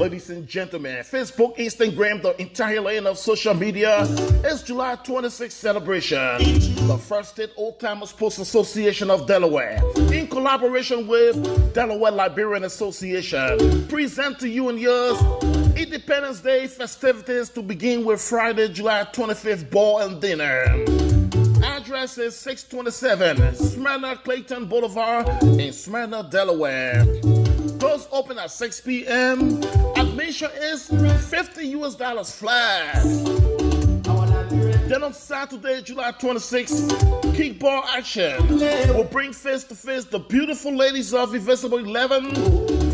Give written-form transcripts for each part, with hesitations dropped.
Ladies and gentlemen, Facebook, Instagram, the entire lane of social media is July 26th celebration. The first State Old Timers Sports Association of Delaware, in collaboration with Delaware Liberian Association, present to you and yours Independence Day festivities to begin with Friday, July 25th ball and dinner. Address is 627 Smyrna Clayton Boulevard in Smyrna, Delaware. Doors open at 6 p.m. Admission is $50 flat. Then on Saturday, July 26th, kickball action will bring face to face the beautiful ladies of Invisible 11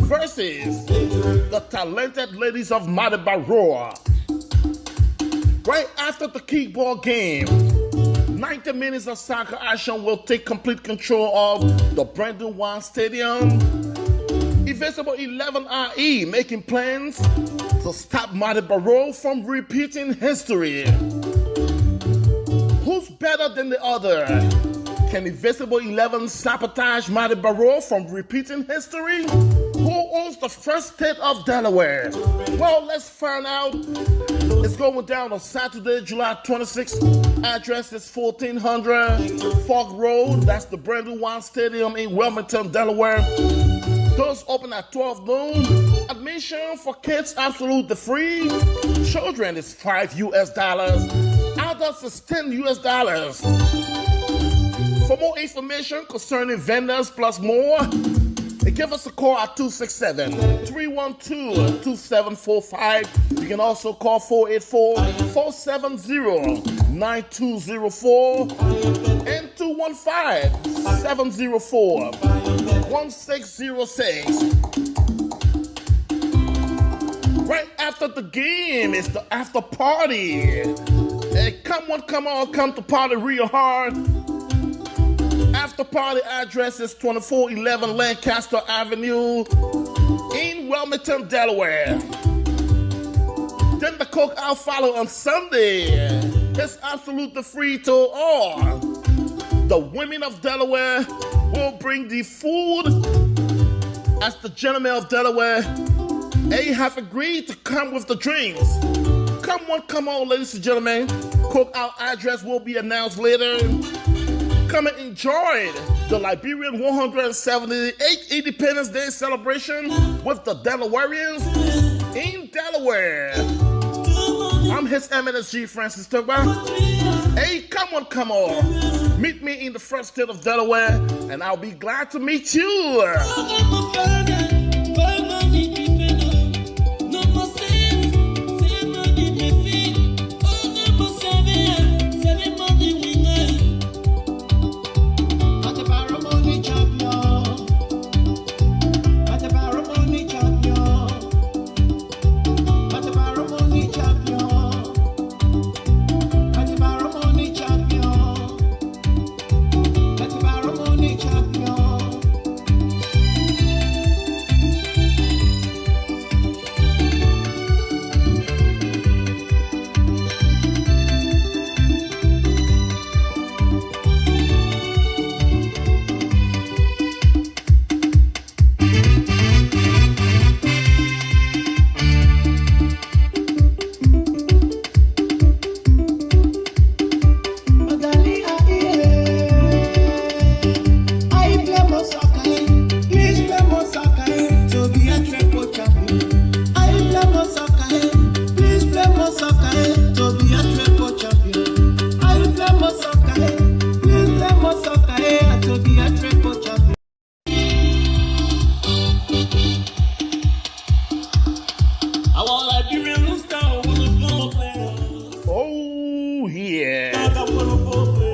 versus the talented ladies of Madibaroa. Right after the kickball game, 90 minutes of soccer action will take complete control of the brand new Nyenwolo Stadium. Invisible 11 RE making plans to stop Madibaroa from repeating history. Who's better than the other? Can Invisible 11 sabotage Madibaroa from repeating history? Who owns the first state of Delaware? Well, let's find out. It's going down on Saturday, July 26th. Address is 1400 Fog Road. That's the brand new Nyenwolo Stadium in Wilmington, Delaware. Doors open at 12 noon. Admission for kids absolutely free. Children is $5. Adults is $10. For more information concerning vendors plus more, give us a call at 267-312-2745. You can also call 484-470-9204 and 215-704-1606. Right after the game is the after party. Hey, come on, come to party real hard. After party address is 2411 Lancaster Avenue in Wilmington, Delaware. Then the cookout follow on Sunday. It's absolutely free to all. The women of Delaware will bring the food as the gentlemen of Delaware, they have agreed to come with the drinks. Come on, ladies and gentlemen. Cookout address will be announced later. Come and enjoy the Liberian 178th Independence Day celebration with the Delawareans in Delaware. I'm His Eminence G. Francis Torgbean. Hey, come on. Meet me in the first state of Delaware, and I'll be glad to meet you.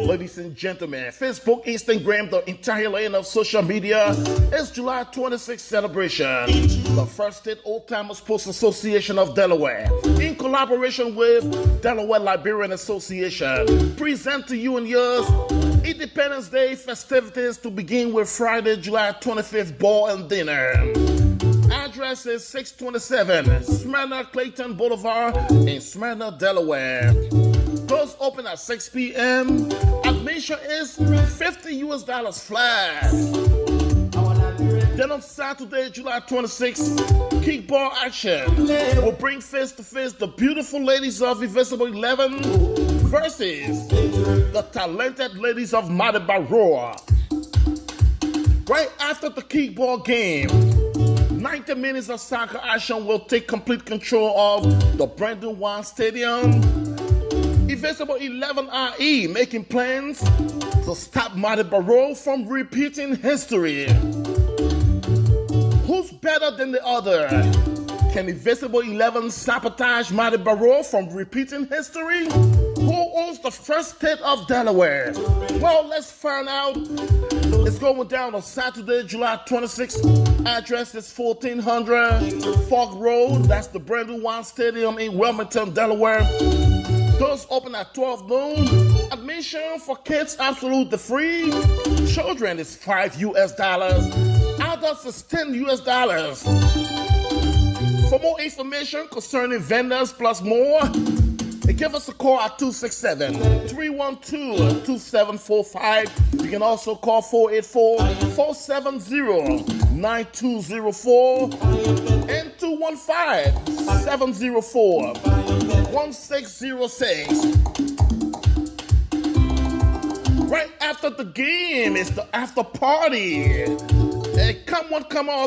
Ladies and gentlemen, Facebook, Instagram, the entire lane of social media is July 26th celebration. The first State Old Timers Sports Association of Delaware, in collaboration with Delaware Liberian Association, present to you and yours Independence Day festivities to begin with Friday, July 25th ball and dinner. Address is 627 Smyrna Clayton Boulevard in Smyrna, Delaware. Doors open at 6 p.m. Admission is $50 flat. Then on Saturday, July 26th, kickball action will bring face to face the beautiful ladies of Invisible 11 versus the talented ladies of Madabaroa. Right after the kickball game, 90 minutes of soccer action will take complete control of the Brandon One Stadium. Invisible 11 RE making plans to stop Madabaroa from repeating history. Who's better than the other? Can Invisible 11 sabotage Madabaroa from repeating history? Who owns the first state of Delaware? Well, let's find out. It's going down on Saturday, July 26th. Address is 1400 Fork Road. That's the Brandon One Stadium in Wilmington, Delaware. Doors open at 12 noon. Admission for kids absolutely free. Children is $5 US. Adults is $10 US. For more information concerning vendors plus more, give us a call at 267-312-2745. You can also call 484-470-9204 and 215-704-1606. Right after the game is the after party. Hey, come on,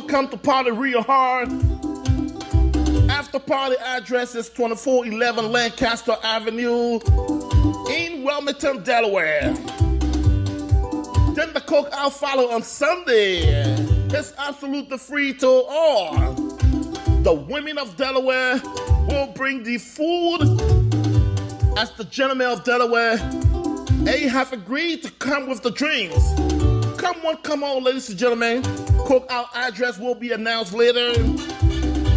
come to party real hard. After party address is 2411 Lancaster Avenue in Wilmington, Delaware. Then the cookout follow on Sunday. It's absolutely free to all. The women of Delaware will bring the food as the gentlemen of Delaware, they have agreed to come with the drinks. Come on, ladies and gentlemen. Cookout address will be announced later.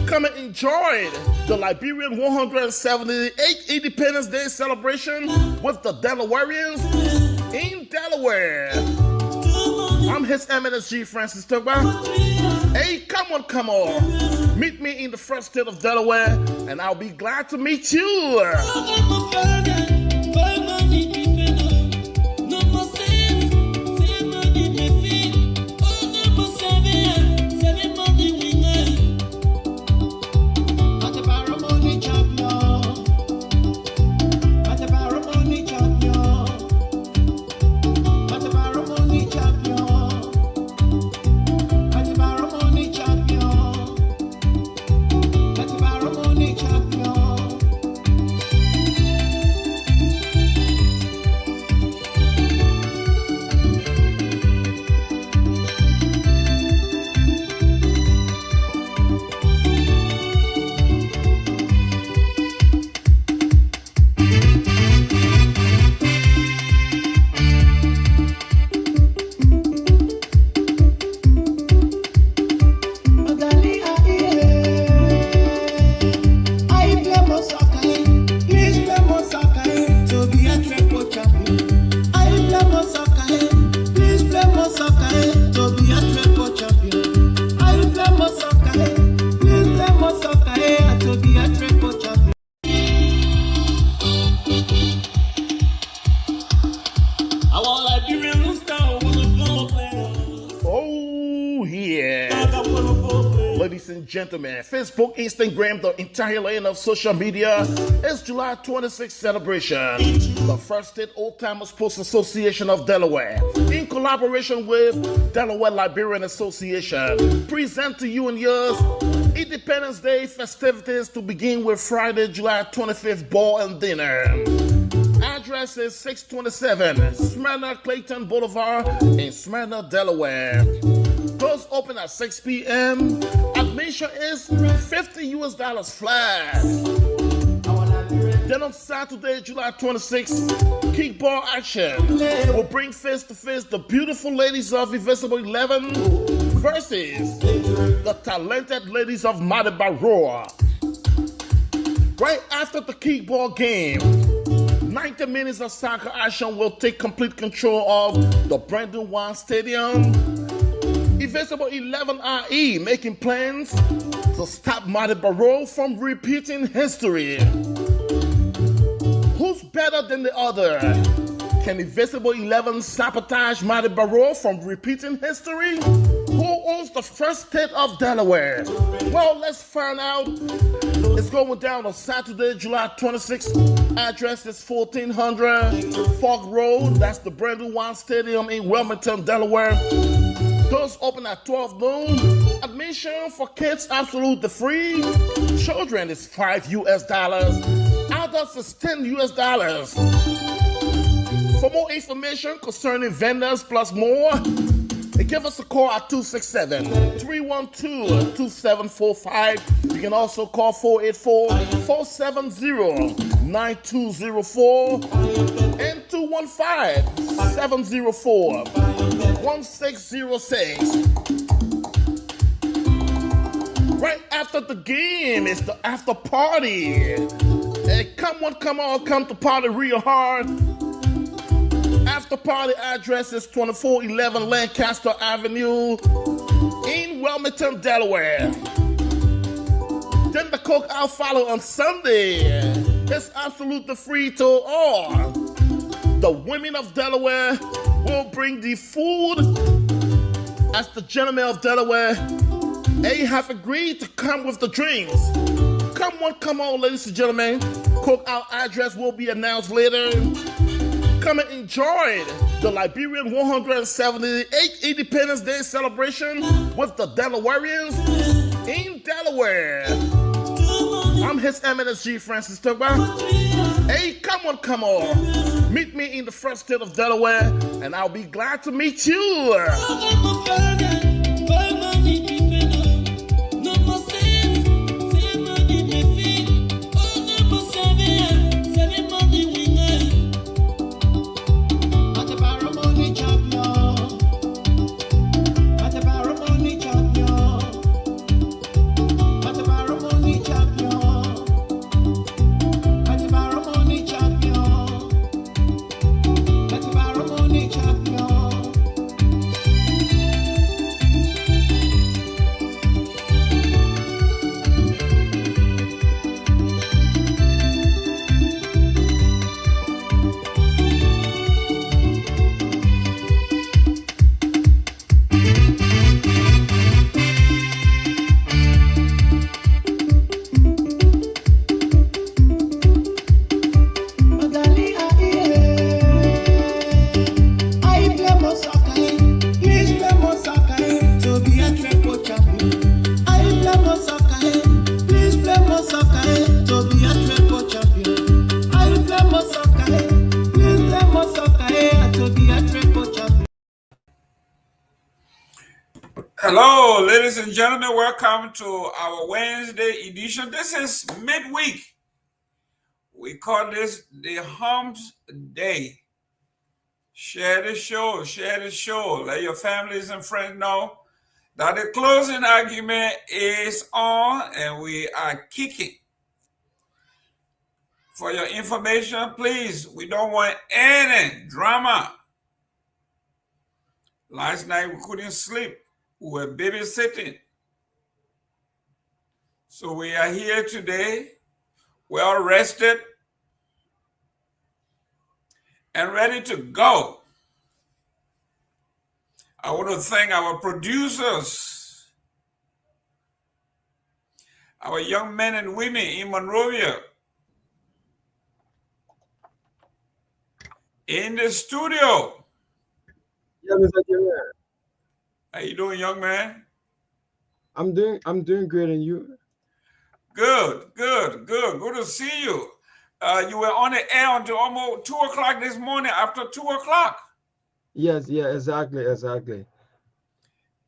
Come and enjoy the Liberian 178th Independence Day celebration with the Delawareans in Delaware. I'm His Eminence G. Francis Torgbean. Hey, come on. Meet me in the first state of Delaware, and I'll be glad to meet you. Ladies and gentlemen, Facebook, Instagram, the entire lane of social media is July 26th celebration. The first state Old Timers Post Association of Delaware, in collaboration with Delaware Liberian Association, present to you and yours Independence Day festivities to begin with Friday, July 25th ball and dinner. Address is 627 Smyrna Clayton Boulevard in Smyrna, Delaware. Doors open at 6 p.m. Admission is $50 US flat. Then on Saturday, July 26th, kickball action will bring face to face the beautiful ladies of Invisible 11 versus the talented ladies of Madabaroa. Right after the kickball game, 90 minutes of soccer action will take complete control of the Brandon One Stadium. Invisible 11 RE making plans to stop Madabaroa from repeating history. Who's better than the other? Can Invisible 11 sabotage Madabaroa from repeating history? Who owns the first state of Delaware. Well, let's find out. It's going down on Saturday, July 26th. Address is 1400 Fork Road. That's the Brandywine Stadium in Wilmington, Delaware. Doors open at 12 noon. Admission for kids absolutely free. Children is $5 US. Adults is $10 US. For more information concerning vendors plus more, give us a call at 267-312-2745. You can also call 484-470-9204 and 215-704-1606. Right after the game is the after party. Hey, come on, come to party real hard. After party address is 2411 Lancaster Avenue in Wilmington, Delaware. Then the cookout follow on Sunday. It's absolutely free to all. The women of Delaware will bring the food as the gentlemen of Delaware. They have agreed to come with the drinks. Come on, ladies and gentlemen. Cookout address will be announced later. Come and enjoy the Liberian 178th Independence Day celebration with the Delawareans in Delaware. I'm His Eminence G. Francis Torgbean. Hey, come on. Meet me in the first state of Delaware, and I'll be glad to meet you. Hello, ladies and gentlemen. Welcome to our Wednesday edition. This is midweek. We call this the Humps Day. Share the show. Let your families and friends know that the closing argument is on and we are kicking. For your information, please, we don't want any drama. Last night we couldn't sleep. We were babysitting. So we are here today, well rested and ready to go. I want to thank our producers, our young men and women in Monrovia, in the studio. Yeah, Mr. Junior. How you doing, young man? I'm doing great, and you? Good to see you. You were on the air until almost 2 o'clock this morning. After 2 o'clock. Yes, yeah, exactly.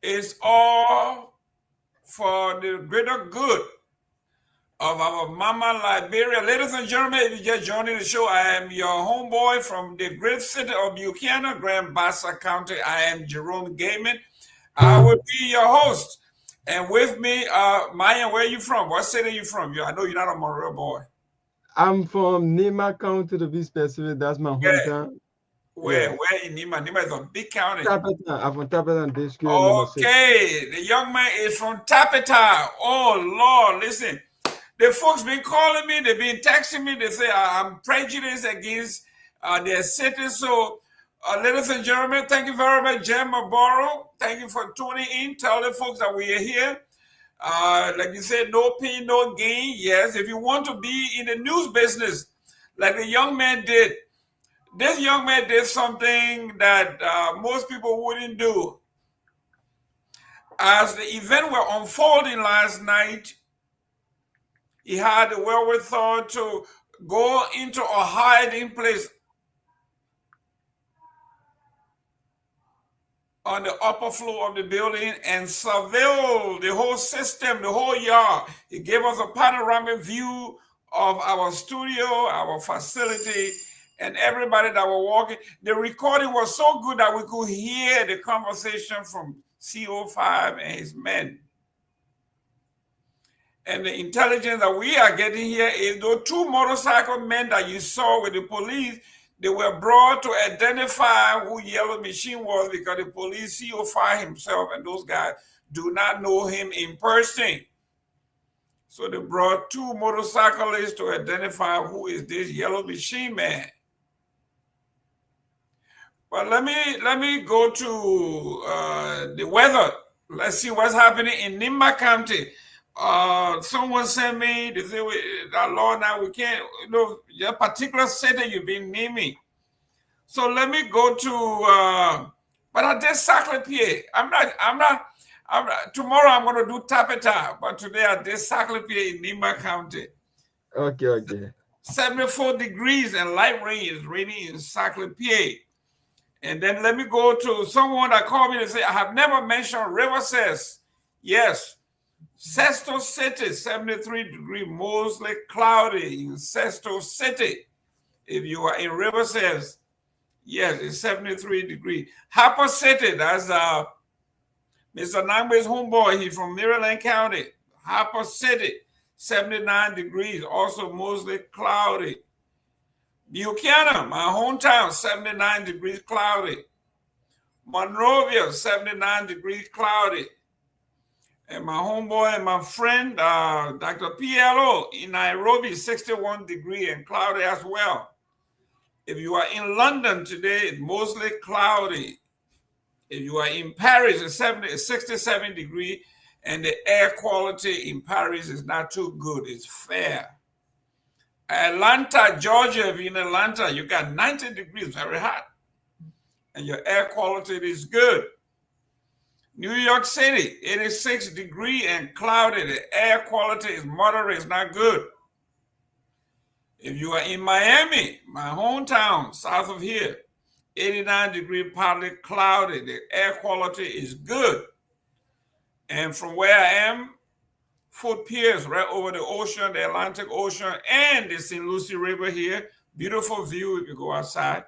It's all for the greater good of our mama Liberia. Ladies and gentlemen, if you just joining the show, I am your homeboy from the great city of Buchanan, Grand Bassa County. I am Jerome Gaiman. I will be your host. And with me, Myean, where are you from? What city are you from? I know you're not a Monroe boy. I'm from Nima County, to be specific. That's my hometown. Where in Nima? Nima is a big county. Tapeta. I'm from Tapeta District. Okay, the young man is from Tapeta. Oh, Lord, listen. The folks been calling me. They've been texting me. They say I'm prejudiced against their city. So Ladies and gentlemen, thank you very much, Jem Maboro. Thank you for tuning in. Tell the folks that we are here. Like you said, no pain, no gain. Yes, if you want to be in the news business, like the young man did, this young man did something that most people wouldn't do. As the event were unfolding last night, he had the wherewithal to go into a hiding place on the upper floor of the building and surveil the whole system, the whole yard. He gave us a panoramic view of our studio, our facility, and everybody that were walking. The recording was so good that we could hear the conversation from CO5 and his men. And the intelligence that we are getting here is those two motorcycle men that you saw with the police, they were brought to identify who Yellow Machine was, because the police, CO5 himself and those guys do not know him in person. So they brought two motorcyclists to identify who is this Yellow Machine man. But let me go to the weather. Let's see what's happening in Nimba County. Someone sent me, they say, that Lord, now we can't, your particular city you've been naming. So let me go to, but I did Sacre Pied. I'm not, tomorrow I'm going to do Tapeta, but today I did Sacre Pied in Nimba County. Okay. 74 degrees and light rain is raining in Sacre Pied. And then let me go to someone that called me and say, I have never mentioned River Cess. Yes. Sesto City, 73 degrees, mostly cloudy in Sesto City. If you are in River Cess, yes, it's 73 degrees. Harper City, that's Mr. Nangbe's homeboy. He's from Maryland County. Harper City, 79 degrees, also mostly cloudy. Buchanan, my hometown, 79 degrees cloudy. Monrovia, 79 degrees cloudy. And my homeboy and my friend, Dr. PLO in Nairobi, 61 degrees and cloudy as well. If you are in London today, it's mostly cloudy. If you are in Paris, it's 67 degrees, and the air quality in Paris is not too good. It's fair. Atlanta, Georgia, if you're in Atlanta, you got 90 degrees, very hot. And your air quality is good. New York City, 86 degrees and cloudy. The air quality is moderate, it's not good. If you are in Miami, my hometown, south of here, 89 degrees, partly cloudy. The air quality is good. And from where I am, Fort Pierce, right over the ocean, the Atlantic Ocean, and the St. Lucie River here, beautiful view if you go outside,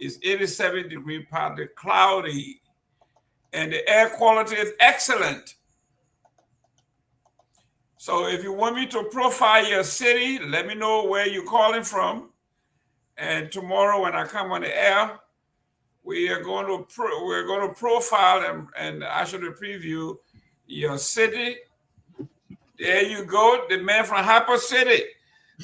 is 87 degrees, partly cloudy. And the air quality is excellent. So if you want me to profile your city, let me know where you're calling from. And tomorrow when I come on the air, we're going to profile and actually preview your city. There you go, the man from Harper City.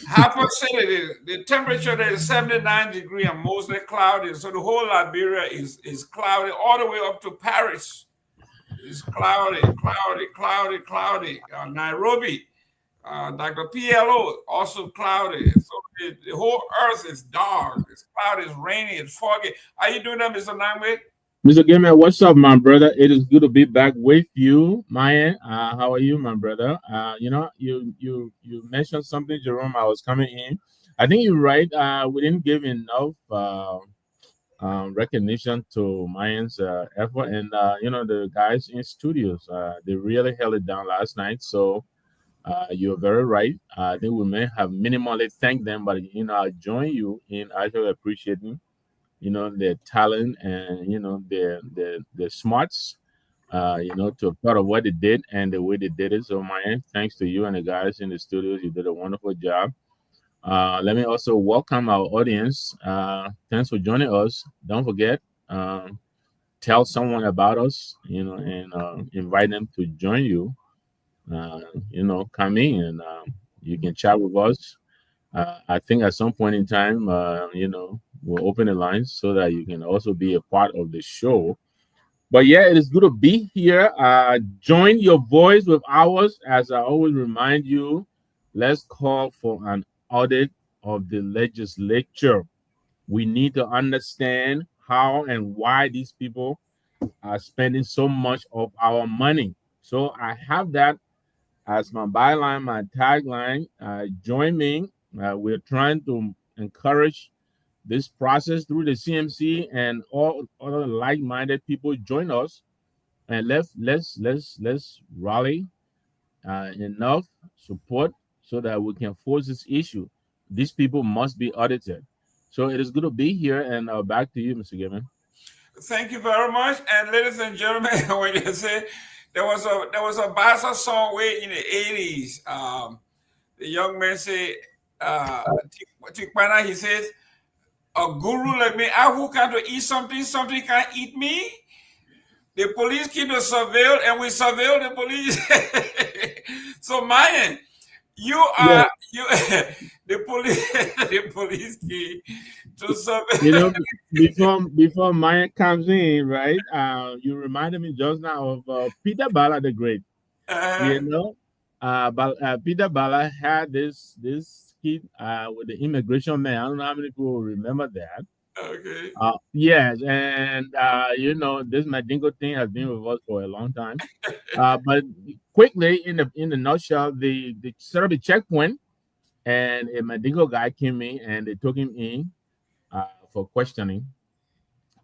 Harper City, the temperature there is 79 degrees and mostly cloudy. So the whole Liberia is cloudy all the way up to Paris. It's cloudy. Nairobi, Dr. PLO, also cloudy. So the whole earth is dark. It's cloudy, it's rainy, it's foggy. How you doing that, Mr. Nangbe? Mr. Gamer, what's up, my brother? It is good to be back with you, Myean. How are you, my brother? You mentioned something, Jerome. I was coming in. I think you're right. We didn't give enough recognition to Myean's effort, and the guys in studios. They really held it down last night. So you're very right. I think we may have minimally thanked them, but I join you in actually appreciating their talent and their smarts to part of what they did and the way they did it. So Myean, thanks to you and the guys in the studios. You did a wonderful job. Let me also welcome our audience. Thanks for joining us. Don't forget, tell someone about us, and invite them to join you. Come in and you can chat with us. I think at some point in time, we'll open the lines so that you can also be a part of the show. But yeah, it is good to be here. Join your voice with ours. As I always remind you, let's call for an audit of the legislature. We need to understand how and why these people are spending so much of our money. So I have that as my byline, my tagline. Join me. We're trying to encourage this process through the CMC, and all other like-minded people join us, and let's rally enough support so that we can force this issue. These people must be audited. So it is good to be here, and back to you, Mr. Given. Thank you very much. And ladies and gentlemen, when you say there was a Bassa song way in the 80s. The young man say, Tikpana, he says, a guru like me, I who can't eat something, something can't eat me. The police keep to surveil, and we surveil the police. So, Myean, you are the police. The police keep to surveil. You know, before Myean comes in, right? You reminded me just now of Peter Bala the Great. You know, Peter Bala had this skit with the immigration man. I don't know how many people remember that. Okay. Yes, and this Mandingo thing has been with us for a long time. But quickly, in the nutshell, they set up a checkpoint, and a Mandingo guy came in, and they took him in for questioning.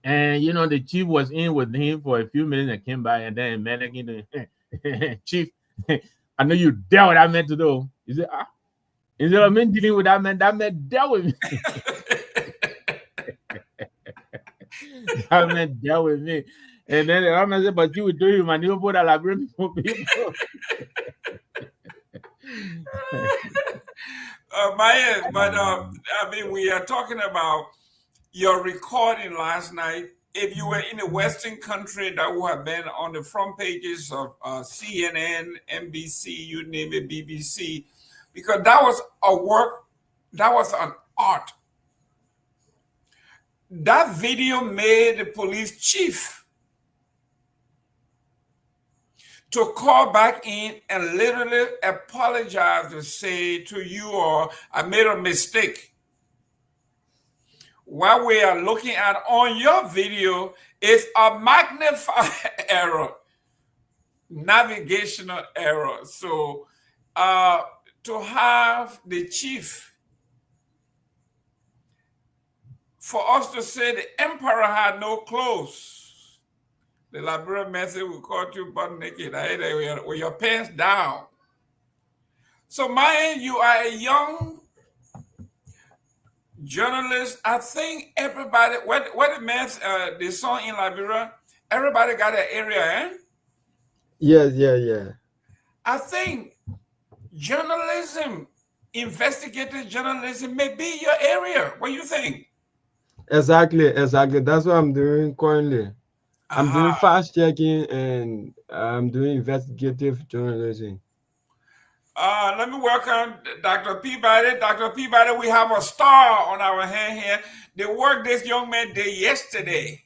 And the chief was in with him for a few minutes and came by, and then man again, Chief, I know you dealt with that man to do. He said, instead of me dealing with that man dealt with me. That man dealt with me. And then the other man said, but you would do him, and you put a library for people. Myean, but we are talking about your recording last night. If you were in a Western country, that would have been on the front pages of CNN, NBC, you name it, BBC, because that was a work, that was an art. That video made the police chief to call back in and literally apologize to say to you, or I made a mistake. What we are looking at on your video is a magnified error, navigational error. So to have the chief, for us to say the emperor had no clothes, the Liberian message will call you butt naked, with your pants down. So Myean, you are a young journalist. I think everybody, what the man, the song in Liberia, everybody got an area, eh? Yes, yeah. I think journalism, investigative journalism may be your area. What do you think? Exactly. That's what I'm doing currently. I'm doing fast checking and I'm doing investigative journalism. Let me welcome Dr. Peabody. Dr. Peabody, we have a star on our hand here. The work this young man did yesterday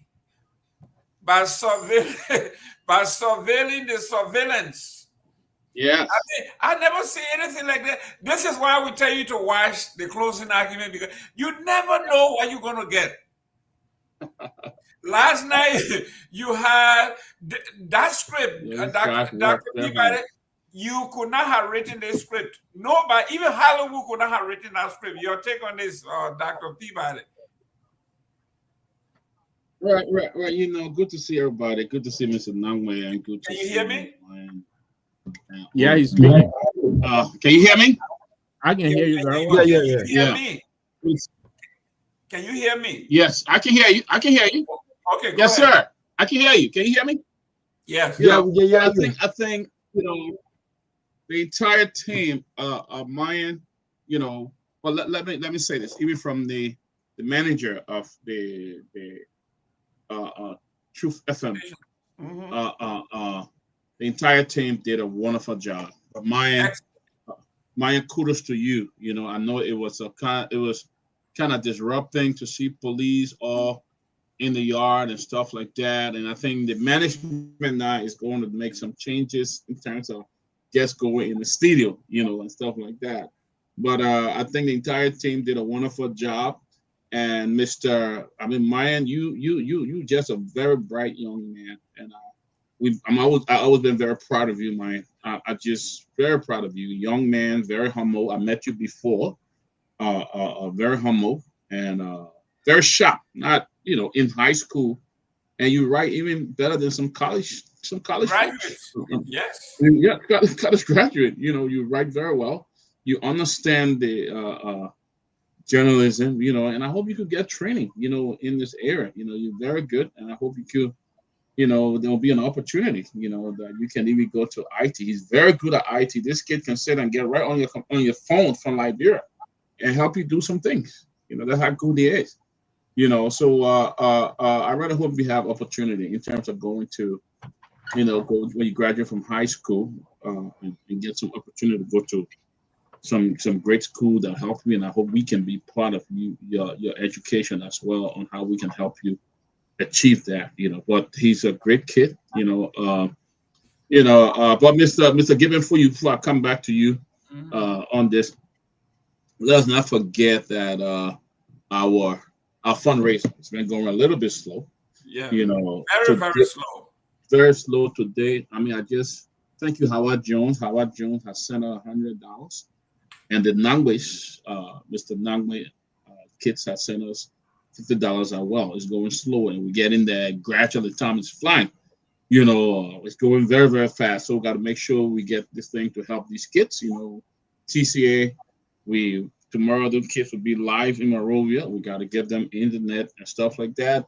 by surveilling the surveillance. Yes. I never see anything like that. This is why we tell you to watch the closing argument, because you never know what you're going to get. Last night, you had that script, Dr. Peabody. You could not have written this script. Nobody, even Hollywood could not have written that script. Your take on this, Dr. Peabody? Right. Good to see everybody. Good to see Mr. Nangwe, and good to Can you hear me? Yeah, he's speaking. Can you hear me? I can hear you very well. Yeah. Can you hear me? Yes, I can hear you. Okay, go yes, ahead. sir. I can hear you. Can you hear me? Yes. I think the entire team of Myean, well, let me say this, even from the manager of the Truth FM, the entire team did a wonderful job. But Myean, Myean, kudos to you. You know, I know it was kind of disrupting to see police all in the yard and stuff like that. And I think the management now is going to make some changes in terms of just going in the studio, you know, and stuff like that. But I think the entire team did a wonderful job. And Myean, you just a very bright young man, and I always been very proud of you, Myean. I just very proud of you, young man, very humble. I met you before, very humble and very sharp. Not in high school, and you write even better than some college graduates. Yes, yeah, college graduate. You know, you write very well. You understand the journalism, and I hope you could get training, in this area. You're very good, and I hope you could, there'll be an opportunity, that you can even go to IT. He's very good at IT. This kid can sit and get right on your phone from Liberia and help you do some things. That's how good he is. So I really hope we have opportunity in terms of going to, go when you graduate from high school and get some opportunity to go to some great school that help you, and I hope we can be part of your education as well on how we can help you achieve that. But he's a great kid. But Mr. Gibbon, before I come back to you on this, let's not forget that our fundraiser has been going a little bit slow. Yeah. Very slow. Very slow today. I mean, I just thank you, Howard Jones. Howard Jones has sent us $100. And the Nangwe's, Mr. Nangwe kids have sent us $50 as well. It's going slow, and we get in there gradually. Time is flying. It's going very, very fast. So we got to make sure we get this thing to help these kids. TCA, tomorrow the kids will be live in Monrovia. We got to get them internet and stuff like that.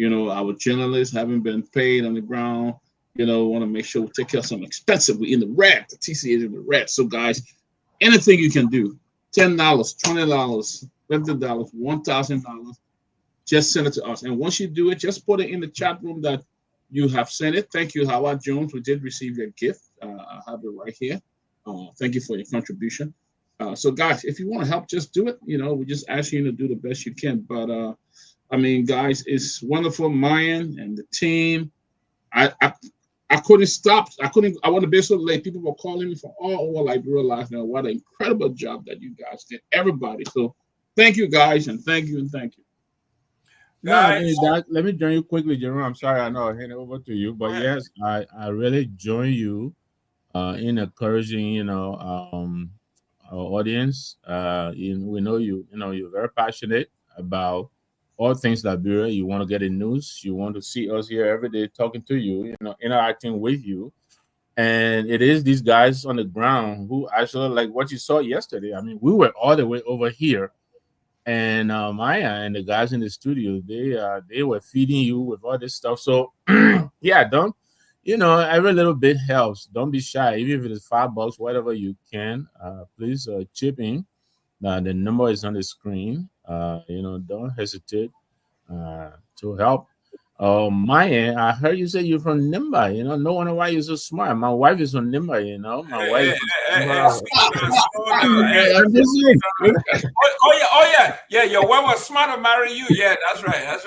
Our journalists haven't been paid on the ground. Want to make sure we take care of some expensive. We're in the red. The TCA is in the red. So guys, anything you can do, $10, $20, $50, $1,000, just send it to us. And once you do it, just put it in the chat room that you have sent it. Thank you, Howard Jones. We did receive your gift. I have it right here. Thank you for your contribution. So guys, if you want to help, just do it. We just ask you to do the best you can. But guys, it's wonderful, Myean and the team. I couldn't stop. I want to be so late. People were calling me from all over Liberia last night. What an incredible job that you guys did, everybody. So thank you, guys, and thank you. Guys, let me join you quickly, Jerome. I'm sorry, I know I hand it over to you, but yes, I really join you in encouraging, our audience. We know you're very passionate about all things Liberia. You want to get the news. You want to see us here every day talking to you, interacting with you. And it is these guys on the ground who actually, like what you saw yesterday. I mean, we were all the way over here. And Myean and the guys in the studio, they were feeding you with all this stuff. So, yeah, don't, every little bit helps. Don't be shy. Even if it is $5, whatever you can, please chip in. The number is on the screen. Don't hesitate to help. Myean, I heard you say you're from Nimba. No wonder why you're so smart. My wife is from Nimba. My wife. Yeah. Your wife was smart to marry you. Yeah, that's right.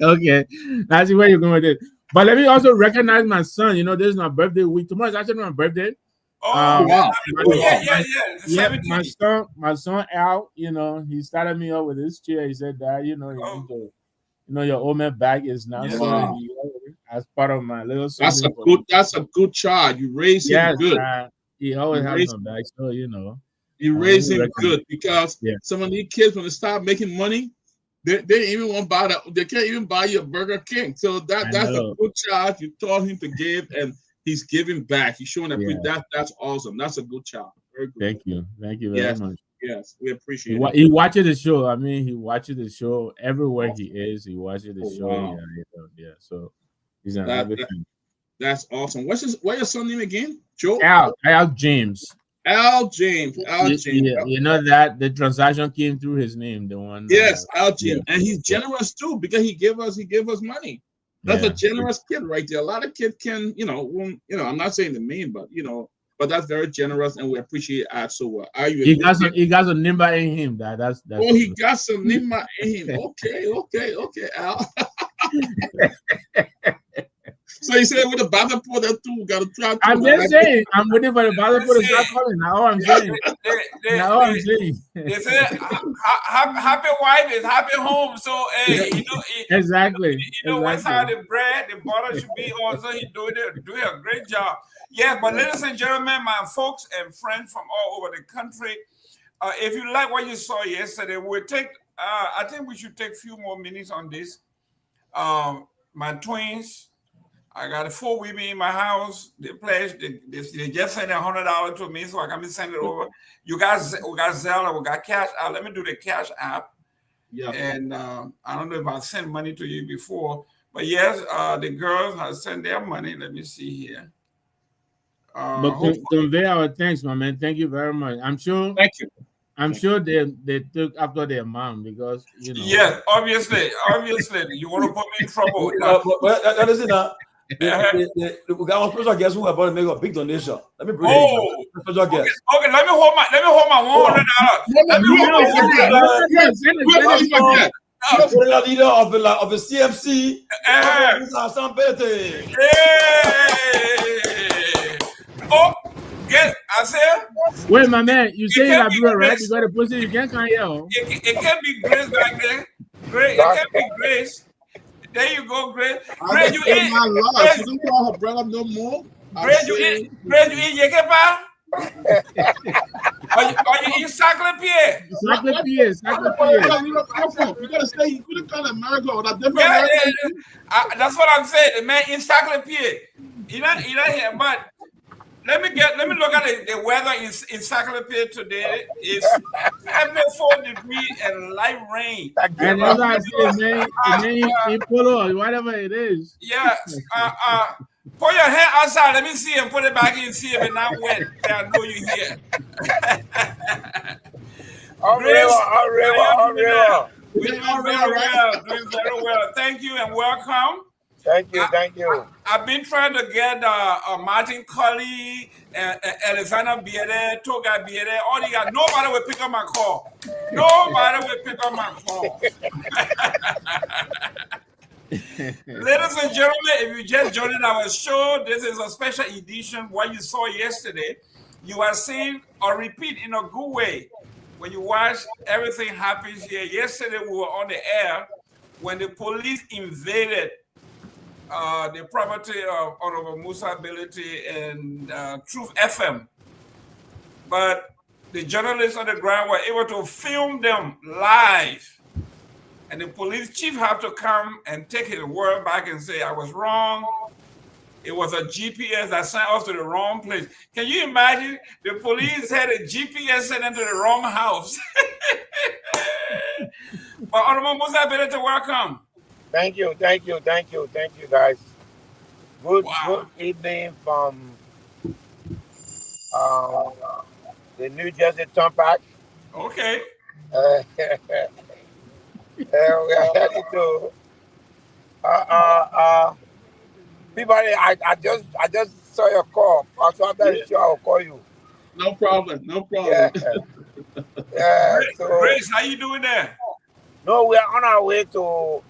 Okay, that's where you're going with it. But let me also recognize my son. This is my birthday week. Tomorrow is actually my birthday. Oh, wow. Yeah, my son Al, he started me up with this chair. He said, Dad, your old man bag is now as part of my little son. That's a good child. You raise him good. He always has my bag, so you raise him good, because some of these kids, when they start making money, they didn't even want to buy they can't even buy you a Burger King. So that's a good child. You taught him to give, and he's giving back. He's showing that that's awesome. That's a good child. Very good. Thank you very much. Yes, we appreciate it. He watches the show. I mean, he watches the show everywhere he is. He watches the show. Wow. Yeah. So he's an everything. That's awesome. What's your son name again? Joe? Al James. Al James. Yeah, that the transaction came through his name. The one. Yes, Al James, and he's generous too, because he gave us money. That's a generous kid right there. A lot of kids can, I'm not saying the mean, but but that's very generous, and we appreciate it so well. Are you? He got some nimba in him. That's oh, he got some nimba in him. Okay, Al. So you said with the battle put that too, got to try. I'm just saying, I'm waiting for the battle put to start calling. Now all I'm saying. They say happy wife is happy home. So hey, exactly. What's how the bread, the butter should be on. So he doing a great job. Yeah, but ladies and gentlemen, my folks and friends from all over the country, if you like what you saw yesterday, we'll take. I think we should take a few more minutes on this. My twins. I got 4 women in my house. They pledged. They just sent $100 to me, so I can send it over. We got Zelle, we got Cash App. Let me do the Cash App. Yeah. And I don't know if I sent money to you before, but yes, the girls have sent their money. Let me see here. But convey our thanks, my man. Thank you very much. I'm sure. Thank you. I'm sure they took after their mom because Yeah, obviously, you want to put me in trouble. That is it. We got one special guest who are about to make a big donation. Let me bring special guest. Okay, let me hold my $100. The leader of the CMC. Oh, get I said. Wait, my man, you say you have to right? You got to pussy. You can't come here. It can be Grace back there. It can be Grace. There you go, Grace. Grace, you eat. Grace, you don't call her brother no more. Grace, you eat. Grace, you eat yekepa. Are you eat sacre-pied? Sacre-pied. You gotta say you couldn't call it America or that different. Yeah. That's what I'm saying. The man in sacre-pied. He not here, but. Let me look at the weather in Sacre-Pied today. It's 74 degrees and light rain. And as I say, man, polo, whatever it is. Yeah. Put your hand outside. Let me see him. Put it back in. See if it's not wet. I know you're here. Doing very well. Thank you and welcome. Thank you. I've been trying to get Martin Colley, Alexander Biere, Toga Biere, all the guys. Nobody will pick up my call. Ladies and gentlemen, if you just joined our show, this is a special edition. What you saw yesterday, you are seeing a repeat in a good way. When you watch, everything happens here. Yesterday, we were on the air when the police invaded the property of Honorable Musa Ability and Truth FM. But the journalists on the ground were able to film them live. And the police chief had to come and take his word back and say, I was wrong. It was a GPS that sent us to the wrong place. Can you imagine? The police had a GPS sent into the wrong house. But Honorable Musa Ability, welcome. Thank you, guys. Good evening from the New Jersey Turnpike. Okay. We are heading to Peabody. I just saw your call. So I'm very sure I'll call you. No problem. Yeah. Grace, how you doing there? No, we are on our way to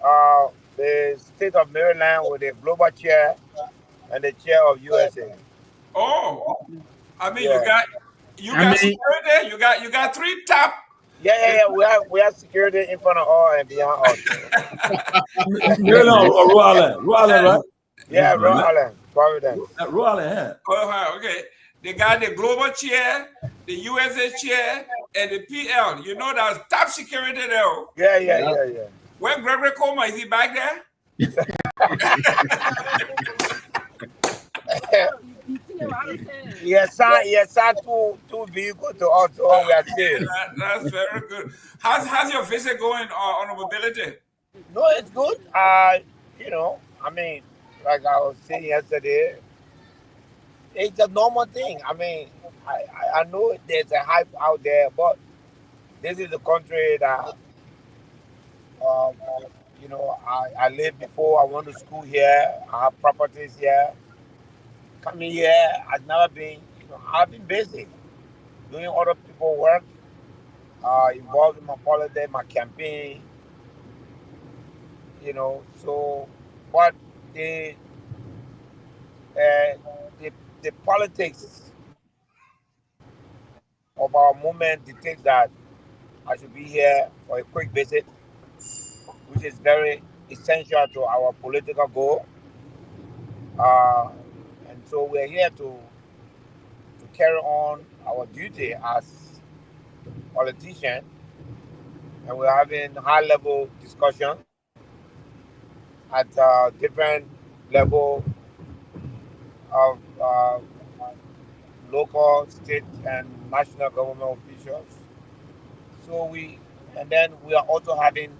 the state of Maryland with the global chair and the chair of USA. Oh, I mean, you got security. You got 3 top. Yeah. We have security in front of all and beyond us. Rhode Island, right? Yeah, Rhode Island, Providence. Rhode Island, Oh, okay. They got the global chair, the USA chair, and the PL. You know that's top security there. Yeah. Where Gregory Coleman, is he back there? Yes, two vehicles to us. So we are safe. That's very good. How's your visit going on mobility? No, it's good. I mean, like I was saying yesterday, it's a normal thing. I mean, I know there's a hype out there, but this is a country that, I lived before. I went to school here. I have properties here. Coming here, I've never been, I've been busy doing other people's work, involved in my politics, my campaign, So, but the uh, the, the politics of our movement dictates that I should be here for a quick visit, which is very essential to our political goal. And so we're here to carry on our duty as politicians, and we're having high-level discussion at different level of local, state, and national government officials. And then we are also having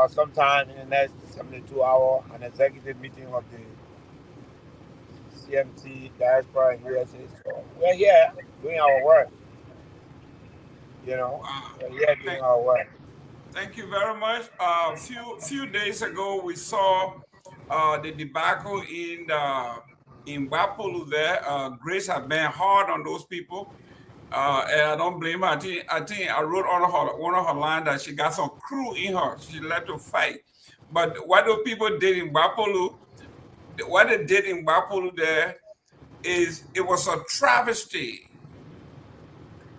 sometime in the next 72 hours an executive meeting of the CMT, diaspora, and USA. So we're here doing our work. We're here doing our work. Thank you very much. Few days ago, we saw the debacle in Wapolu there. Grace had been hard on those people. And I don't blame her. I think I wrote on one of her lines that she got some crew in her. She led to fight. But what the people did in Wapolu, what they did in Wapolu there is it was a travesty.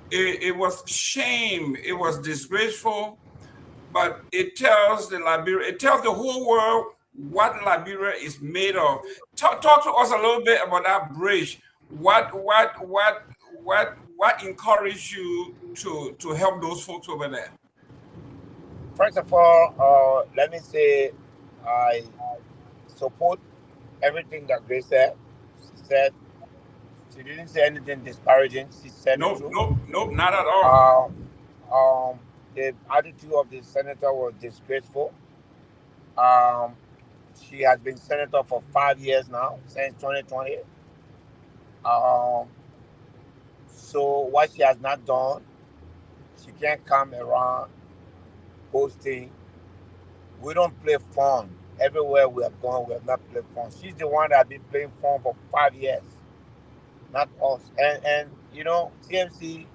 It was shame. It was disgraceful. But it tells the whole world what Liberia is made of. Talk to us a little bit about that bridge. What encouraged you to help those folks over there? First of all, let me say I support everything that Grace said. She said she didn't say anything disparaging. She said nope, not at all. The attitude of the senator was disgraceful. She has been senator for 5 years now, since 2020. So what she has not done, she can't come around posting. We don't play fun. Everywhere we have gone, we have not played fun. She's the one that has been playing fun for 5 years, not us. And CMC,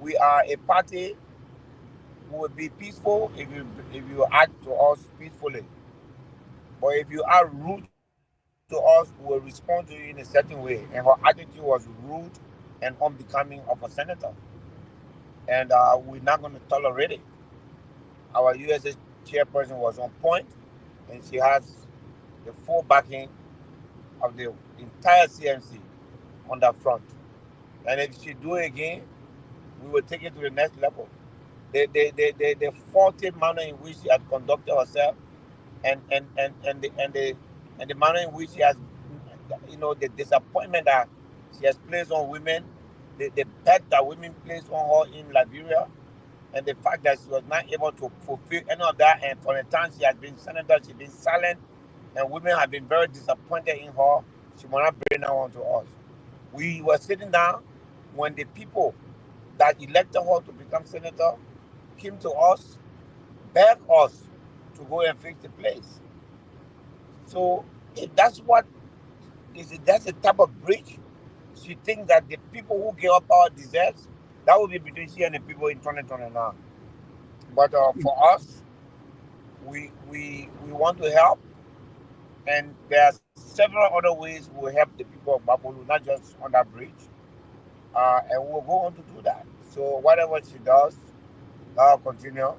we are a party who will be peaceful if you act to us peacefully. But if you are rude to us, we will respond to you in a certain way. And her attitude was rude and unbecoming of a senator. And we're not going to tolerate it. Our USA chairperson was on point, and she has the full backing of the entire CMC on that front. And if she do it again, we will take it to the next level. The faulty manner in which she has conducted herself, and the manner in which she has, the disappointment that she has placed on women, the bet that women placed on her in Liberia, and the fact that she was not able to fulfill any of that. And for the time she has been senator, she's been silent, and women have been very disappointed in her. She will not bring that on to us. We were sitting down when the people that elected her to become senator came to us, begged us to go and fix the place. So if that's the type of bridge she thinks that the people who gave up power deserves, that will be between she and the people in 2029. But for us, we want to help, and there are several other ways we'll help the people of Wapolu, not just on that bridge. And we'll go on to do that. So whatever she does, I'll continue.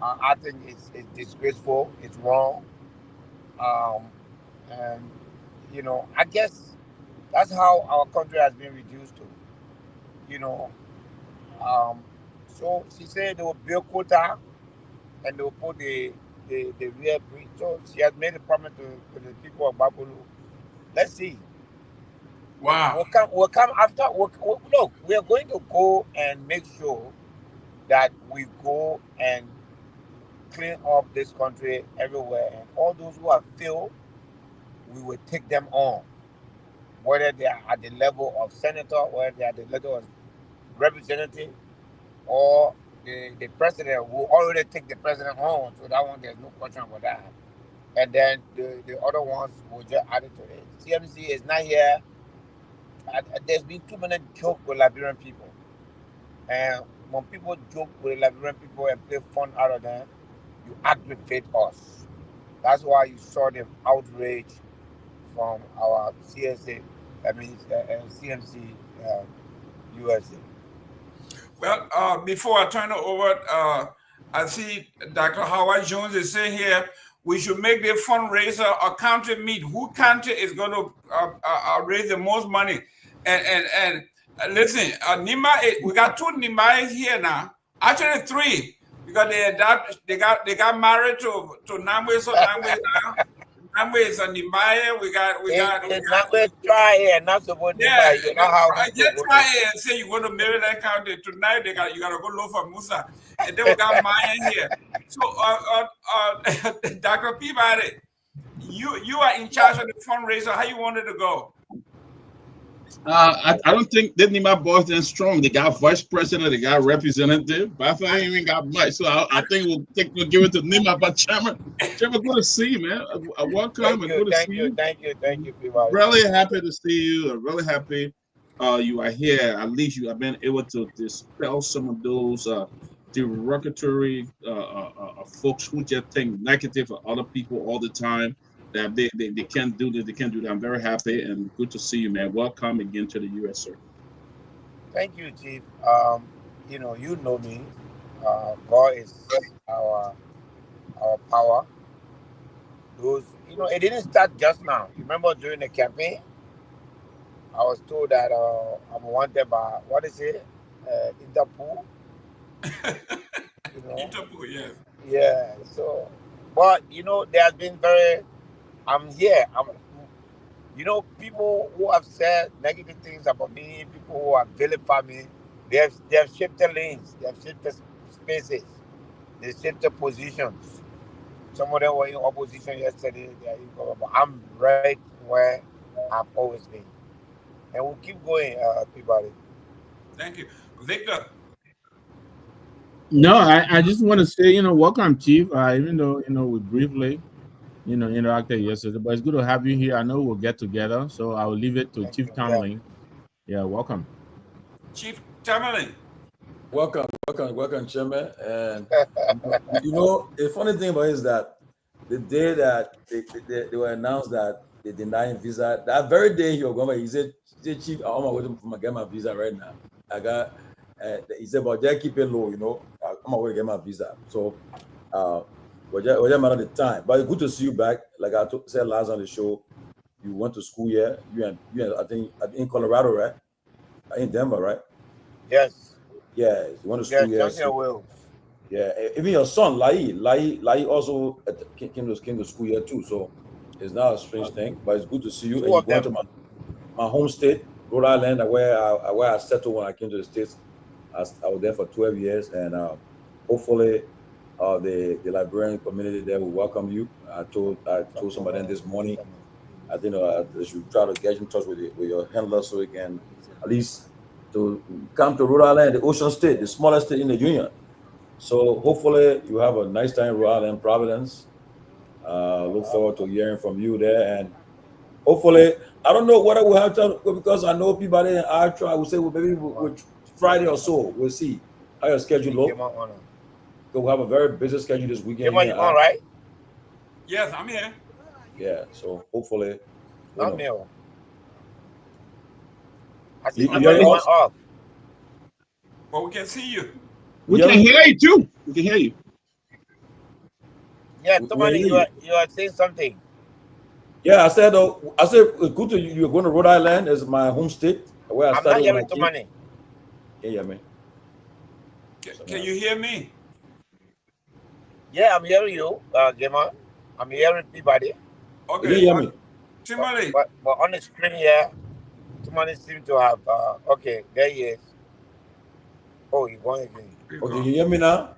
I think it's disgraceful. It's wrong. And I guess that's how our country has been reduced to. So she said they will build quota and they will put the real bridge. So she has made a promise to the people of Wapolu. Let's see. Wow. We'll come after. Look, we are going to go and make sure that we go and clean up this country everywhere. And all those who have failed, we will take them on. Whether they are at the level of senator, whether they are at the level of representative, or the president, will already take the president on. So that one, there's no question about that. And then the other ones will just add it to it. CMC is not here there's been too many jokes with Liberian people. And when people joke with Liberian people and play fun out of them, you aggravate us. That's why you saw the outrage from our CSA, that means CMC USA. Well, before I turn it over, I see Dr. Howard Jones is saying here, we should make the fundraiser a county meet. Who county is going to raise the most money? And listen, Nima, we got 2 Nimais here now. Actually 3, because they got married to Namwe, so Namwe now. Namwe is a Nimai. We got. Namwe try here, not supposed to buy. You know how I just try here and say you go to Maryland County tonight. You got to go Lofa Musa, and then we got Myean here. So, Dr. Peabody, you are in charge of the fundraiser. How you wanted to go? I don't think they need my boys that strong. They got vice president, they got representative, but I think I ain't even got much. So I think we'll give it to Nima. But Chairman, good to see you, man. Welcome and good to see you. Thank you, people. Really happy to see you. I'm really happy you are here. At least you have been able to dispel some of those derogatory folks who just think negative of other people all the time. That they can't do this, they can't do that. I'm very happy and good to see you, man. Welcome again to the US, sir. Thank you, Chief. You know me. God is our power. Those, it didn't start just now. You remember during the campaign, I was told that I'm wanted by Interpol. Interpol, yes. Yeah. So, but there has been I'm here. People who have said negative things about me, people who have vilified me, they have shifted lanes, they have shifted spaces, they shifted positions. Some of them were in opposition yesterday. But I'm right where I've always been, and we'll keep going, Peabody. Thank you, Victor. No, I just want to say, welcome, Chief. Even though we briefly interacted yesterday, but it's good to have you here. I know we'll get together, so I'll leave it to Chief Tomalin. Yeah, welcome. Chief Tomalin. Welcome, Chairman. And the funny thing about it is that the day that they were announced that they denying visa, that very day he said, Chief, I'm on my way to get my visa right now. He said, but they keep it low, I'm on my way to get my visa. So was that matter of the time? But it's good to see you back. Like I said last on the show, you went to school here. You and I think in Colorado, right? In Denver, right? Yes. Yeah, you went to school here. So, yeah, even your son, Lai also came to school here too. So it's not a strange thing, but it's good to see you. And you're going to my home state, Rhode Island, where I settled when I came to the States. I was there for 12 years, and hopefully the Liberian community there will welcome you. I told some of them this morning. I think they should try to get in touch with your handler so you can at least to come to Rhode Island, the Ocean State, the smallest state in the union. So hopefully you have a nice time in Rhode Island, Providence. Look forward to hearing from you there, and hopefully I don't know whether we'll have to, because I know people in our tribe will say, well, maybe with Friday or so, we'll see how your schedule looks. We'll have a very busy schedule this weekend. You on, right? Yes, I'm here. Yeah, so hopefully. I'm here. I see you off. Well, we can see you. We can hear you too. We can hear you. Yeah, Tomalin, you are saying something. Yeah, I said it's good to you're going to Rhode Island as my home state. Where I started. I'm not hearing Tomalin. Can you hear me? Can you hear me? Yeah, I'm hearing you, Gemma. I'm hearing Peabody. Okay. Can you hear me? Tomalin. But on the screen here, Tomalin seems to have. Okay, there he is. Oh, you're going again. Okay, you hear me now?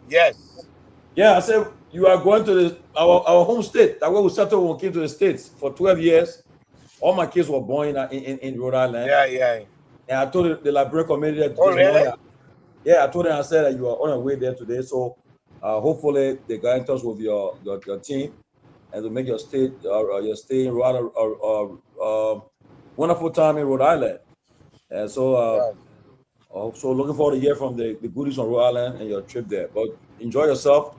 Yes. Yeah, I said you are going to our home state. That way we settled when we came to the States for 12 years. All my kids were born in Rhode Island. Yeah. And I told the Liberian community that really? Yeah, I told them, I said that you are on your way there today. So hopefully they got in touch with your team and to make your stay in Rhode Island. wonderful time in Rhode Island. And so, so looking forward to hear from the goodies on Rhode Island and your trip there. But enjoy yourself.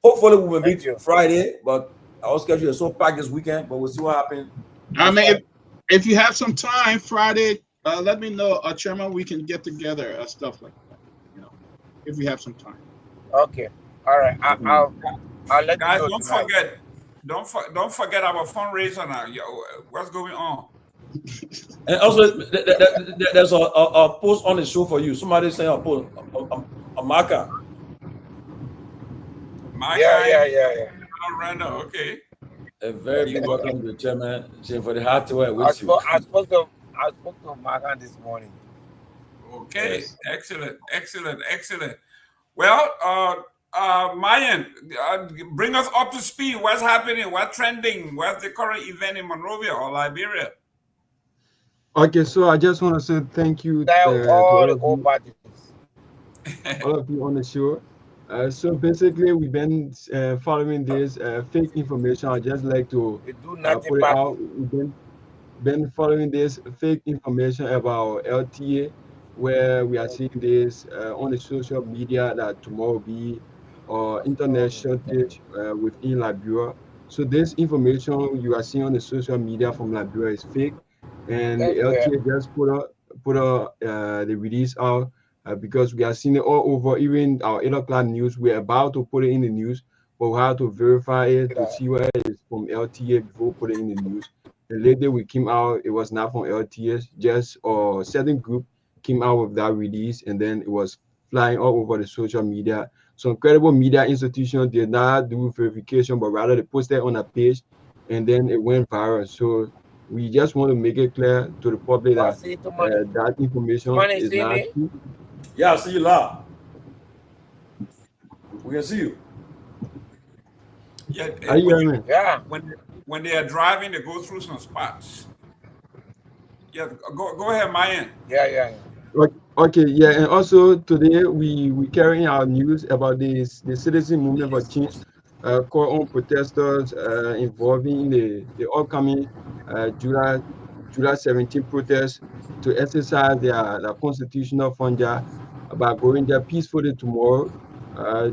Hopefully we will meet Friday, but our schedule is so packed this weekend, but we'll see what happens. I mean, if you have some time Friday, let me know, Chairman, we can get together, stuff like that, you know, if you have some time. Okay. All right. I'll let guys, you know tonight. Don't forget our fundraiser now. What's going on? And also, there's a post on the show for you. Somebody saying a post, a marker. Yeah. Randall, okay. A very big welcome to the chairman. For the hard to work with you. I spoke to Margan this morning. Okay, yes. Excellent. Well, Myean, bring us up to speed. What's happening? What's trending? What's the current event in Monrovia or Liberia? Okay, so I just want to say thank you to all of you on the show. So basically, we've been following this fake information. I just like to put it out. We've been following this fake information about LTA, where we are seeing this on the social media that tomorrow will be internet shortage within Liberia. So this information you are seeing on the social media from Liberia is fake, and the LTA just put the release out. Because we are seeing it all over, even our 8 o'clock news. We're about to put it in the news, but we have to verify it to see where it is from LTA before we put it in the news. And later we came out, it was not from LTA, just a certain group came out with that release, and then it was flying all over the social media. Some credible media institutions did not do verification, but rather they posted on a page, and then it went viral. So we just want to make it clear to the public that that information is not true. Yeah, I see you live. We can see you. Yeah, are you hearing me? Yeah. When they are driving, they go through some spots. Yeah, go ahead, Myean. Yeah. Okay, yeah, and also today we carrying our news about the citizen movement for change, call on protesters involving the upcoming July 17 protests to exercise their constitutional function by going there peacefully tomorrow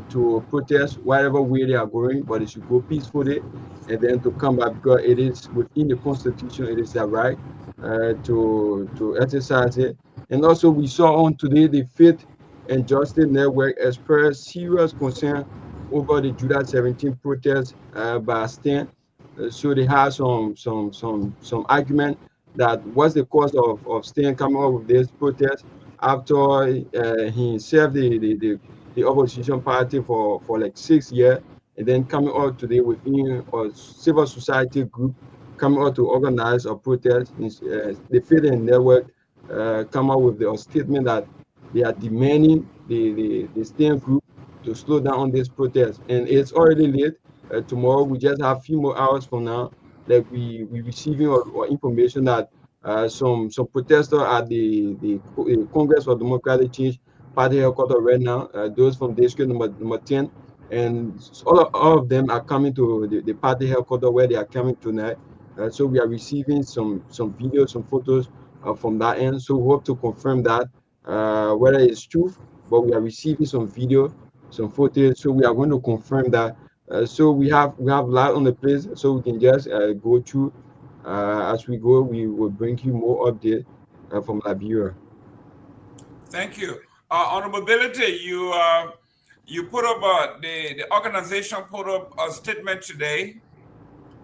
to protest whatever way they are going, but they should go peacefully and then to come back because it is within the constitution, it is their right to exercise it. And also we saw on today the Faith and Justice Network express serious concern over the July 17 protests by Stan. So they have some argument that what's the cause of Stan coming up with this protest after he served the opposition party for like 6 years, and then coming out today within a civil society group coming out to organize a protest. The Faith and Network come out with a statement that they are demanding the Stan group to slow down on this protest, and it's already late. Tomorrow we just have a few more hours from now that we receiving or information that some protesters at the Congress for Democratic Change party headquarters right now, those from district number 10, and all of them are coming to the party headquarters where they are coming tonight. So we are receiving some videos, some photos from that end. So we hope to confirm that whether it's true, but we are receiving some video, some footage. So we are going to confirm that. So we have a lot on the place, so we can just go through as we go. We will bring you more update from Liberia. Thank you. On the mobility, you put up the organization put up a statement today,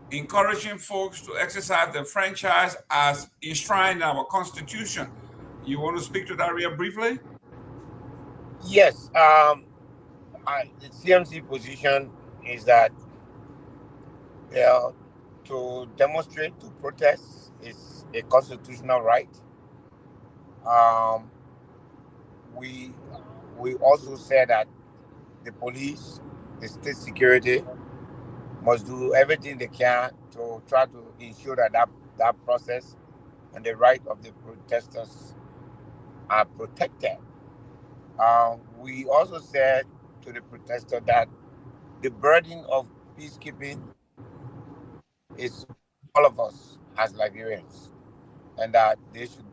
encouraging folks to exercise their franchise as enshrined in our Constitution. You want to speak to that real briefly? Yes. The CMC position is that to demonstrate, to protest is a constitutional right. We also said that the police, the state security must do everything they can to try to ensure that process and the right of the protesters are protected. We also said to the protester that the burden of peacekeeping is all of us as Liberians. and that they should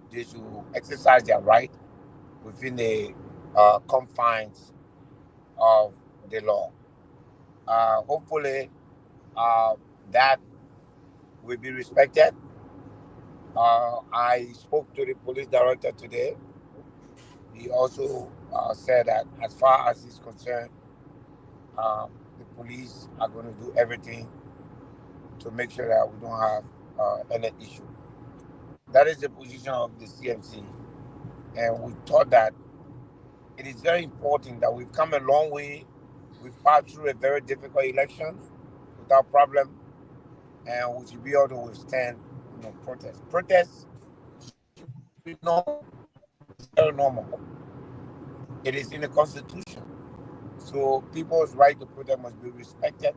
exercise their right within the confines of the law. Hopefully, that will be respected. I spoke to the police director today. He also said that as far as he's concerned, the police are going to do everything to make sure that we don't have any issue. That is the position of the CMC. And we thought that it is very important that we've come a long way. We've passed through a very difficult election without problem, and we should be able to withstand protests. Protests should be normal. It's very normal. It is in the Constitution. So people's right to protest must be respected.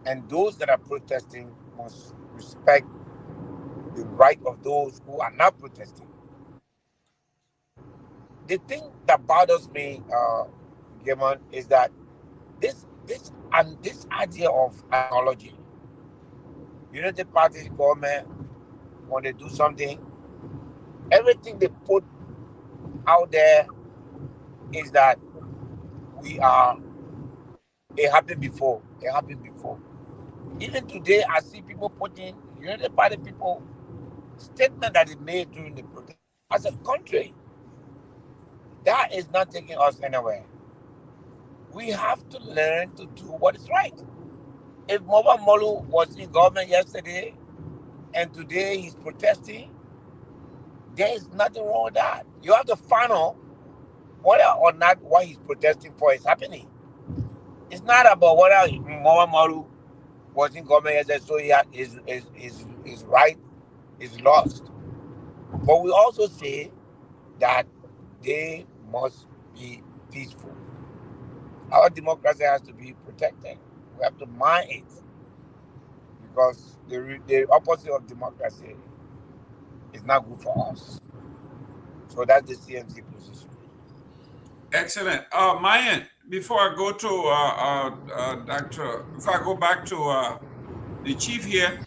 And those that are protesting must respect the right of those who are not protesting. The thing that bothers me, Gammon, is that this idea of ideology. United Party government, when they do something, everything they put out there is that it happened before. It happened before. Even today, I see people putting United Party people statement that they made during the protest. As a country, that is not taking us anywhere. We have to learn to do what is right. If Nyenwolo was in government yesterday and today he's protesting, there is nothing wrong with that. You have to find out whether or not what he's protesting for is happening. It's not about whether Nyenwolo was in government yesterday, so his right is lost. But we also say that they must be peaceful. Our democracy has to be protected. We have to mind it, because the opposite of democracy is not good for us. So that's the CMC position. Excellent. Myean, before I go to Dr. Before I go back to the chief here,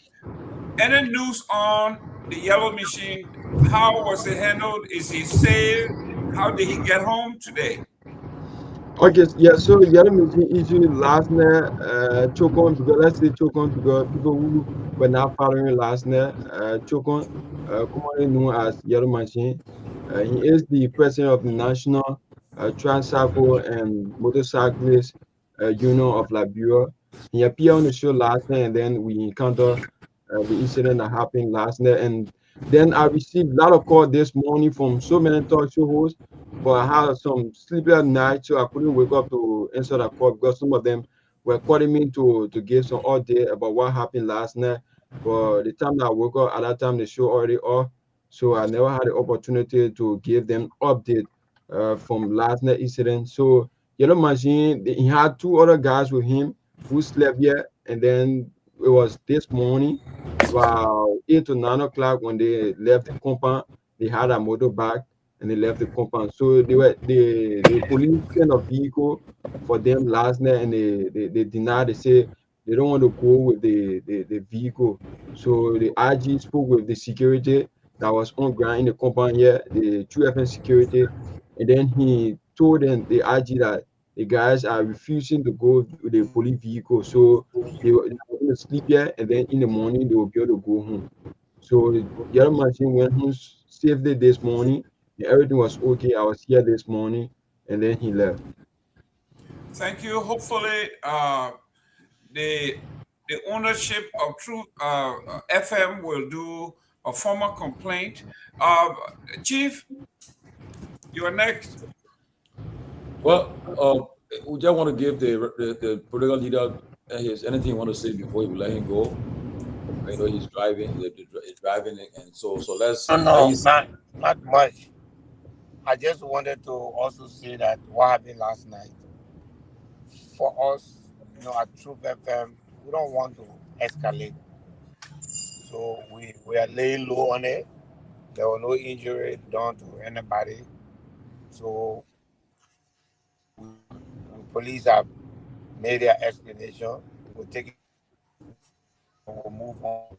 any news on the yellow machine? How was it handled? Is he safe? How did he get home today? Okay, yeah, so the other machine issue last night, choke on, because let's say choke on, because people who were not following last night, choke on, commonly known as Yellow Machine. He is the president of the National Tricycle and Motorcyclist Union of Liberia. He appeared on the show last night, and then we encountered the incident that happened last night. And then I received a lot of calls this morning from so many talk show hosts, but I had some sleepless nights, so I couldn't wake up to answer that call, because some of them were calling me to give some update about what happened last night. But the time that I woke up, at that time the show already off, so I never had the opportunity to give them update from last night incident. So Yellow Machine, he had two other guys with him who slept yet, and then it was this morning about 8 to 9 o'clock when they left the compound. They had a motorbike and they left the compound. So the police sent a vehicle for them last night, and they denied. They say they don't want to go with the vehicle. So the IG spoke with the security that was on ground in the compound here, the 2FN security, and then he told them, the IG, that the guys are refusing to go with the police vehicle. So they were going to sleep here, and then in the morning they will be able to go home. So the other machine went home safely this morning, and everything was okay. I was here this morning, and then he left. Thank you. Hopefully, the ownership of True FM will do a formal complaint. Chief, you're next. Well, we just want to give the political leader anything you want to say before you let him go. I know he's driving, and so let's. No, not much. I just wanted to also say that what happened last night, for us, at Truth FM, we don't want to escalate. So we are laying low on it. There was no injury done to anybody. So police have made their explanation. We'll take it. We'll move on.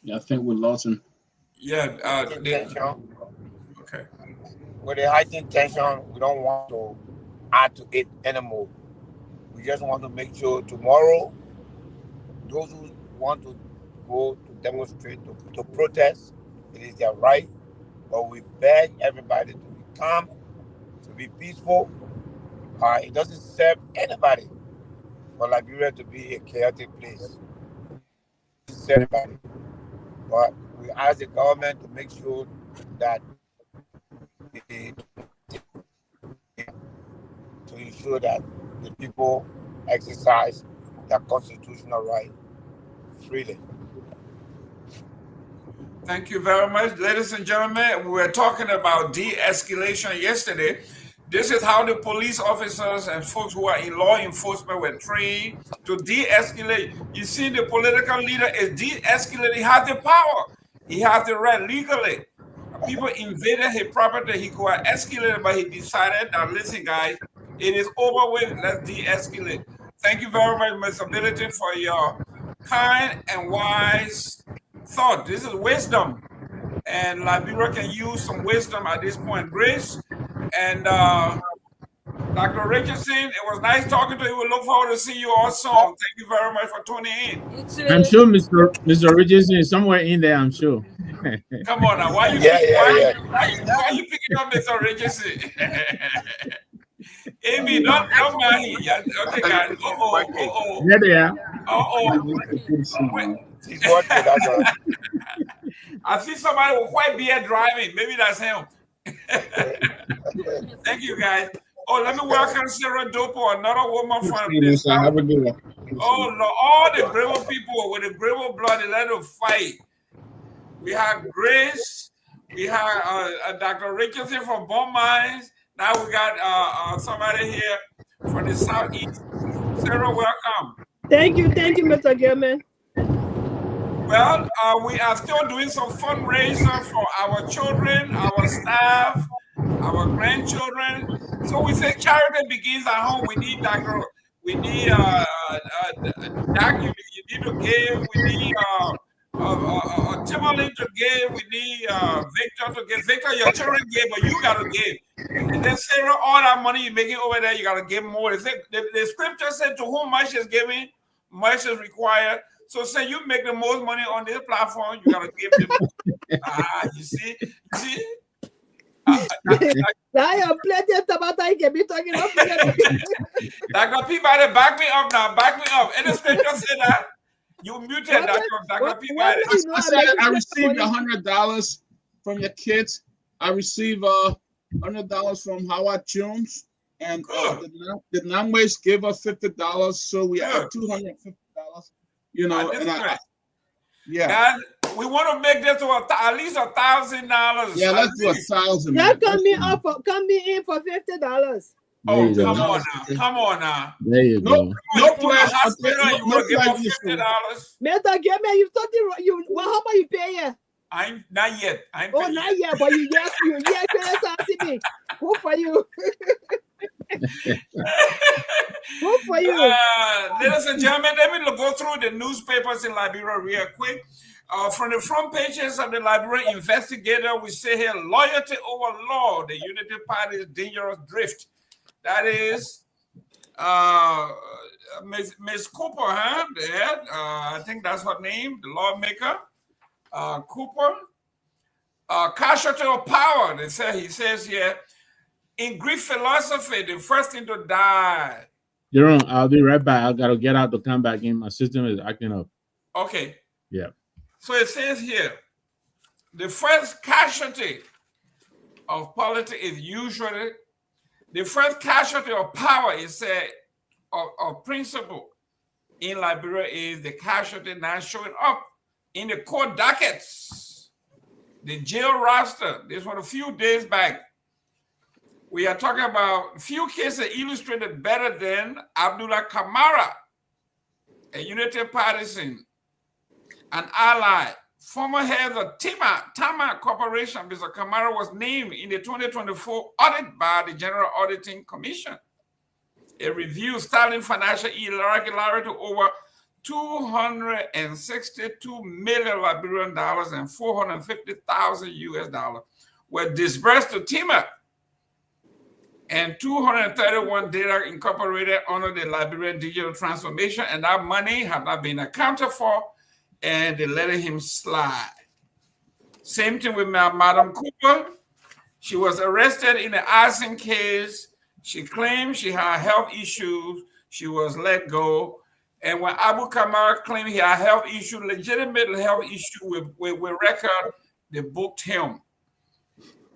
Yeah, I think we lost him. Yeah. Tension. Okay. With the heightened tension, we don't want to add to it anymore. We just want to make sure tomorrow, those who want to go to demonstrate, to protest, it is their right. But we beg everybody to be calm, to be peaceful. It doesn't serve anybody for Liberia to be a chaotic place. It doesn't serve anybody. But we ask the government to make sure that to ensure that the people exercise their constitutional right freely. Thank you very much, ladies and gentlemen. We were talking about de-escalation yesterday. This is how the police officers and folks who are in law enforcement were trained to de-escalate. You see, the political leader is de-escalating. He has the power. He has the right legally. People invaded his property. He could have escalated, but he decided that, listen, guys, it is over with. Let's de-escalate. Thank you very much, Mr. Ability, for your kind and wise thought. This is wisdom. And Liberia can use some wisdom at this point. Grace and Dr. Richardson, it was nice talking to you. We look forward to seeing you all soon. Thank you very much for tuning in. I'm sure Mr. Richardson is somewhere in there, I'm sure. Come on now. Why are you picking up Mr. Richardson? Amy, don't mind him. Yeah, okay, guys. Yeah, they are. I see somebody with white beard driving. Maybe that's him. Thank you, guys. Oh, let me welcome Sarah Dopo, another woman from this. Oh, Lord, all the Grable people with the Grable blood, they let them fight. We have Grace. We have Dr. Richardson from Bone Mines. Now we got somebody here from the Southeast. Sarah, welcome. Thank you, Mr. Gilman. Well, we are still doing some fundraiser for our children, our staff, our grandchildren. So we say charity begins at home. We need Dr. We need Doc, you need to give. We need Tomalin to give. We need Victor to give. Victor, your children gave, but you got to give. And then Sarah, all that money you're making over there, you got to give more. The scripture said, to whom much is given, much is required. So say you make the most money on this platform, you got to give them. You see? Now you're plenty of tabata you can be talking about. Dr. Peabody, back me up now. Back me up. And the scripture said that. You muted Dr. Peabody. I said I received $100 from your kids. I received $100 from Howard Jones. And the Nyenwolo gave us $50, so we have $250. You know, and we want to make this to at least $1,000. Yeah, let's do $1,000. Yeah, come in for $50. Oh, come on now. There you go. No place. Mr. Gilman, you thought how much you pay here? I'm not yet. Not yet, but you me. Good for you. Good for you. Ladies and gentlemen, let me go through the newspapers in Liberia real quick. From the front pages of the Liberia Investigator, we say here, loyalty over law, the Unity Party's dangerous drift. That is Ms. Cooper, huh? I think that's her name, the lawmaker. Cooper. Casualty of power, he says here, in Greek philosophy, the first thing to die. Jerome, I'll be right back. I got to get out to come back in. My system is acting up. Okay. Yeah. So it says here, the first casualty of politics is usually, the first casualty of power is of principle in Liberia is the casualty now showing up in the court dockets, the jail roster. This was a few days back. We are talking about a few cases illustrated better than Abdullah Kamara, a Unity partisan, an ally, former head of Tama Corporation. Mr. Kamara was named in the 2024 audit by the General Auditing Commission. A review starting financial irregularity over $262 million Liberian dollars and 450,000 US dollars were disbursed to Timor, and 231 data incorporated under the Liberian digital transformation, and that money had not been accounted for, and they let him slide. Same thing with Madam Cooper. She was arrested in the arson case. She claimed she had health issues. She was let go. And when Abu Kamara claimed he had health issue, legitimate health issue with record, they booked him.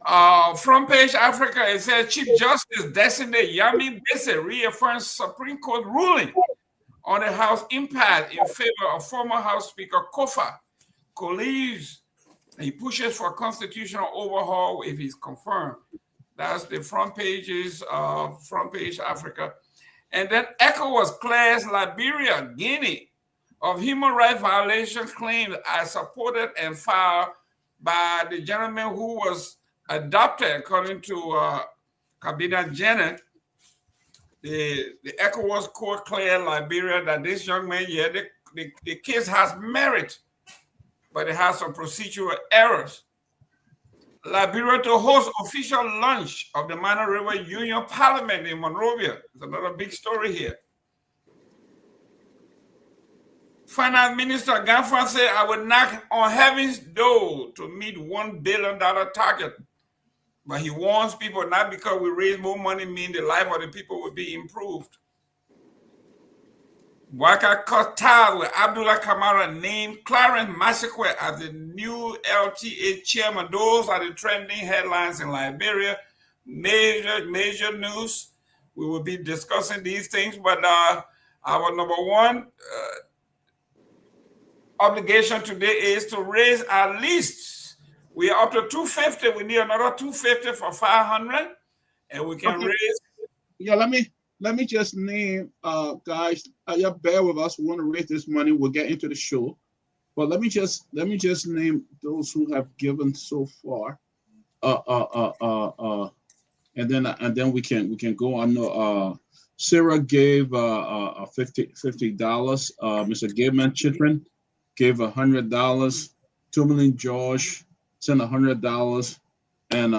Front page Africa, it says Chief Justice Designate Yami Bese reaffirms Supreme Court ruling on the House impasse in favor of former House Speaker Kofa. Colleagues, he pushes for constitutional overhaul if he's confirmed. That's the front pages of Front Page Africa. And then ECOWAS clears Liberia, Guinea of human rights violation claims as supported and filed by the gentleman who was adopted, according to Kabila Janet. The ECOWAS court cleared Liberia that this young man, the case has merit, but it has some procedural errors. Liberia to host official launch of the Minor River Union Parliament in Monrovia. It's another big story here. Finance Minister Garguah said, I will knock on heaven's door to meet $1 billion target. But he warns people not because we raise more money mean the life of the people will be improved. Waka cut ties with Abdullah Kamara named Clarence Masekwe as the new LTA chairman. Those are the trending headlines in Liberia. Major news. We will be discussing these things, but our number one obligation today is to raise at least, we are up to 250. We need another 250 for 500, and we can raise. Yeah, let me just name, guys. Yeah, bear with us. We want to raise this money. We'll get into the show, but let me just name those who have given so far. And then we can go on. Sarah gave $50. Mr. Gabeman Chitrin gave $100. Tomalin George sent $100, and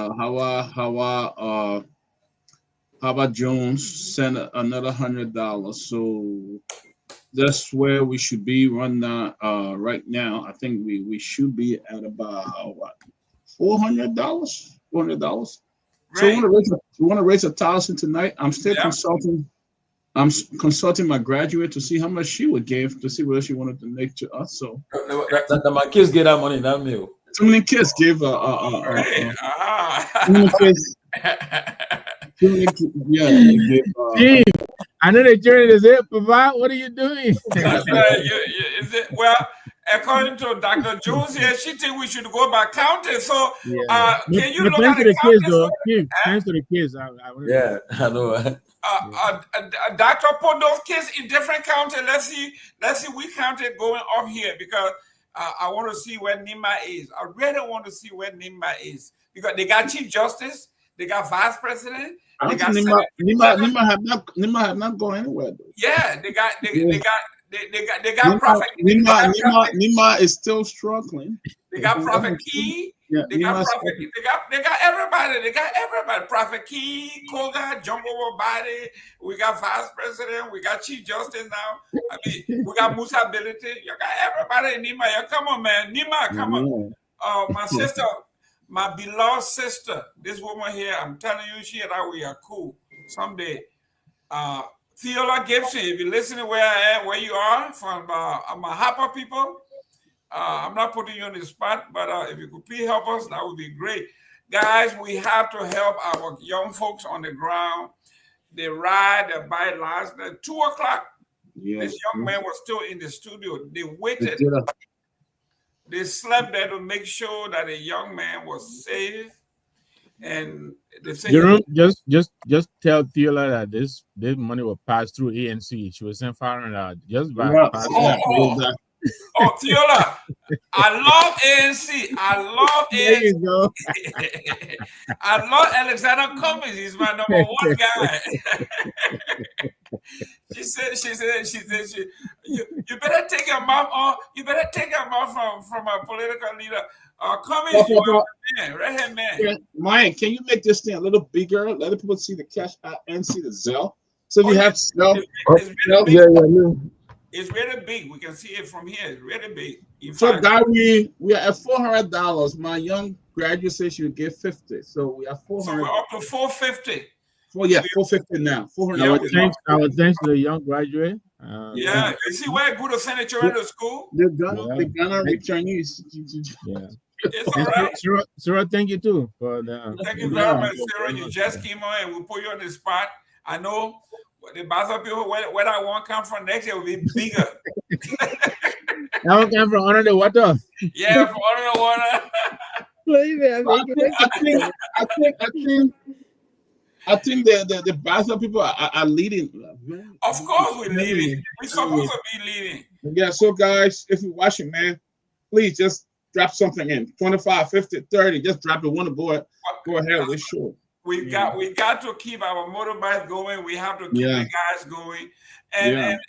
Hawa Jones sent another $100. So that's where we should be right now. I think we should be at about what, $400? $400. So we want to raise $1,000 tonight. I'm still consulting. I'm consulting my graduate to see how much she would give to see what she wanted to make to us. So my kids get that money, not me. Too many kids give Steve, I know the journey is it, Papa. What are you doing? Well, according to Dr. Jones here, she thinks we should go by counting. So, can you look at the kids, though? Thanks to the kids. I know. Doctor, put those kids in different counties. Let's see. We counted going up here because I want to see where Nima is. I really want to see where Nima is because they got Chief Justice, they got Vice President. They got Nima have not gone anywhere. Though. Yeah, they got Prophet. Nima is still struggling. They got Prophet Key. Yeah, they got Prophet. They got everybody. They got everybody. Prophet Key, Koga, Jumbo Body. We got Vice President. We got Chief Justice now. I mean, we got Musa Ability. You got everybody in Nima. Yeah, come on, man. Nima, come on. My sister, my beloved sister. This woman here, I'm telling you, she and I, we are cool. Someday. Theola Gibson, if you're listening where you are, from my Hapa people, I'm not putting you on the spot, but if you could please help us, that would be great. Guys, we have to help our young folks on the ground. They ride their bike last night, 2 o'clock. Yes. This young man was still in the studio. They waited. They slept there to make sure that a young man was safe. And they say, just tell Theola that this money will pass through ANC. She was sent $500 just by passing. Oh, Theola, I love ANC. There you go. I love Alexander Cummings. He's my number one guy. She said, You better take your mouth on. You better take your mouth from a political leader. Comments, man, right here, man. Myean, can you make this thing a little bigger? Let people see the Cash App and see the Zelle. So if you have Zelle, it's really big. It's really big. We can see it from here. It's really big. So, guy, we are at $400. My young graduate says she would give 50. So we are 400. So we're up to 450. Well, yeah, 450 now. 400. Our thanks to the young graduate. Yeah, you see where good to send your children to school? They're gonna returnees. Yeah. It's all right. Sarah, thank you too for the. Thank you very much, Sarah. You just came on and we put you on the spot. I know the Basel people where that one come from next year will be bigger. That one come from under the water. Yeah, from under the water. I think the Basel people are leading. Of course, we're leading. We're supposed to be leading. Yeah, so guys, if you're watching, man, please just drop something in 25, 50, 30. Just drop it on the board. Go ahead, we're sure. We got to keep our motorbikes going. We have to keep the guys going. And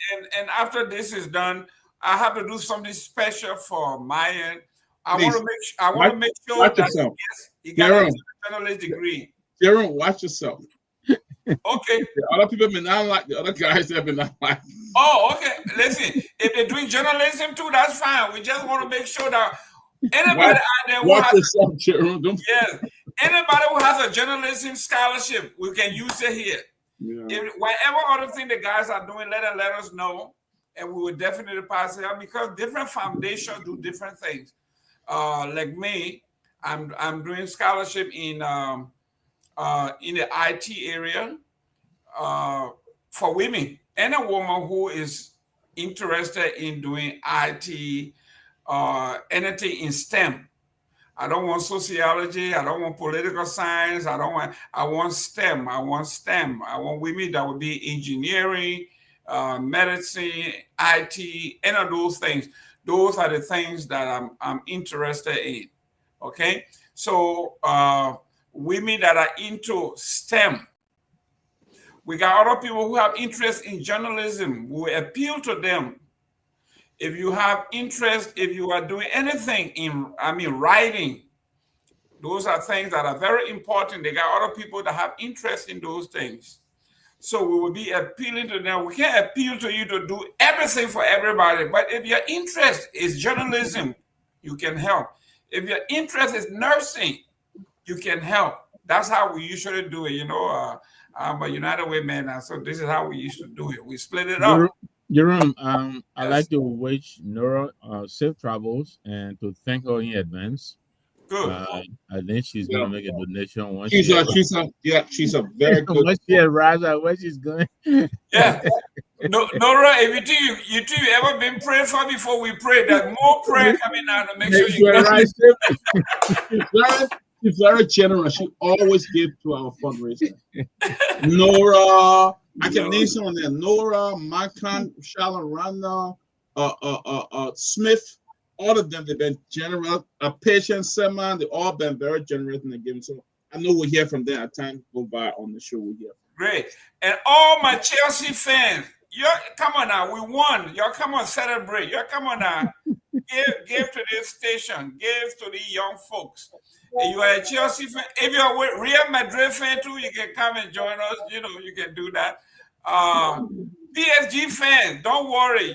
after this is done, I have to do something special for Myean. I want to make sure that he got a journalist degree. Darren, watch yourself. Okay. The other people may not like the other guys that may not like. Oh, okay. Listen, if they're doing journalism too, that's fine. We just want to make sure that anybody out there who has anybody who has a journalism scholarship, we can use it here. Yeah. Whatever other thing the guys are doing, let us know, and we will definitely pass it out because different foundations do different things. Like me, I'm doing scholarship in the IT area for women. Any woman who is interested in doing IT anything in STEM. I don't want sociology. I don't want political science. I want STEM. I want STEM. I want women that will be engineering, medicine, IT, any of those things. Those are the things that I'm interested in. Okay, so women that are into STEM. We got other people who have interest in journalism. We appeal to them. If you have interest, if you are doing anything in, writing, those are things that are very important. They got other people that have interest in those things. So we will be appealing to them. We can't appeal to you to do everything for everybody. But if your interest is journalism, you can help. If your interest is nursing, you can help. That's how we usually do it. I'm a United Way man now, so this is how we used to do it. We split it up. Jerome, I'd like to wish Nora safe travels and to thank her in advance. Good. I think she's gonna make a donation once. She's a very good. Once she arrives at where she's going. Yeah. Nora, if you ever been prayed for before we pray, there's more prayer coming out to make sure you get right. She's very generous. She always gives to our fundraiser. Nora, I can name some of them. Nora, Makan, Charlotte Randall, Smith, all of them, they've been generous. Patient Seman, they've all been very generous in the giving. So I know we'll hear from them as time go by on the show. We'll hear. Great. And all my Chelsea fans, come on now, we won. Y'all come on, celebrate. Y'all come on now. Give to this station. Give to the young folks. If you are a Chelsea fan, if you're a Real Madrid fan too, you can come and join us. You can do that. PSG fans, don't worry.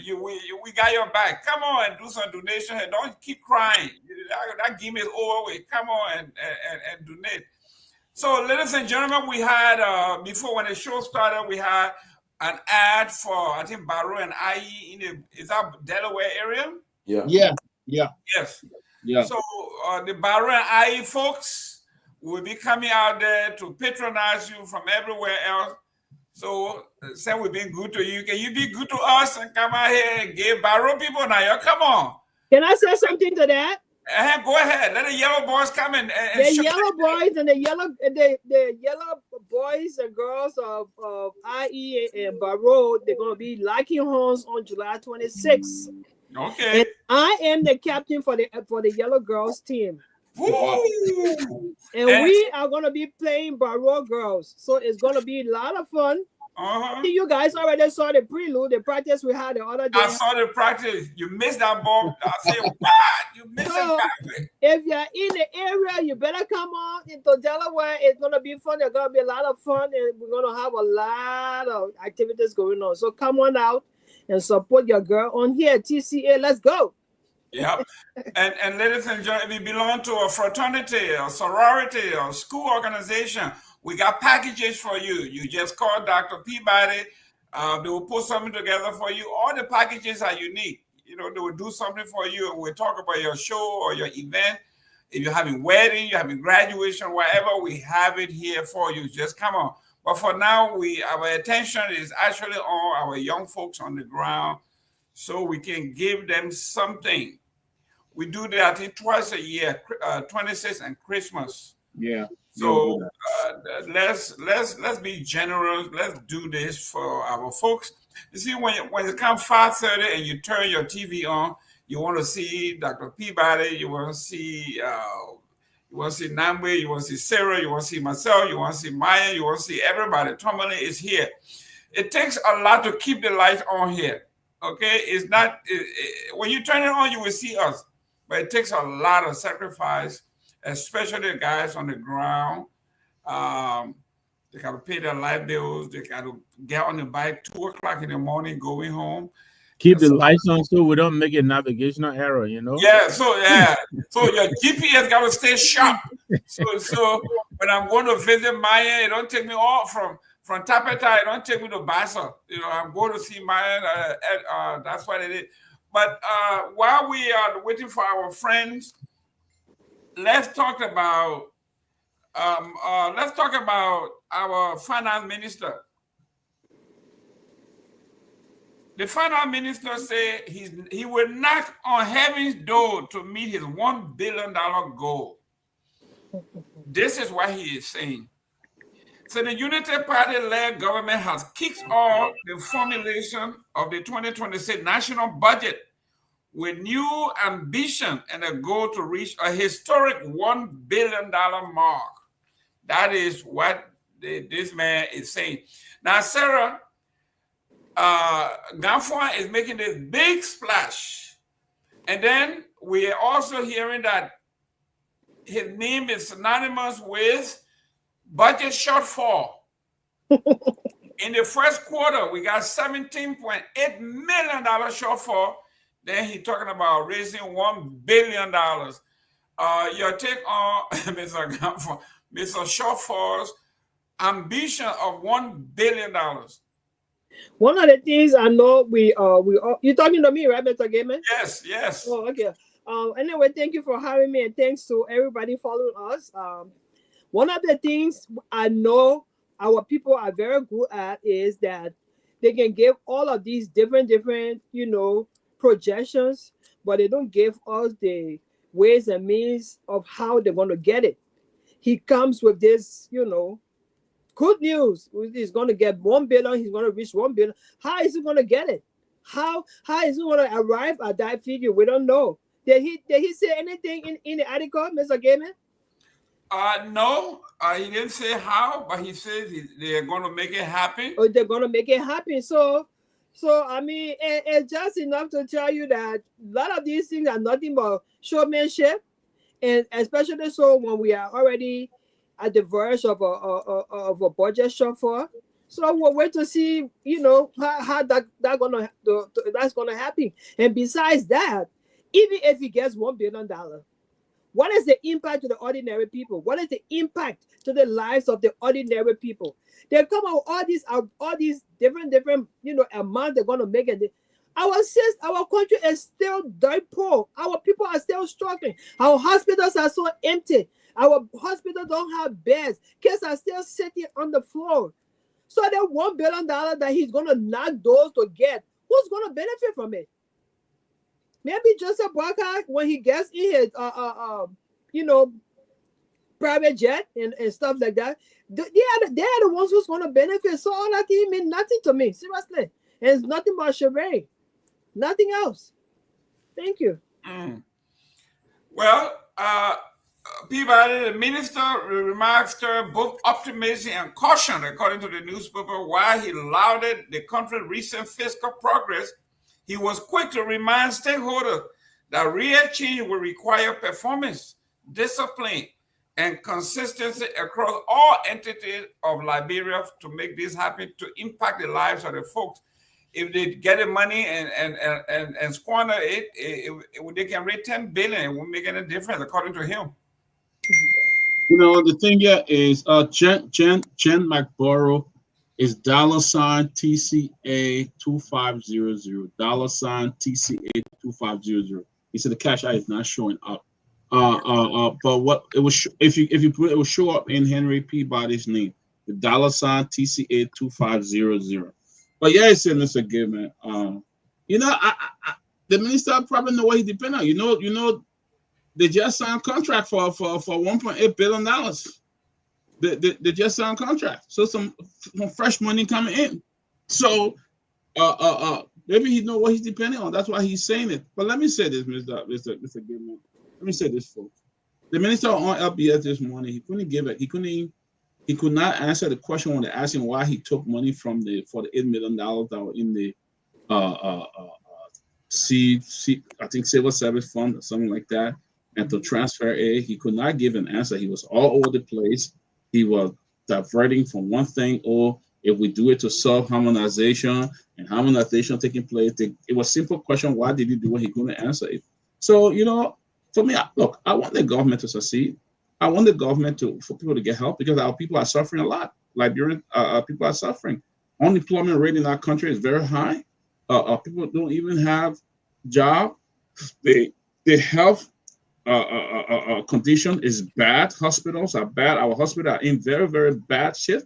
We got your back. Come on and do some donation. And don't keep crying. That game is over with. Come on and donate. So, ladies and gentlemen, we had before when the show started, we had an ad for I think Barrow and IE is that Delaware area? Yeah. Yes. Yeah. So the Barrow and IE folks will be coming out there to patronize you from everywhere else. So say we've been good to you. Can you be good to us and come out here and give Barrow people now? Yo, come on. Can I say something to that? Go ahead. Let the yellow boys come in. The yellow boys and the yellow boys and girls of IE and Barrow, they're gonna be locking horns on July 26th. Okay. And I am the captain for the yellow girls team. Woo! And we are gonna be playing Barrow girls, so it's gonna be a lot of fun. You guys already saw the prelude, the practice we had the other day. I saw the practice. You missed that ball. I said, what? You missed it. If you're in the area, you better come on into Delaware. It's going to be fun. There's going to be a lot of fun, and we're going to have a lot of activities going on. So come on out and support your girl on here, TCA. Let's go. Yep. And ladies and gentlemen, if you belong to a fraternity or sorority or school organization, we got packages for you. You just call Dr. Peabody. They will put something together for you. All the packages are unique. You know, they will do something for you. We'll talk about your show or your event. If you're having wedding, you're having graduation, whatever, we have it here for you. Just come on. But for now, our attention is actually on our young folks on the ground, so we can give them something. We do that, I think, twice a year, 26th and Christmas. Yeah. So let's be generous. Let's do this for our folks. You see, when it comes 5:30 and you turn your TV on, you want to see Dr. Peabody. You want to see Nyenwolo. You want to see Sarah. You want to see myself. You want to see Myean. You want to see everybody. Tomalin is here. It takes a lot to keep the lights on here. Okay, it's not when you turn it on, you will see us, but it takes a lot of sacrifice, especially the guys on the ground. They got to pay their light bills. They got to get on the bike 2 o'clock in the morning, going home. Keep the lights on so we don't make a navigational error, you know? Yeah, so your GPS got to stay sharp. So when I'm going to visit Myean, it don't take me off from Tapeta, it don't take me to Bassa. You know, I'm going to see Myean. That's what it is. But while we are waiting for our friends, let's talk about our finance minister. The finance minister said he will knock on heaven's door to meet his $1 billion goal. This is what he is saying. So the Unity Party-led government has kicked off the formulation of the 2026 national budget with new ambition and a goal to reach a historic $1 billion mark. That is what this man is saying. Now, Sarah, Garguah is making this big splash. And then we are also hearing that his name is synonymous with budget shortfall. In the first quarter, we got $17.8 million shortfall. Then he's talking about raising $1 billion. Your take on Mr. Garguah, Mr. Shortfall's ambition of $1 billion. One of the things I know you're talking to me, right, Mr. Gaiman? Yes. Oh, okay. Anyway, thank you for having me, and thanks to everybody following us. One of the things I know our people are very good at is that they can give all of these different, projections, but they don't give us the ways and means of how they're going to get it. He comes with this, good news. He's going to get $1 billion. He's going to reach $1 billion. How is he going to get it? How is he going to arrive at that figure? We don't know. Did he say anything in the article, Mr. Gaiman? No, he didn't say how, but he says they're going to make it happen. Oh, they're going to make it happen. So I mean, it's just enough to tell you that a lot of these things are nothing but showmanship, and especially so when we are already at the verge of a budget shortfall. So we'll wait to see, how that's gonna happen. And besides that, even if he gets $1 billion, what is the impact to the ordinary people? What is the impact to the lives of the ordinary people? They come out all these different amounts they're gonna make it. Our country is still very poor. Our people are still struggling. Our hospitals are so empty. Our hospitals don't have beds. Kids are still sitting on the floor. So that $1 billion that he's gonna knock doors to get, who's gonna benefit from it? Maybe Joseph Boakai, when he gets in his private jet and stuff like that, they are the ones who's gonna benefit. So all that thing means nothing to me, seriously. And it's nothing but charade. Nothing else. Thank you. Well, Peabody, the minister remarks both optimism and caution, according to the newspaper. While he lauded the country's recent fiscal progress, he was quick to remind stakeholders that real change will require performance, discipline, and consistency across all entities of Liberia to make this happen, to impact the lives of the folks. If they get the money and squander it, they can raise 10 billion. It won't make any difference, according to him. You know, the thing here is Jen McBorough is $TCA 2500 $TCA 2500. He said the cash out is not showing up. But what it was, if you put it, will show up in Henry Peabody's name, the $TCA 2500. But yeah, he's saying this again, man. You know, the minister probably know what he depend on. You know, they just signed a contract for $1.8 billion. They just signed a contract, so some fresh money coming in. So maybe he know what he's depending on. That's why he's saying it. But let me say this, Mr. Goodman. Let me say this, folks. The minister on LBS this morning, he couldn't give it. He could not answer the question when they asked him why he took money for the $8 million that were in the I think civil service fund or something like that, and to transfer it. He could not give an answer. He was all over the place. He was diverting from one thing, or if we do it to solve harmonization and harmonization taking place. It was a simple question. Why did he do it? He couldn't answer it. So, you know, for me, look, I want the government to succeed. I want the government for people to get help, because our people are suffering a lot. Liberian people are suffering. Unemployment rate in our country is very high. People don't even have job. The health condition is bad. Hospitals are bad. Our hospitals are in very, very bad shape.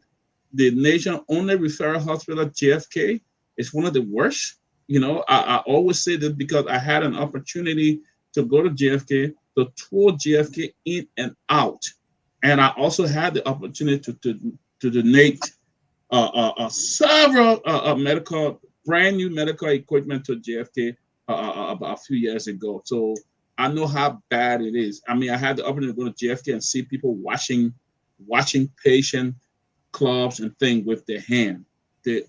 The nation only referral hospital, JFK, is one of the worst. You know, I always say that because I had an opportunity to go to JFK, to tour JFK in and out. And I also had the opportunity to donate several brand new medical equipment to JFK about a few years ago. So I know how bad it is. I mean, I had the opportunity to go to JFK and see people washing patient clothes and things with their hand. The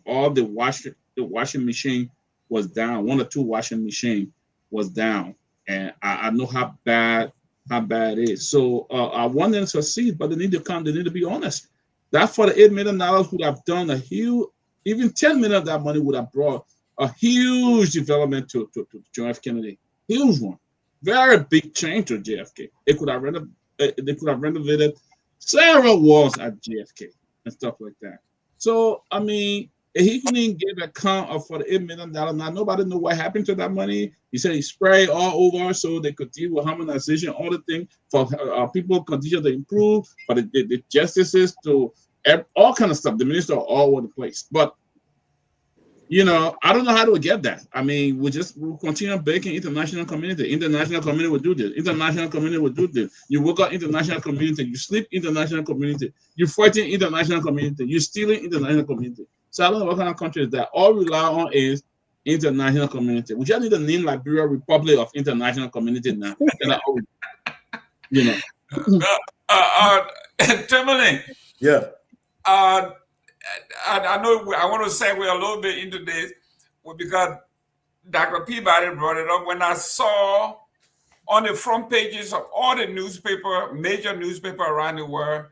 washing machine was down. 1 or 2 washing machine was down. And I know how bad it is. So I want them to succeed, but they need to come. They need to be honest. That for the $8 million would have done a huge, even $10 million of that money would have brought a huge development to John F. Kennedy. Huge one, very big change to JFK. They could have renovated several walls at JFK and stuff like that. So I mean, he couldn't even give a count for the $8 million. Now nobody know what happened to that money. He said he sprayed all over so they could deal with harmonization, all the things for people continue to improve, for the justices to all kind of stuff. The minister are all over the place. But you know, I don't know how to get that. I mean, we'll continue baking international community. International community will do this. International community will do this. You work out international community. You sleep international community. You fighting international community. You stealing international community. So I don't know what kind of country is that. All we rely on is international community. We just need to name Liberia Republic of International Community now. You know. Tomalin. Yeah. I know I want to segue a little bit into this because Dr. Peabody brought it up. When I saw on the front pages of all the major newspaper around the world,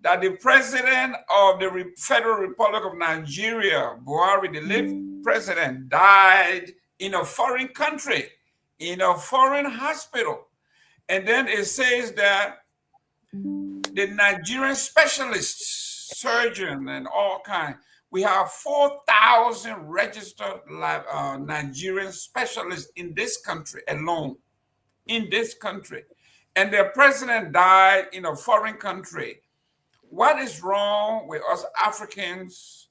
that the president of the Federal Republic of Nigeria, Guar, the late president, died in a foreign country, in a foreign hospital. And then it says that the Nigerian specialists, surgeon and all kinds. We have 4,000 registered Nigerian specialists in this country alone, in this country. And their president died in a foreign country. What is wrong with us Africans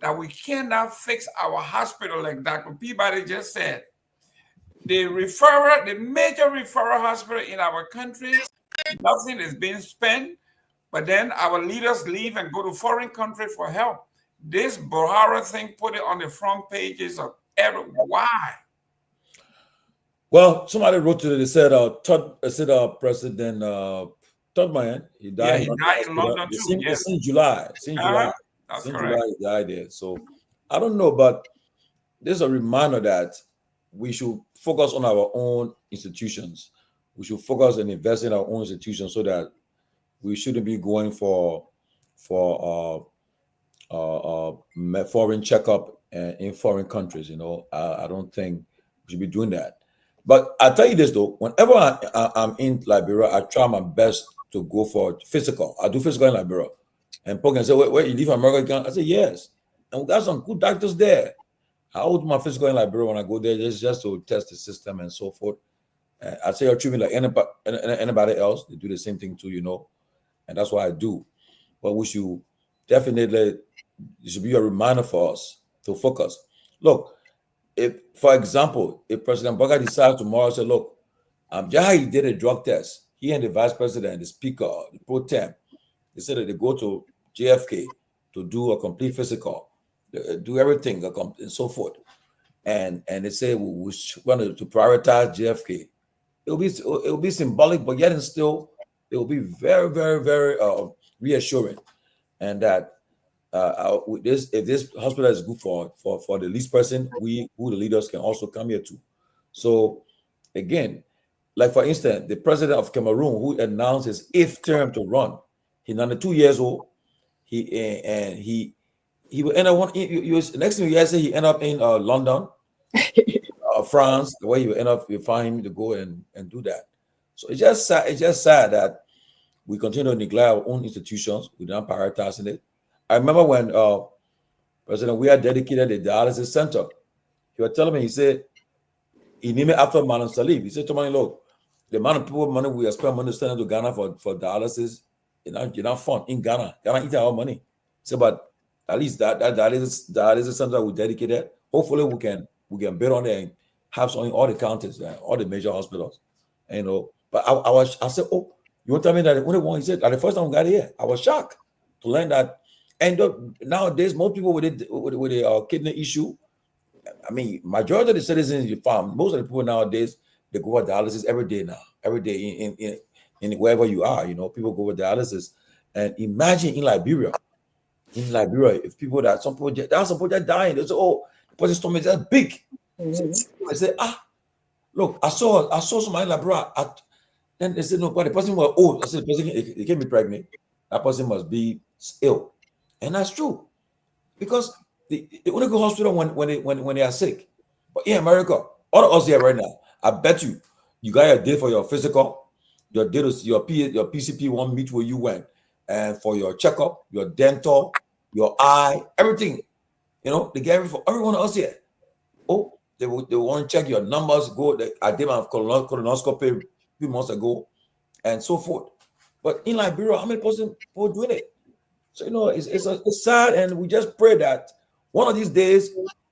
that we cannot fix our hospital like Dr. Peabody just said? The major referral hospital in our country, nothing is being spent. But then our leaders leave and go to foreign country for help. This Buhari thing put it on the front pages of why? Well, somebody wrote to it. They said, President Myean. He died. Yeah, he died in London too. Yes. Since July. That's Since correct. July, he died there. So I don't know, but there's a reminder that we should focus on our own institutions. We should focus and invest in our own institutions so that we shouldn't be going for foreign checkup in foreign countries. You know, I don't think we should be doing that. But I tell you this though, whenever I'm in Liberia, I try my best to go for physical. I do physical in Liberia, and people can say, "Wait, you live in America?" I say, "Yes," and we got some good doctors there. I will do my physical in Liberia when I go there, just to test the system and so forth. I say, "You're treating like anybody else." They do the same thing too, you know, and that's what I do. But we should definitely, it should be a reminder for us to focus. Look, if, for example, if President Bugger decides tomorrow, say, look, just he did a drug test, he and the vice president, the speaker, the pro tem, they said that they go to JFK to do a complete physical, do everything, and so forth. And they say we want to prioritize JFK. It will be symbolic, but yet and still, it will be very, very, very reassuring. And that if this hospital is good for the least person, we who the leaders can also come here too. So again, like for instance, the president of Cameroon who announced his 8th term to run, he's 92 years old. He will end up next thing you say he end up in London, France, where he will end up. You find him to go and do that. So it's just sad that we continue to neglect our own institutions. We're not prioritizing it. I remember when President we had dedicated the dialysis center. He was telling me, he said, he named it after Madam Salif. He said to me, look, the amount of people money we are spending money to send to Ghana for dialysis, you're not fun in Ghana. Ghana eat our money. He said, but at least that dialysis center we dedicated, hopefully we can build on it and have some in all the counties, all the major hospitals. And, you know, but I said, oh, you want to tell me that the only one? He said, the first time we got here, I was shocked to learn that. And nowadays, most people with a kidney issue, I mean, majority of the citizens you found, most of the people nowadays, they go for dialysis every day now, every day in wherever you are, you know, people go for dialysis. And imagine in Liberia, if people there are some people that dying, they say, oh, the person's stomach is that big. So I say, look, I saw somebody in Liberia. Then they said, no, but the person was old. I said, the person they can't be pregnant. That person must be ill. And that's true. Because they only go to hospital when they are sick. But in America, all of us here right now, I bet you got a date for your physical, your date is your PCP won't meet where you went, and for your checkup, your dental, your eye, everything. You know, they get it for everyone else here. Oh, they want to check your numbers. I did my colonoscopy a few months ago, and so forth. But in Liberia, how many people doing it? So, you know, it's sad, and we just pray that one of these days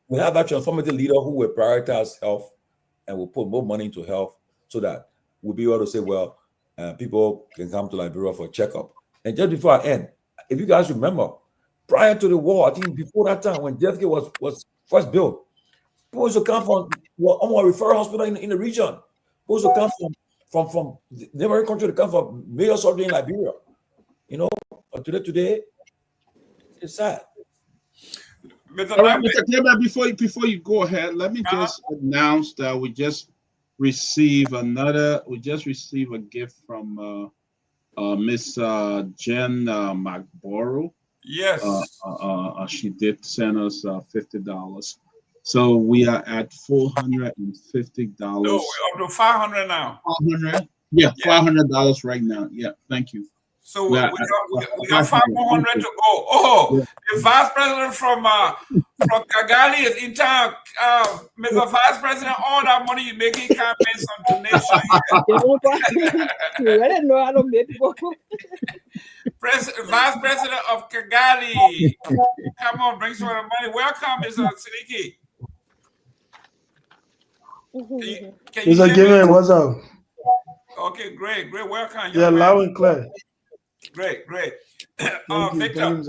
we have that transformative leader who will prioritize health and will put more money into health so that we'll be able to say, well, people can come to Liberia for a checkup. And just before I end, if you guys remember, prior to the war, I think before that time when JFK was first built, people used to come from a referral hospital in the region. People used to come from the neighboring country to come from major surgery in Liberia. You know, but today, it's sad. All right, Mr. Kehleboe, before you go ahead, let me just announce that we just received a gift from Miss Jen McBorough. Yes. She did send us $50. So we are at $450. No, we're up to 500 now. 500? Yeah, $500 right now. Yeah, thank you. So we got 500 to go. Oh, the vice president from Kigali is in town. Mr. Vice President, all that money you make, he can't pay some donation. I didn't know how to make people. Vice President of Kigali, come on, bring some money. Welcome, Mr. Siddiqui. Mr. Giving, what's up? Okay, great. Welcome. Yeah, loud and clear. Great. Victor,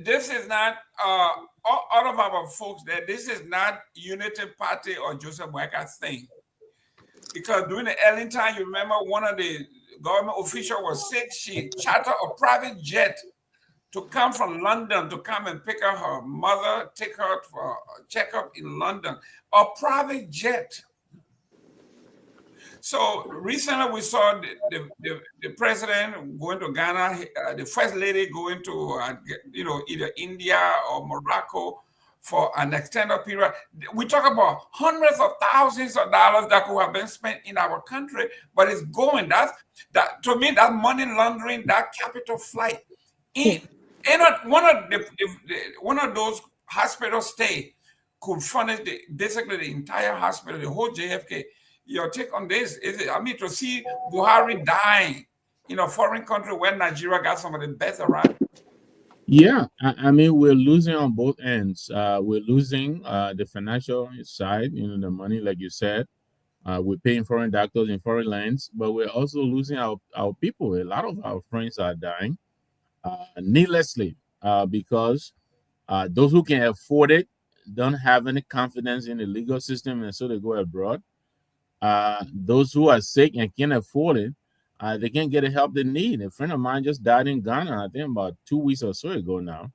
this is not all of our folks that this is not Unity Party or Joseph Boyka's thing. because during the early time, you remember one of the government officials was sick. She chartered a private jet to come from London to come and pick up her mother, take her for a checkup in London. A private jet. So recently we saw the president going to Ghana, the first lady going to either India or Morocco for an extended period. We talk about hundreds of thousands of dollars that could have been spent in our country, but it's going. That to me, that money laundering, that capital flight. One of those hospital stay could furnish basically the entire hospital, the whole JFK. Your take on this is, to see Buhari dying in a foreign country where Nigeria got some of the best around. Yeah, I mean, we're losing on both ends. We're losing the financial side, the money, like you said. We're paying foreign doctors in foreign lands, but we're also losing our people. A lot of our friends are dying needlessly because those who can afford it don't have any confidence in the legal system, and so they go abroad. Those who are sick and can't afford it, they can't get the help they need. A friend of mine just died in Ghana, I think about 2 weeks or so ago now.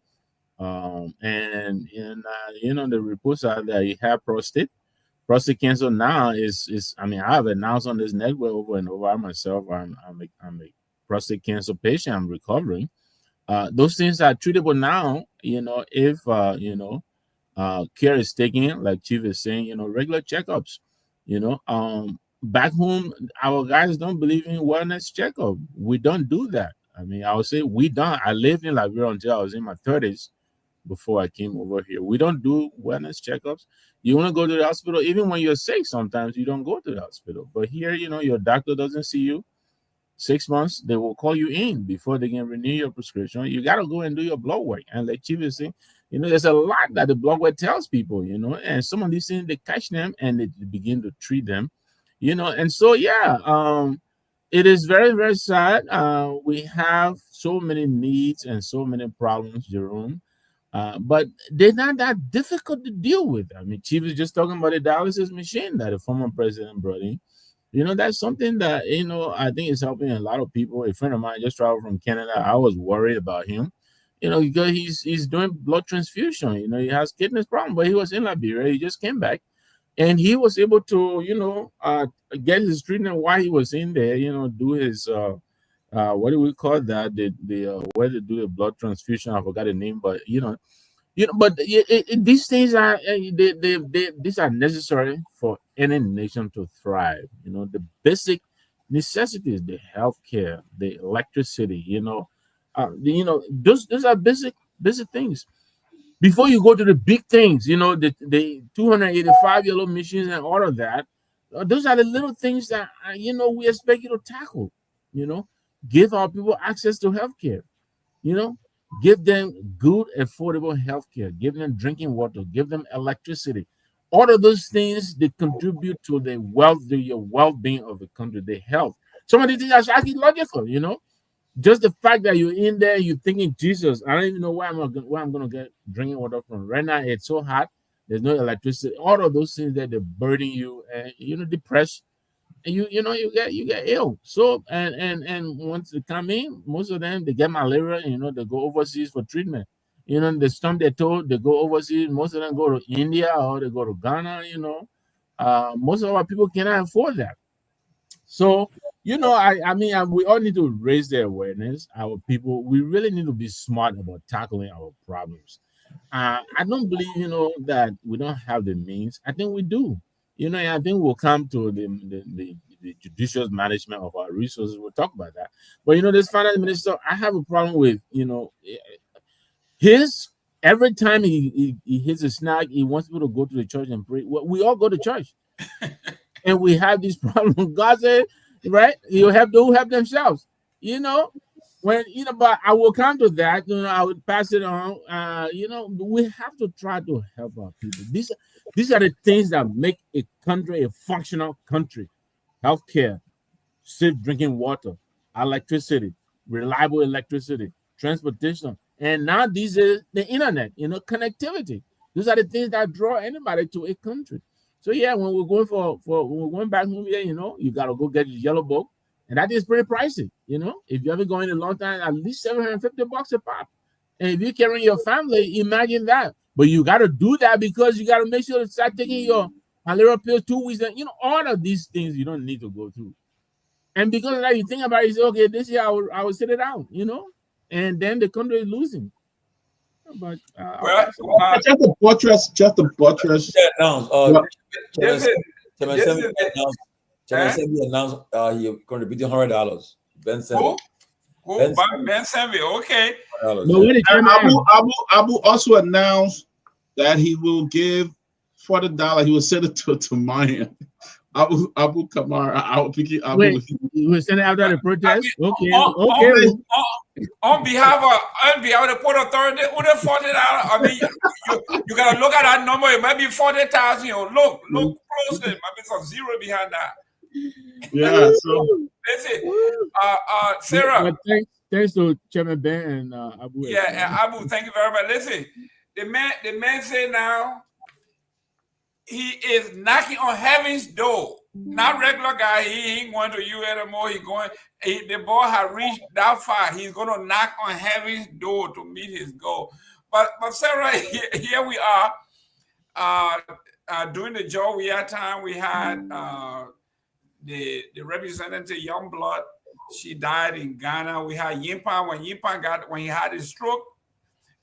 And the reports are that he had prostate cancer. Now is I have announced on this network over and over myself. I'm a prostate cancer patient. I'm recovering. Those things are treatable now. If care is taken, like Chief is saying, regular checkups. Back home, our guys don't believe in wellness checkup. We don't do that. I would say we don't. I lived in Liberia until I was in my 30s before I came over here. We don't do wellness checkups. You want to go to the hospital, even when you're sick, sometimes you don't go to the hospital. But here, your doctor doesn't see you. 6 months, they will call you in before they can renew your prescription. You got to go and do your blood work. And like Chief is saying, there's a lot that the blood work tells people, and some of these things, they catch them and they begin to treat them, and so, it is very, very sad. We have so many needs and so many problems, Jerome, but they're not that difficult to deal with. Chief is just talking about the dialysis machine that the former president brought in. That's something that, I think is helping a lot of people. A friend of mine just traveled from Canada. I was worried about him, because he's doing blood transfusion. He has kidney problem, but he was in Liberia. He just came back and he was able to, get his treatment while he was in there, do his, what do we call that? Where they do the blood transfusion. I forgot the name, but, but these things are these are necessary for any nation to thrive. The basic necessities, the healthcare, the electricity. Those are basic things. Before you go to the big things, the 285 yellow machines and all of that. Those are the little things that we expect you to tackle. Give our people access to healthcare. Give them good, affordable health care. Give them drinking water. Give them electricity. All of those things, they contribute to the well-being of the country, the health. Some of these things are actually logical, Just the fact that you're in there, you're thinking, Jesus, I don't even know where I'm going to get drinking water from. Right now, it's so hot. There's no electricity. All of those things that they're burdening you and, depressed. And you get ill. So and once they come in, most of them they get malaria. They go overseas for treatment. The some they're told they go overseas. Most of them go to India or they go to Ghana. Most of our people cannot afford that. So we all need to raise their awareness. Our people, we really need to be smart about tackling our problems. I don't believe that we don't have the means. I think we do. I think we'll come to the judicious management of our resources. We'll talk about that. But this finance minister, I have a problem with his every time he hits a snag, he wants people to go to the church and pray. Well, we all go to church, and we have these problems. God said, right? He'll help those who help themselves. When but I will come to that. I would pass it on. We have to try to help our people. These are the things that make a country a functional country: healthcare, safe drinking water, electricity, reliable electricity, transportation, and now these are the internet. Connectivity. These are the things that draw anybody to a country. So yeah, when we're going when we're going back home here, you gotta go get your yellow book, and that is pretty pricey. If you haven't gone in a long time, at least $750 a pop. And if you're carrying your family, imagine that. But you gotta do that because you gotta make sure to start taking your malaria pills 2 weeks, and all of these things you don't need to go through. And because of that, you think about it, you say, okay, this year I will sit it down, and then the country is losing. But just the buttress. Sanvee announced he contributed $100. Ben Sanvee. Ben Sanvee, okay. Abu also announced that he will give $40. He will send it to Myean. Abu Kamar. Wait, you will send it after the protest? Okay. On behalf of the Port Authority, only $40. I mean, you gotta look at that number. It might be 40,000. Look closely. It might be some zero behind that. Yeah. So listen, Sarah. Thanks to Chairman Ben and Abu. Yeah, and Abu, thank you very much. Listen, the man said now he is knocking on heaven's door. Not regular guy. He ain't going to you anymore. The boy has reached that far. He's going to knock on heaven's door to meet his goal. But Sarah, here we are. During the Joe we had time, we had the representative Youngblood. She died in Ghana. We had Yimpan. When he had his stroke,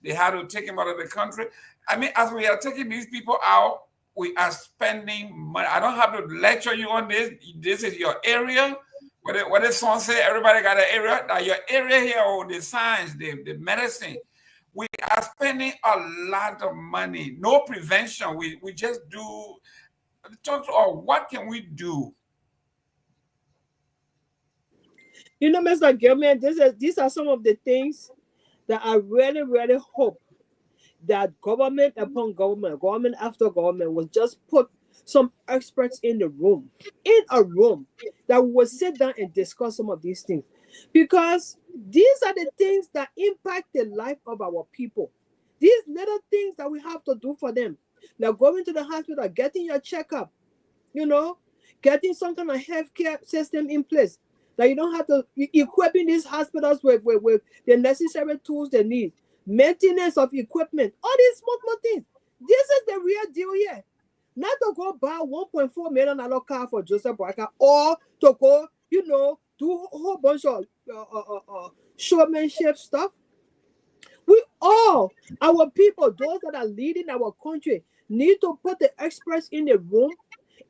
they had to take him out of the country. I mean, as we are taking these people out, we are spending money. I don't have to lecture you on this. This is your area. What does song say? Everybody got an area. Now your area here, or the science, the medicine. We are spending a lot of money. No prevention. We just do. Talk to us. What can we do? Mr. Gilman, these are some of the things that I really, really hope that government upon government, government after government will just put some experts in a room that will sit down and discuss some of these things. Because these are the things that impact the life of our people. These little things that we have to do for them. Like going to the hospital, getting your checkup, getting some kind of healthcare system in place. That you don't have to equipping these hospitals with the necessary tools they need. Maintenance of equipment, all these small things. This is the real deal here. Not to go buy $1.4 million car for Joseph Boyka, or to go, do a whole bunch of showmanship stuff. We all, our people, those that are leading our country, need to put the experts in the room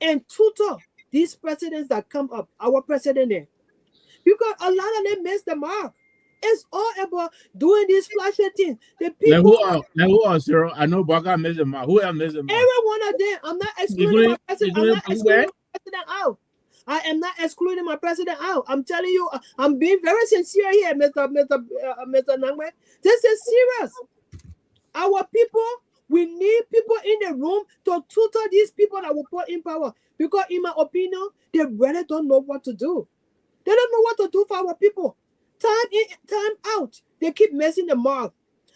and tutor these presidents that come up, our president there. Because a lot of them miss the mark. It's all about doing these flashy things. The people. Who are Sarah? I know Baka missed the mark. Who else missed the mark? Every one of them. I'm not excluding my president. I'm not excluding my president out. I am not excluding my president out. I'm telling you, I'm being very sincere here, Mr. Nangwe. This is serious. Our people, we need people in the room to tutor these people that will put in power. Because in my opinion, they really don't know what to do. They don't know what to do for our people. Time in, time out. They keep messing the mark.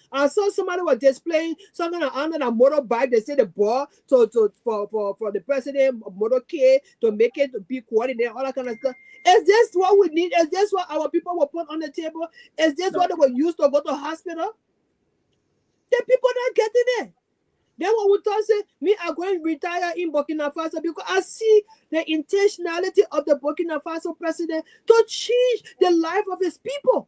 I saw somebody was displaying something on a motorbike. They say the ball for the president motorcade to make it to be coordinated, all that kind of stuff. Is this what we need? Is this what our people will put on the table? Is this what they will use to go to hospital? The people not getting it. Then what we thought say, me are going to retire in Burkina Faso because I see the intentionality of the Burkina Faso president to change the life of his people.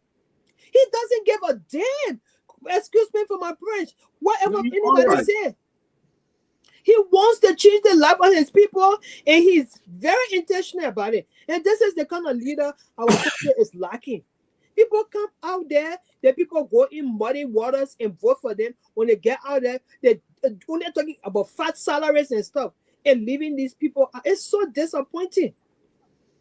He doesn't give a damn. Excuse me for my French. Whatever anybody say. He wants to change the life of his people, and he's very intentional about it. And this is the kind of leader our country is lacking. People come out there, the people go in muddy waters and vote for them. When they get out there, they're only talking about fat salaries and stuff and leaving these people. It's so disappointing.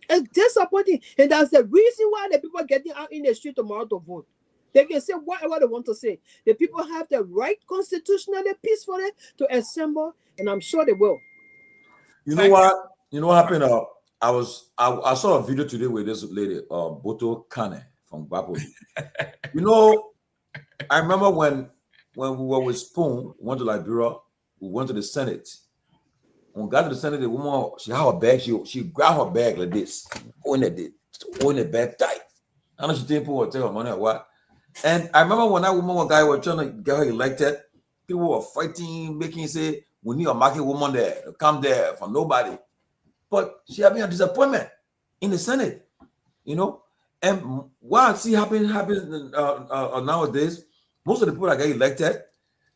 It's disappointing. And that's the reason why the people are getting out in the street tomorrow to vote. They can say whatever they want to say. The people have the right constitutionally, peacefully to assemble, and I'm sure they will. You know what? You know what happened? I saw a video today with this lady, Boto Kane from Peabody. I remember when we were with Spoon, we went to Liberia, we went to the Senate. When we got to the Senate, the woman, she had her bag, she grabbed her bag like this, holding the bag tight. I know she didn't put her money or what. And I remember when that woman or guy were trying to get her elected, people were fighting, making say, we need a market woman there to come there for nobody. But she had been a disappointment in the Senate, you know. And what I see happen nowadays, most of the people that get elected,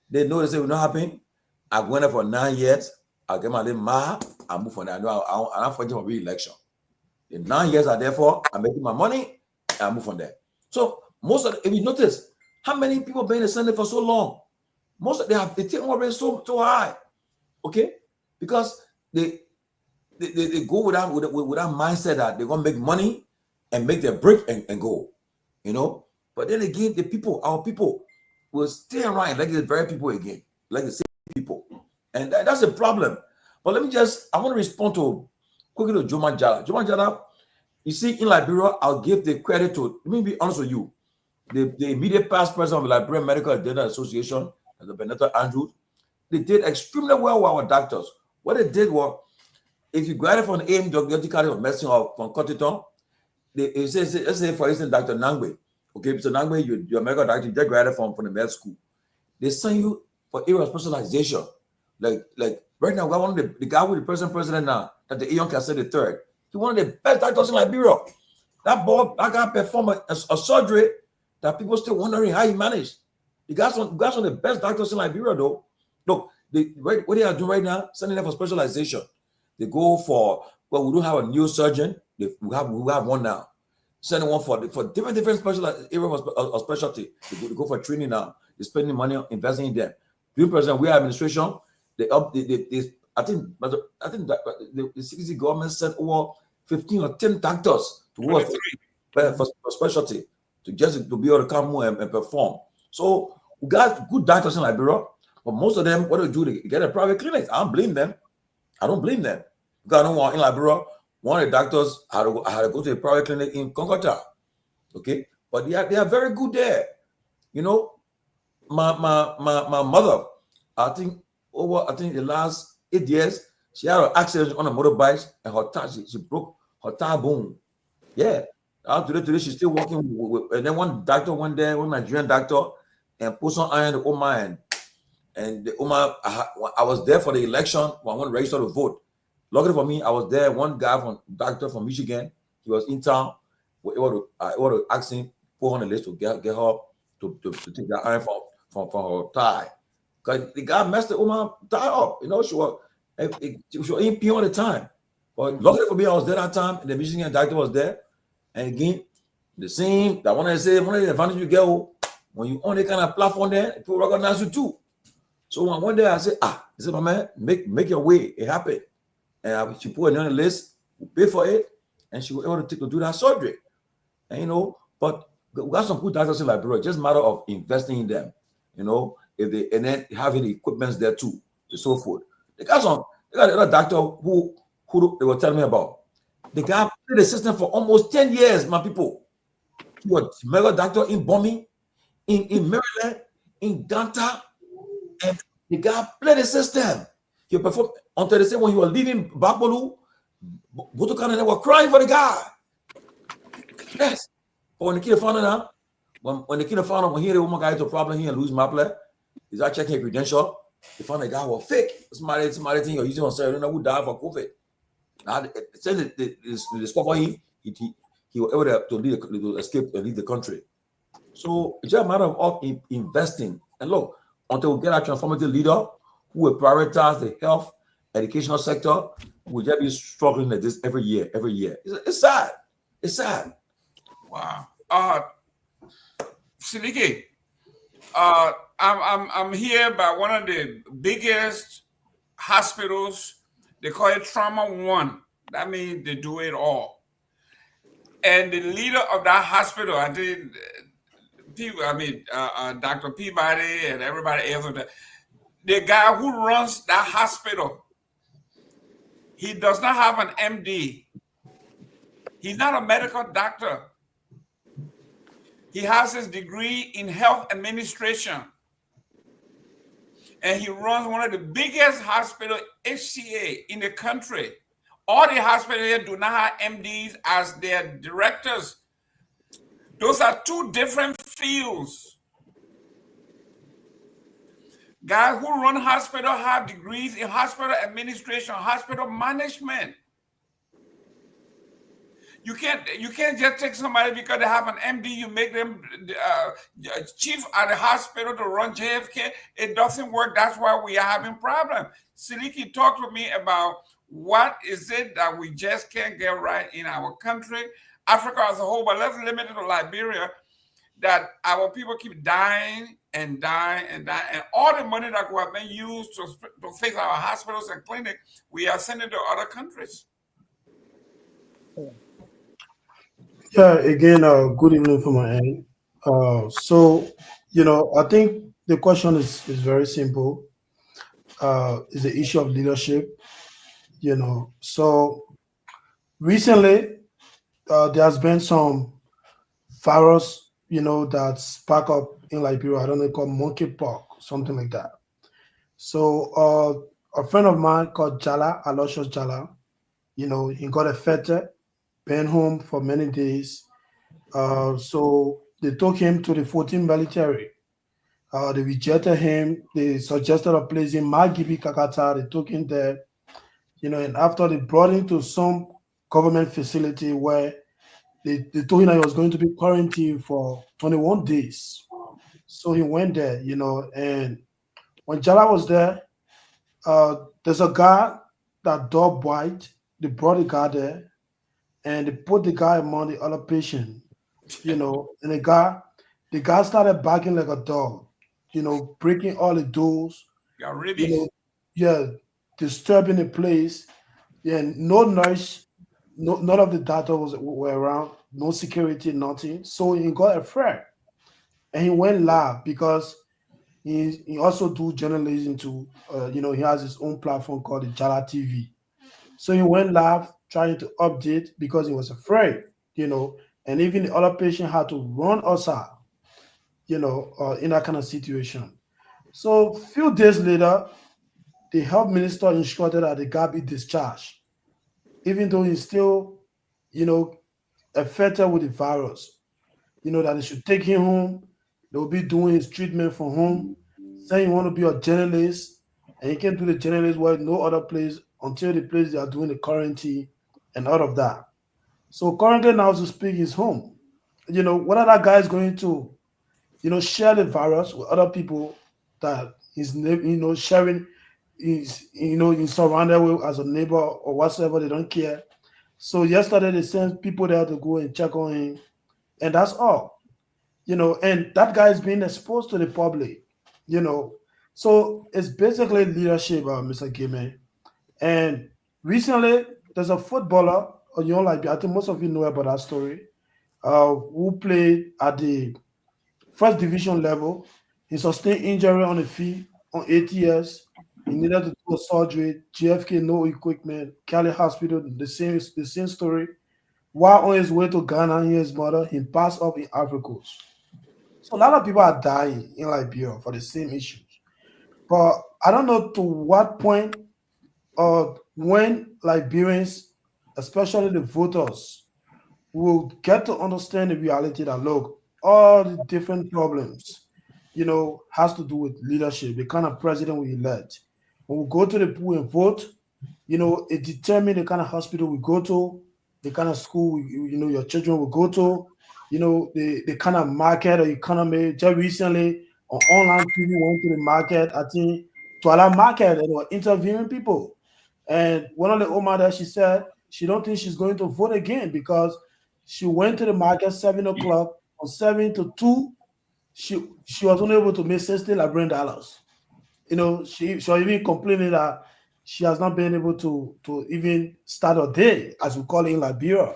they know they say it will not happen. I went there for 9 years. I get my little ma. I move on there. I know I'm not fighting for re-election. The 9 years are therefore I'm making my money. I move on there. So most of if you notice how many people been in the Senate for so long, most of they take more rate so high, okay, because they go with that mindset that they're gonna make money and make their break and go, you know. But then again, our people will stay around like the very people again, like the same people, and that's a problem. But I want to respond quickly to Joma Jala. Joma Jala, you see, in Liberia, I'll give the credit to. Let me be honest with you. The immediate past president of the Liberian Medical and Dental Association, the Benito Andrews, they did extremely well with our doctors. What they did was, if you graduate from AIM Diagnostic of Medicine or from Cotiton, let's say for instance, Dr. Nangwe, okay, so Nangwe, you're a medical doctor, you just graduated from the med school. They send you for area of specialization. Like right now, we got one of the guy with the president now, Dr. Ion Kase III. He's one of the best doctors in Liberia. That guy performed a surgery that people still wondering how he managed. You guys one of the best doctors in Liberia, though. Look, what they are doing right now, sending them for specialization. They go for, well, we don't have a neurosurgeon. We have one now. Sending one for different special areas of specialty. They go for training now. They're spending money on investing in them. During President we administration, I think the CDC government sent over 15 or 10 doctors to work for specialty to be able to come more and perform. So we got good doctors in Liberia, but most of them, what they do, they get a private clinic. I don't blame them. Because I don't want in Liberia, one of the doctors had to go to a private clinic in Concota. Okay, but they are very good there. You know, my mother, I think the last 8 years, she had an accident on a motorbike and she broke her thigh bone. Yeah. Today she's still working with, and then one doctor went there, one Nigerian doctor, and put some iron in the Oma and the Oma. I was there for the election when I went to register to vote. Luckily for me, I was there. One guy doctor from Michigan, he was in town. We were to ask him, put on the list to get her to take that iron from her thigh. Because the guy messed the woman thigh up. You know, she was in pain all the time. But luckily for me, I was there that time, and the Michigan doctor was there. And again, the same, that one of the advantage you get when you on the kind of platform there, people recognize you too. So when one day I said, I said, my man, make your way. It happened. And she put it on the list, we pay for it, and she was able to do that surgery. And you know, but we got some good doctors in Liberia, just a matter of investing in them, you know, and then having the equipments there too, and so forth. They got another doctor who they were telling me about. The guy played the system for almost 10 years, my people. He was a medical doctor in Bombing, in Maryland, in Ganta, and the guy played the system. He performed until they said when he was leaving Bakbolu, Butukan and they were crying for the guy. Yes. But when the kid found out, when the woman guy had a problem here and lose Maple, he's out checking his credential. They found the guy was fake. Somebody think you're using on say, I don't know who died for COVID. Now, since they discovered him, he was able to escape and leave the country. So it's just a matter of investing. And look, until we get a transformative leader who will prioritize the health, educational sector, we'll just be struggling like this every year. It's sad. It's sad. Wow. Siliki, I'm here by one of the biggest hospitals. They call it Trauma One. That means they do it all. And the leader of that hospital, Dr. Peabody and everybody else, the guy who runs that hospital, he does not have an MD. He's not a medical doctor. He has his degree in health administration. and he runs one of the biggest hospital HCA in the country. All the hospitals here do not have MDs as their directors. Those are two different fields. Guys who run hospital have degrees in hospital administration, hospital management. You can't just take somebody because they have an MD, you make them chief at the hospital to run JFK. It doesn't work. That's why we are having problems. Siliki talked to me about what is it that we just can't get right in our country, Africa as a whole, but let's limit it to Liberia, that our people keep dying and dying and dying. And all the money that we have been used to fix our hospitals and clinics, we are sending to other countries. Yeah, again, good evening from my end. So, I think the question is very simple. Is the issue of leadership, So recently, there has been some virus, that spark up in Liberia. I don't know, called monkeypox, something like that. So a friend of mine called Jala, Aloysius Jala, he got affected, been home for many days. So they took him to the 14th military. They rejected him. They suggested a place in Magibi Kakata. They took him there, and after they brought him to some government facility where they told him that he was going to be quarantined for 21 days. So he went there, and when Jala was there, there's a guy that dog bite. They brought the guy there, and they put the guy among the other patient, and the guy started barking like a dog, breaking all the doors, Got rabies. Disturbing the place. No nurse, none of the doctors were around, no security, nothing. So he got afraid, and he went live because he also do journalism too. He has his own platform called the Jala TV. So he went live trying to update because he was afraid, and even the other patient had to run outside, in that kind of situation. So a few days later, the health minister instructed that the guy be discharged, even though he's still, affected with the virus. That they should take him home. They'll be doing his treatment from home. Saying he want to be a journalist, and he can't do the journalist work no other place until the place they are doing the quarantine and all of that. So currently now to speak is home. Whether that guy is going to, share the virus with other people that he's, sharing, he's surrounded with as a neighbor or whatsoever, they don't care. So yesterday they sent people there to go and check on him, and that's all. And that guy is being exposed to the public, So it's basically leadership, Mr. Game. And recently, there's a footballer, I think most of you know about that story, who played at the first division level. He sustained injury on the field on ATS. He needed to do a surgery. GFK, no equipment. Cali Hospital, the same story. While on his way to Ghana, his mother, he passed off in Africa. So a lot of people are dying in Liberia for the same issues. But I don't know to what point or when Liberians, especially the voters, will get to understand the reality that, look, all the different problems, has to do with leadership, the kind of president we elect. When we go to the pool and vote, it determines the kind of hospital we go to, the kind of school, your children will go to, the kind of market or economy. Just recently, on online TV went to the market, I think, to allow market, and they were interviewing people. And one of the Omar that she said she don't think she's going to vote again because she went to the market 7 o'clock, from 7 to 2. She was only able to make $60 Liberian. She was even complaining that she has not been able to even start a day, as we call it in Liberia.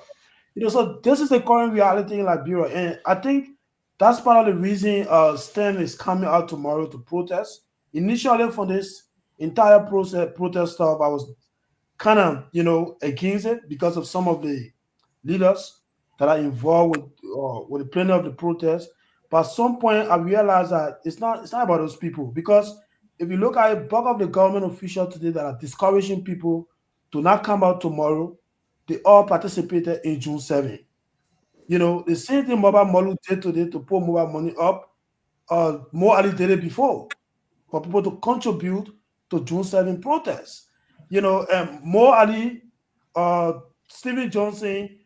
So this is the current reality in Liberia, and I think that's part of the reason STEM is coming out tomorrow to protest. Initially, for this entire protest stuff, I was kind of against it because of some of the leaders that are involved with the planning of the protest. But at some point, I realized that it's not about those people, because if you look at a bulk of the government officials today that are discouraging people to not come out tomorrow, they all participated in June 7. You know, the same thing Mobile Molu did today to put mobile money up, Mo Ali did it before for people to contribute to June 7 protests. You know, Mo Ali, Stephen Johnson,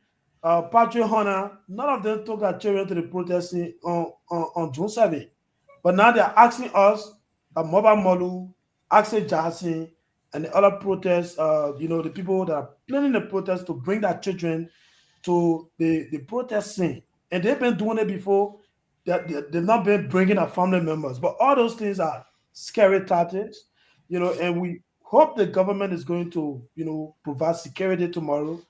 Patrick Hunter, none of them took their children to the protesting on June 7. But now they're asking us, Mobile Molu, Axel Jackson, and the other protests, you know, the people that are planning the protest to bring their children to the protest scene. And they've been doing it before. That they've not been bringing our family members. But all those things are scary tactics, you know, and we hope the government is going to, you know, provide security tomorrow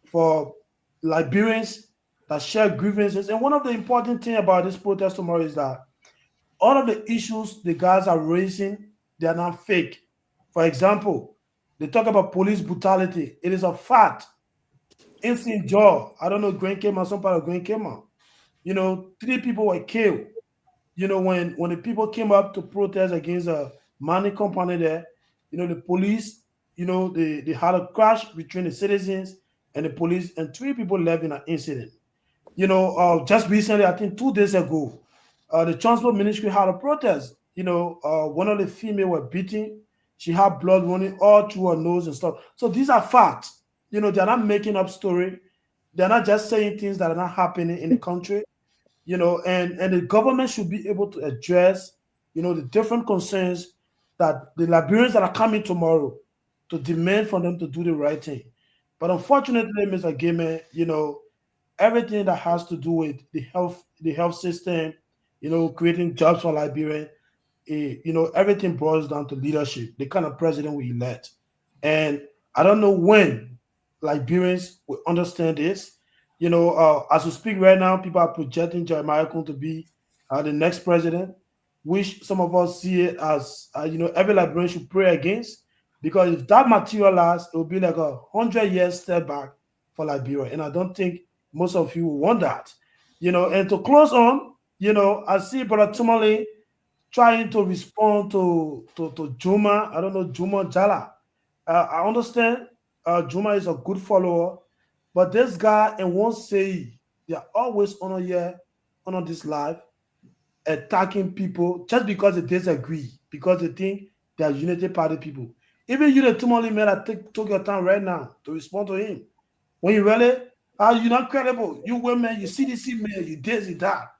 for Liberians that share grievances. And one of the important things about this protest tomorrow is that all of the issues the guys are raising, they are not fake. For example, they talk about police brutality. It is a fact. In St. George, I don't know, Grand Cayman, some part of Grand Cayman, you know, 3 people were killed. You know, when the people came up to protest against a mining company there, you know, the police, you know, they had a crash between the citizens and the police, and 3 people left in an incident. You know, just recently, I think 2 days ago, the transport ministry had a protest. You know, one of the female were beaten. She had blood running all through her nose and stuff. So these are facts. You know, they're not making up story. They're not just saying things that are not happening in the country. You know, and the government should be able to address, you know, the different concerns that the Liberians that are coming tomorrow to demand for them to do the right thing. But unfortunately, Mr. Gayman, you know, everything that has to do with the health system, you know, creating jobs for Liberia, you know, everything boils down to leadership, the kind of president we elect. And I don't know when Liberians will understand this. You know, as we speak right now, people are projecting Jeremiah Kun to be the next president, which some of us see it as, you know, every Liberian should pray against, because if that materializes, it will be like 100 years step back for Liberia. And I don't think most of you want that. You know, and to close on, you know, I see Brother Tomalin trying to respond to Juma. I don't know, Juma Jala. I understand Juma is a good follower, but this guy and won't say they're always on this live attacking people just because they disagree, because they think they're Unity Party people. Even you, the Tomalin man, that took your time right now to respond to him. When you really, you're not credible. You women, you CDC man, you this, you that.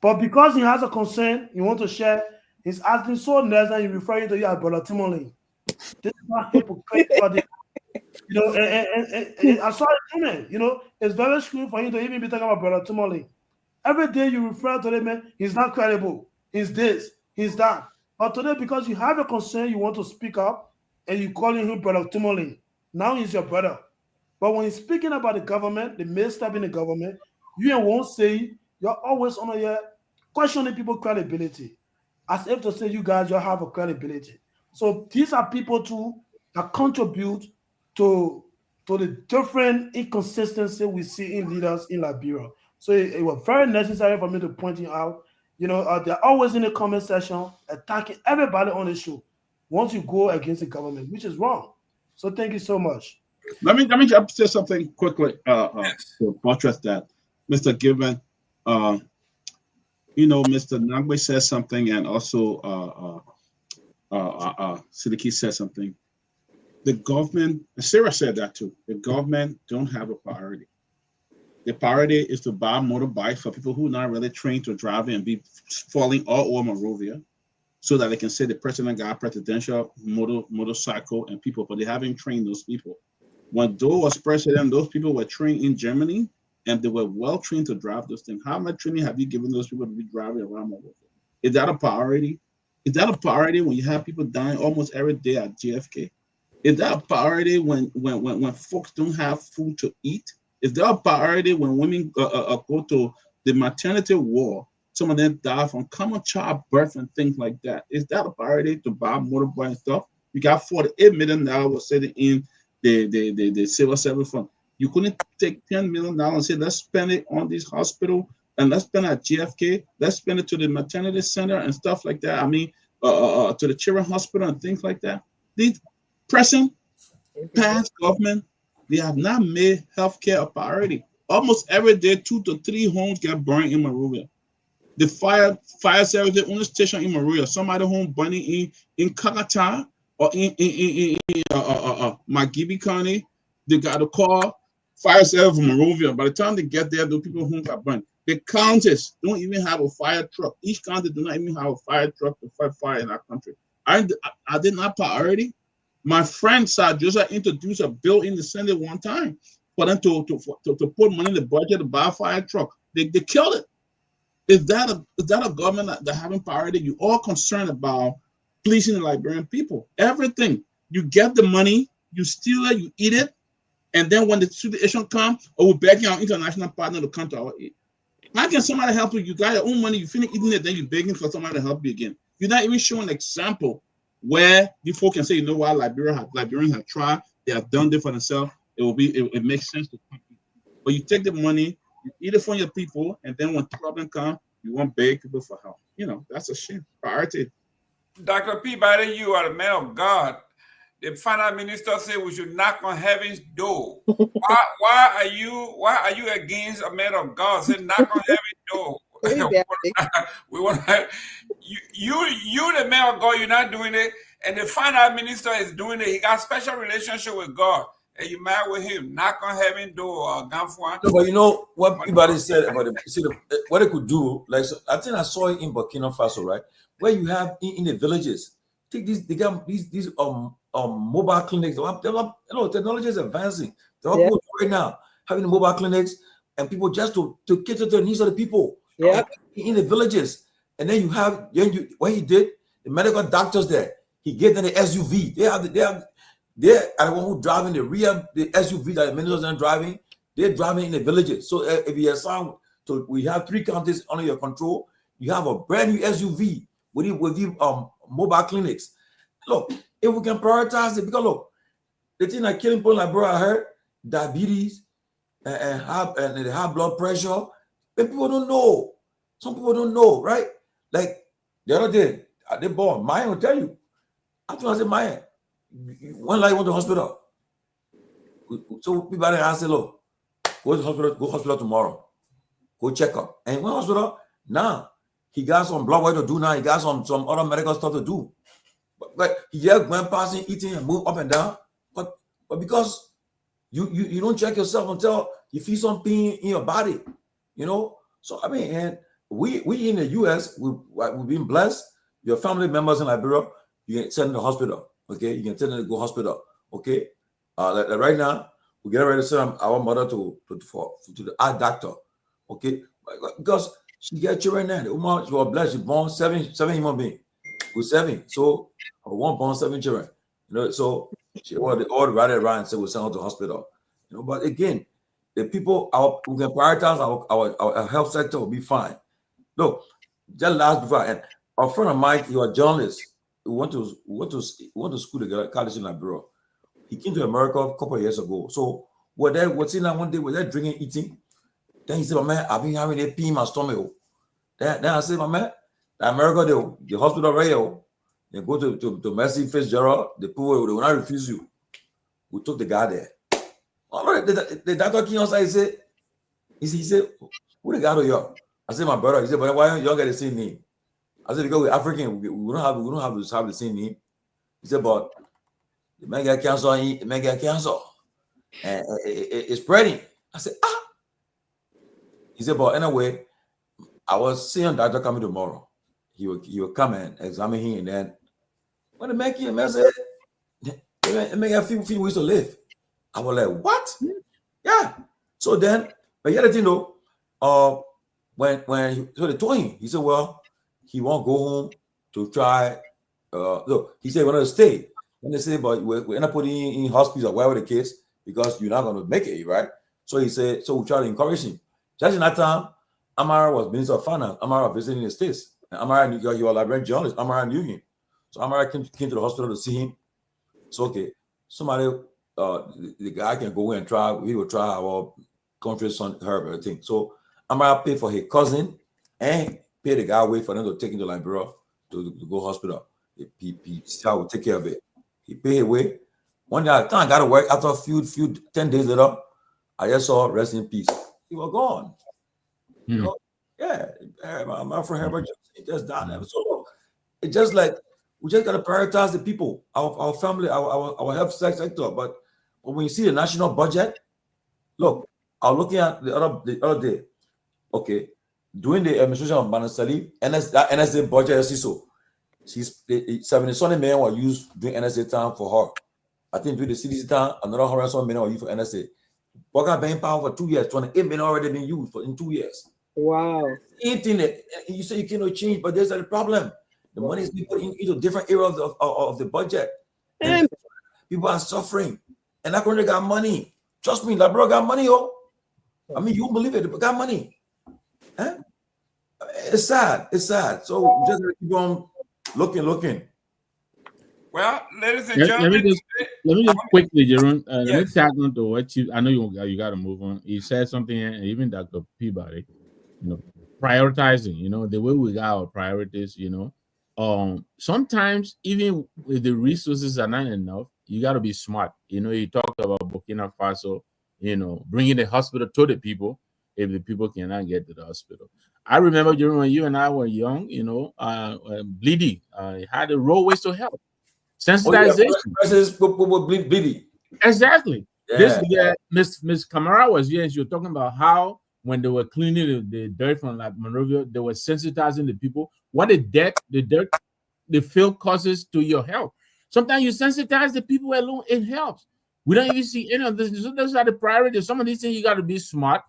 But because he has a concern, you want to share, he's asking so nice and you're referring to you as Brother Tomalin. This is not hypocrite, but you know, and I saw it coming. You know, it's very screwed for him to even be talking about Brother Tomalin. Every day you refer to him, man, he's not credible. He's this, he's that. But today, because you have a concern, you want to speak up, and you calling him Brother Tomalin. Now he's your brother. But when he's speaking about the government, the misstep in the government, you won't say, you're always on here questioning people's credibility, as if to say you guys you have a credibility. So these are people too that contribute to the different inconsistency we see in leaders in Liberia. So it was very necessary for me to point it out. You know, they're always in the comment section attacking everybody on the show once you go against the government, which is wrong. So thank you so much. Let me just say something quickly to buttress that, Mr. Given. You know, Mr. Nagwe said something, and also Sidiki said something. The government, Sarah said that too. The government don't have a priority. The priority is to buy motorbikes for people who are not really trained to drive and be falling all over Monrovia, so that they can say the president got a presidential motorcycle and people, but they haven't trained those people. When Doe was president, those people were trained in Germany and they were well trained to drive those things. How much training have you given those people to be driving around Monrovia? Is that a priority? Is that a priority when you have people dying almost every day at JFK? Is that a priority when folks don't have food to eat? Is there a priority when women go to the maternity ward? Some of them die from common childbirth and things like that. Is that a priority to buy motorbike and stuff? You got $48 million sitting in the civil service fund. You couldn't take $10 million and say, let's spend it on this hospital and let's spend it at JFK. Let's spend it to the maternity center and stuff like that. I mean, to the children's hospital and things like that. These present, past government, they have not made healthcare a priority. Almost every day, 2 to 3 homes get burned in Monrovia. The fire service, the only station in Monrovia. Somebody home burning in Kakata or in Magibi County. They got to call fire service from Monrovia. By the time they get there, those people home got burned. The counties don't even have a fire truck. Each county do not even have a fire truck to fight fire in our country. I did not priority. My friend Sir Joseph introduced a bill in the Senate one time for them to put money in the budget to buy a fire truck. They killed it. Is that a government that having priority? You all concerned about pleasing the Liberian people. Everything. You get the money, you steal it, you eat it, and then when the situation comes, we're begging our international partner to come to our aid. How can somebody help you? You got your own money, you finish eating it, then you're begging for somebody to help you again. You're not even showing an example where you folks can say, you know what, Liberians have tried, they have done it for themselves. It makes sense to come. But you take the money, you eat it from your people, and then when problem comes, you won't beg people for help. You know, that's a shame. Priority. Dr. Peabody, you are the man of God. The finance minister said we should knock on heaven's door. Why are you against a man of God? Say knock on heaven's door. We want you the man of God. You're not doing it, and the finance minister is doing it. He got special relationship with God, and you mad with him. Knock on heaven's door. No, but you know what Peabody said about it. See what they could do. Like I think I saw it in Burkina Faso, right? Where you have in the villages, take these, they got these mobile clinics. Technology is advancing. There are people right now having mobile clinics and people just to cater to the needs of the people in the villages. And then you have what he did, the medical doctors there. He gave them the SUV. They are the one who driving the SUV that the ministers are driving. They're driving in the villages. So if you assign, so we have 3 counties under your control. You have a brand new SUV with mobile clinics. Look, if we can prioritize it, because look, the thing that killing people like bro, I heard diabetes and high blood pressure, but people don't know. Some people don't know, right? Like the other day, they born. Myean will tell you. After I said Myean, one like went to the hospital. So people I said, look, go to hospital tomorrow. Go check up. And he went to hospital now. He got some blood work to do now. He got some other medical stuff to do. But he just went passing, eating, and move up and down. But because you don't check yourself until you feel something in your body, you know. So I mean, and we in the US, we've been blessed. Your family members in Liberia, you can send them to the hospital. Okay, you can send them to go hospital. Okay, like right now we get ready to send our mother to the eye doctor. Okay, because she got children now. The woman, she was blessed. She born seven human beings. With 7, so one born 7 children. You know, so she all right around and said we'll send her to the hospital. You know, but again, the people we can prioritize our health sector will be fine. Look, just last before, and our friend of mine, he was a journalist. He went to school together, college in Liberia. He came to America a couple of years ago. So what's in that one day? Was there drinking, eating? Then he said, "My man, I've been having a pain in my stomach." Then I said, "My man, America, the hospital right here, they go to Mercy Fitzgerald, the people they will not refuse you." We took the guy there. The doctor came outside. He said, "Who the guy to you?" I said, "My brother." He said, "But why you don't get the same name?" I said, "Because we're African, we don't have the same name." He said, "But the man get cancer, and it's spreading." I said, "Ah." He said, "But anyway, I was seeing doctor coming tomorrow. He will come and examine him, and then when the man came, man said, it may have few weeks to live." I was like, "What?" Yeah. So then, but the other thing though, when they told him, he said, "Well, he won't go home to try." Look, he said he wanted to stay. And they said, "But we end up putting him in hospital or wherever the case because you're not going to make it, right?" So he said, so we try to encourage him. Just in that time, Amara was Minister of Finance. Amara was visiting the States. And Amara, you are a Liberian journalist. Amara knew him. So Amara came to the hospital to see him. So, okay, somebody, the guy can go and try. We will try our country's son, herb, everything. So Amara paid for his cousin and paid the guy away for them to take him to Liberia to go hospital. He said I will take care of it. He paid away. One day I got to work. After a few 10 days later, I just saw rest in peace. He was gone. You know, yeah. My friend Herbert he just died. So it's just like we just gotta prioritize the people, our family, our health sector. But when you see the national budget, look, I was looking at the other day. Okay, during the administration of Banasali, NSA budget, so she's 70 million were used during NSA time for her. I think during the CDC time, another 100 million were used for NSA. Worker being power for 2 years, 28 million already been used in 2 years. Wow. Anything that you say you cannot change, but there's a problem. The money is being put into different areas of the budget. And people are suffering. And that country got money. Trust me, Liberia got money, I mean, you won't believe it, but got money. Huh? It's sad. It's sad. So just keep on looking. Well, ladies and gentlemen, let me just quickly, Jerome. Let me tag on to what I know you got to move on. You said something, and even Dr. Peabody, prioritizing. The way we got our priorities. Sometimes even if the resources are not enough, you got to be smart. You talked about Burkina Faso, bringing the hospital to the people if the people cannot get to the hospital. I remember during when you and I were young, Bleedy had the roadways to help. Sensitization. Exactly. Yeah. Miss Kamara was here, and she was talking about how when they were cleaning the dirt from like Monrovia, they were sensitizing the people. What the dirt, the field causes to your health. Sometimes you sensitize the people alone, it helps. We don't even see any of this. So those are the priorities. Some of these things you got to be smart.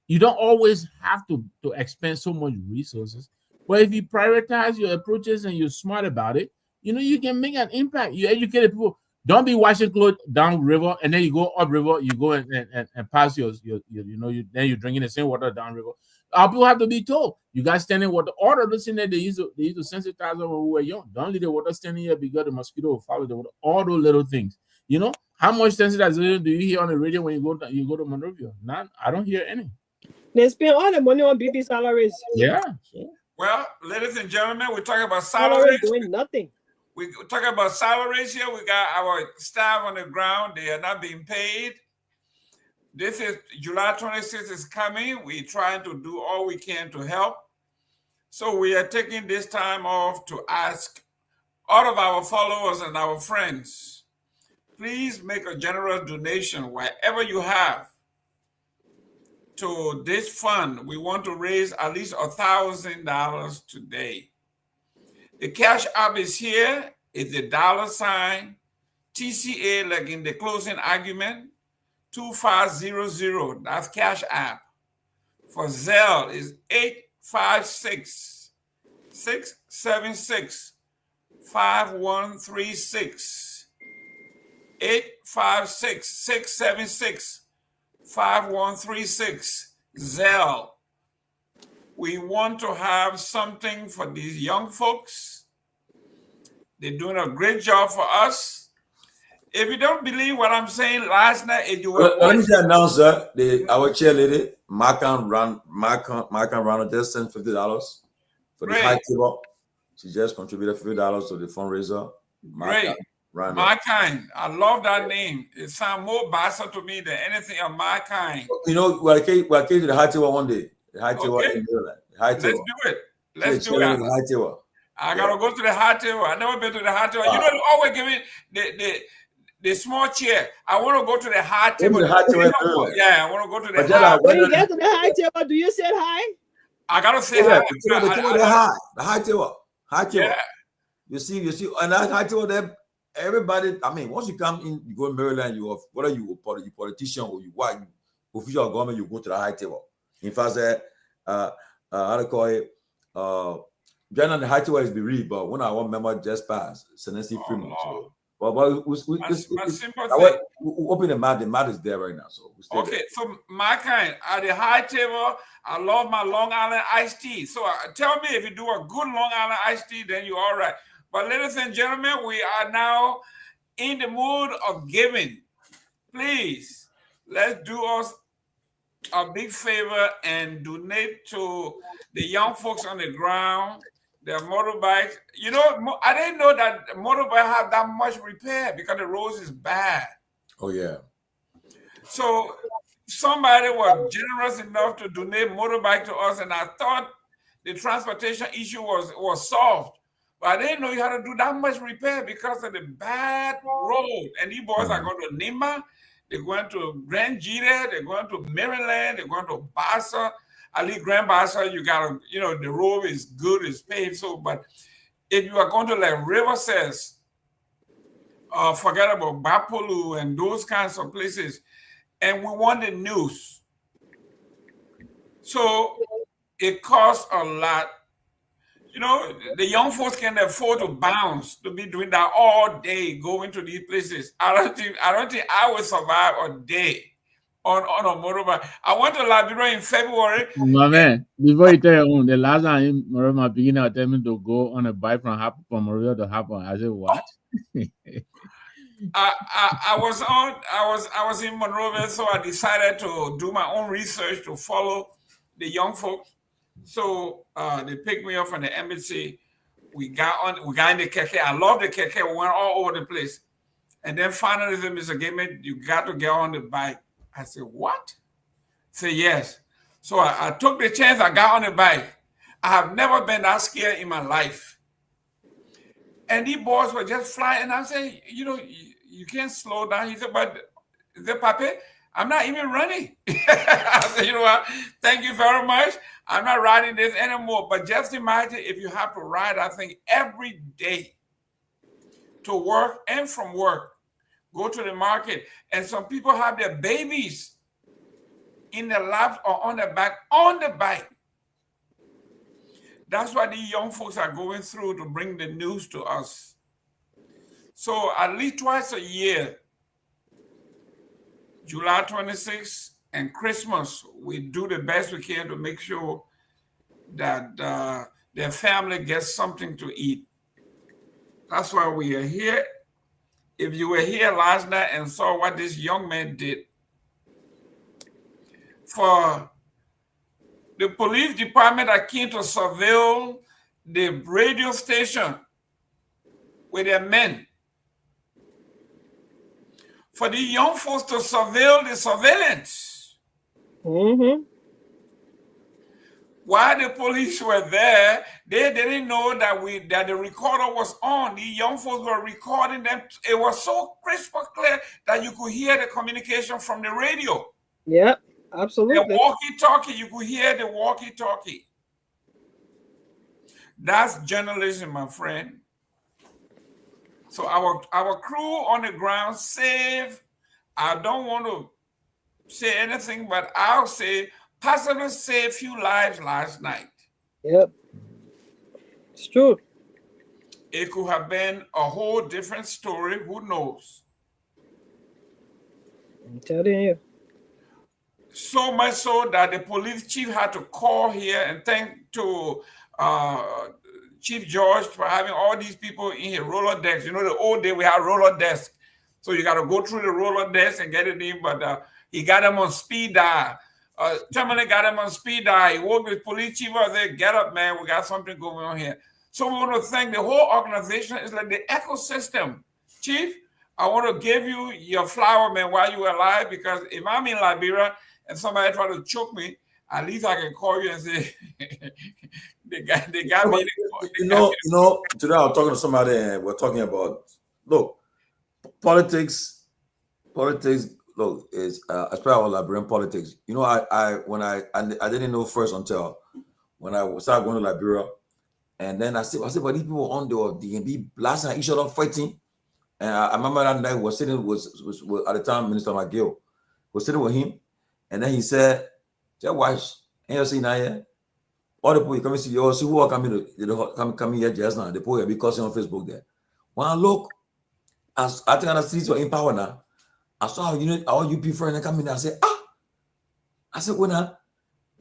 You don't always have to expend so much resources. But if you prioritize your approaches and you're smart about it, you can make an impact. You educate people. Don't be washing clothes down river and then you go up river, you go and pass your then you're drinking the same water down river. Our people have to be told. You guys standing water. All of this in there, they used to sensitize when we were young. Don't leave the water standing here because the mosquito will follow the water. All those little things. How much sensitization do you hear on the radio when you go to Monrovia? None. I don't hear any. They spend all the money on BP salaries. Yeah. Well, ladies and gentlemen, we're talking about salaries. Doing nothing. We're talking about salaries here. We got our staff on the ground. They are not being paid. This is July 26th is coming. We're trying to do all we can to help. So we are taking this time off to ask all of our followers and our friends, please make a generous donation wherever you have to this fund. We want to raise at least $1,000 today. The cash app is here. It's the $ TCA, like in the closing argument, 2500. That's cash app. For Zelle is 856-676-5136. 856-676-5136. Zelle. We want to have something for these young folks. They're doing a great job for us. If you don't believe what I'm saying, last night, if you were let me just announce our cheerleader, Myean Ronald, just sent $50 for the high table. She just contributed $50 to the fundraiser. Great. My kind. I love that name. It sounds more bastard to me than anything of my kind. We're came to the high table one day. The high table in Maryland. Let's do it. Let's do it. High table. I gotta go to the high table. I never been to the high table. You know, always give me the small chair. I want to go to the high table. Yeah, I want to go to the high. When you get to the high table, do you say hi? I gotta say hi. The high table. High table. Yeah. You see, and that high table there. Everybody, I mean, once you come in, you go to Maryland, whether you a politician or you official government, you go to the high table. In fact, how to call it, John the high table is the real, but when I want member just passed, Senesi Freeman. So, but we open the mat is there right now. So okay, so my kind at the high table, I love my Long Island iced tea. So tell me if you do a good Long Island iced tea, then you're all right. But ladies and gentlemen, we are now in the mood of giving. Please, let's do us a big favor and donate to the young folks on the ground. their motorbikes. You know, I didn't know that motorbike have that much repair because the roads is bad. Oh yeah. So somebody was generous enough to donate motorbike to us, and I thought the transportation issue was solved. But I didn't know you had to do that much repair because of the bad road. And these boys are going to Nima, they're going to Grand Gita, they're going to Maryland, they're going to Bassa. At least Grand Bassa, you gotta, you know, the road is good, it's paved. So, but if you are going to like River says, forget about Bapolu and those kinds of places, and we want the news. So it costs a lot. You know, the young folks can afford to bounce, to be doing that all day, going to these places. I don't think I would survive a day on a motorbike. I went to Liberia in February. My man, before you tell your own, the last time my beginner tell me to go on a bike from Monrovia to Happen, I said, what? I was in Monrovia, so I decided to do my own research to follow the young folks. So they picked me up from the embassy. We got in the keke. I love the keke. We went all over the place. And then finally, Mr. Gateman, you got to get on the bike. I said, what? Say yes. So I took the chance. I got on the bike. I have never been that scared in my life. And these boys were just flying. And I said, you know, you can't slow down. He said, but the Pape, I'm not even running. I said, you know what? Thank you very much. I'm not riding this anymore. But just imagine if you have to ride, I think, every day to work and from work, go to the market. And some people have their babies in their laps or on their back, on the bike. That's what these young folks are going through to bring the news to us. So at least twice a year, July 26th and Christmas, we do the best we can to make sure that their family gets something to eat. That's why we are here. If you were here last night and saw what this young man did, for the police department that came to surveil the radio station with their men, for the young folks to surveil the surveillance. Mm-hmm. While the police were there, they didn't know that the recorder was on. The young folks were recording them. It was so crystal clear that you could hear the communication from the radio. Yep, absolutely. The walkie-talkie, you could hear the walkie-talkie. That's journalism, my friend. So our crew on the ground safe. I don't want to say anything, but I'll say possibly saved a few lives last night. Yep. It's true. It could have been a whole different story. Who knows? I'm telling you. So much so that the police chief had to call here and thank to Chief George for having all these people in his Rolodex. You know, the old day we had Rolodex. So you got to go through the Rolodex and get it in, but he got them on speed dial. Tomalin got him on speed dial. He woke the police chief up there, get up, man, we got something going on here. So we want to thank the whole organization. It's like the ecosystem. Chief, I want to give you your flower, man, while you're alive, because if I'm in Liberia and somebody try to choke me, at least I can call you and say, they got me. You know, today I was talking to somebody and we're talking about, look, politics, look, is especially our Liberian politics. You know, I didn't know first until when I started going to Liberia, and then I said, but these people on the DNB blasting at each other, fighting. And I remember that night was sitting was at the time Minister McGill was sitting with him, and then he said, "Just watch, ain't you see now yet? All the people come and see you, see who are coming here just now. The people will be cussing on Facebook there. When I look, I think the streets were in power now. I saw our UP friend come in. I said, I said,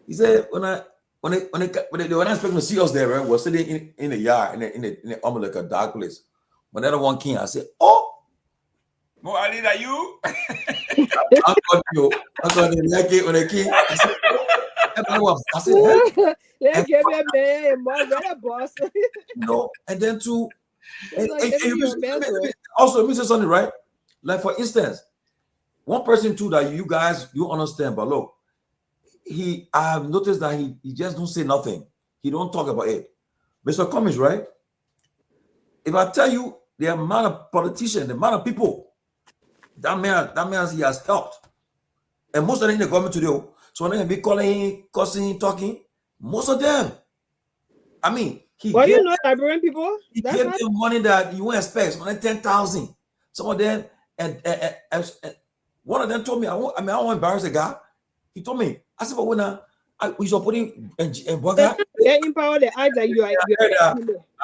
he said, when I expecting to see us there, right? We're sitting in the yard, in the almost like a dark place. When that one came, I said, Mo Ali, that you? I'm going to like it when they came. I said, I said, let's give him a more better boss. And then to also, also let me say something, right? Like for instance, one person too that you guys you understand, but look, I have noticed that he just don't say nothing. He don't talk about it. Mr. Cummings, right? If I tell you the amount of politicians, the amount of people that man he has helped, and most of them in the government today, so when they be calling, cussing, talking, most of them. I mean, Liberian people. He gave them money that you won't expect, only 10,000. Some of them, and one of them told me, I don't want to embarrass the guy. He told me, I said, but when we are putting and what guy? They empower the eyes that you are.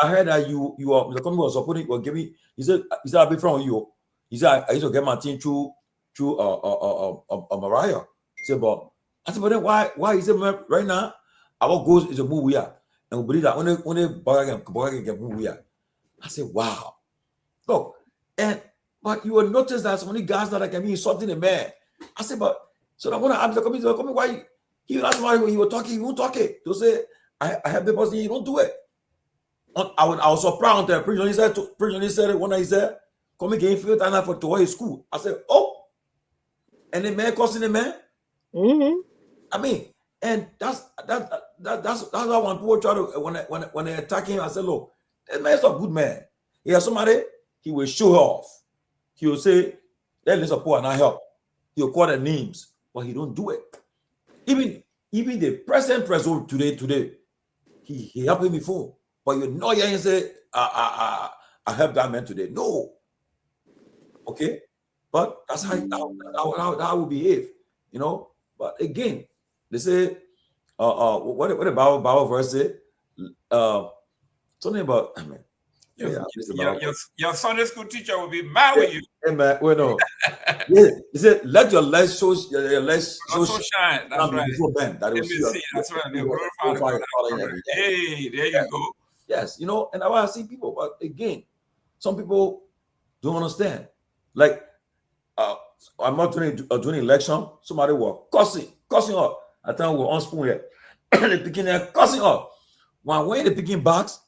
I heard that you are Mr. Cummings was supporting or giving. He said I'll be from you. He said I used to get my team through Mariah. He said, but then why? He said, right now our goal is to move here, and we believe that only Garguah can move here. I said, wow. Look, but you will notice that so many guys that can be insulting a man. I said, but so I want to ask the committee, why he will ask why he was talking, he won't talk it. To say I have the person, you don't do it. I was surprised that President said it when I said, come again, feel that for to his school. I said, oh, and the man cussing the man. I mean, and that's how when people try to when they attack him, I said, look, that man's a good man. He has somebody, he will show off. He will say, let me support and I help. He will call the names, but he don't do it. Even the president today, he helped him before. But you know, you say, I helped that man today. No. Okay? But that's how we behave, But again, they say, what the Bible verse say? Something about, your Sunday school teacher will be mad with you. Hey man, no. He said, let your light show shine. That's right. Before Ben, that it will see. That's right. Hey, there you go. Yes, and I see people, but again, some people don't understand. Like, I'm not doing election. Somebody was cussing up. I thought we were on spoon here. They picking there cussing up. When they picking box,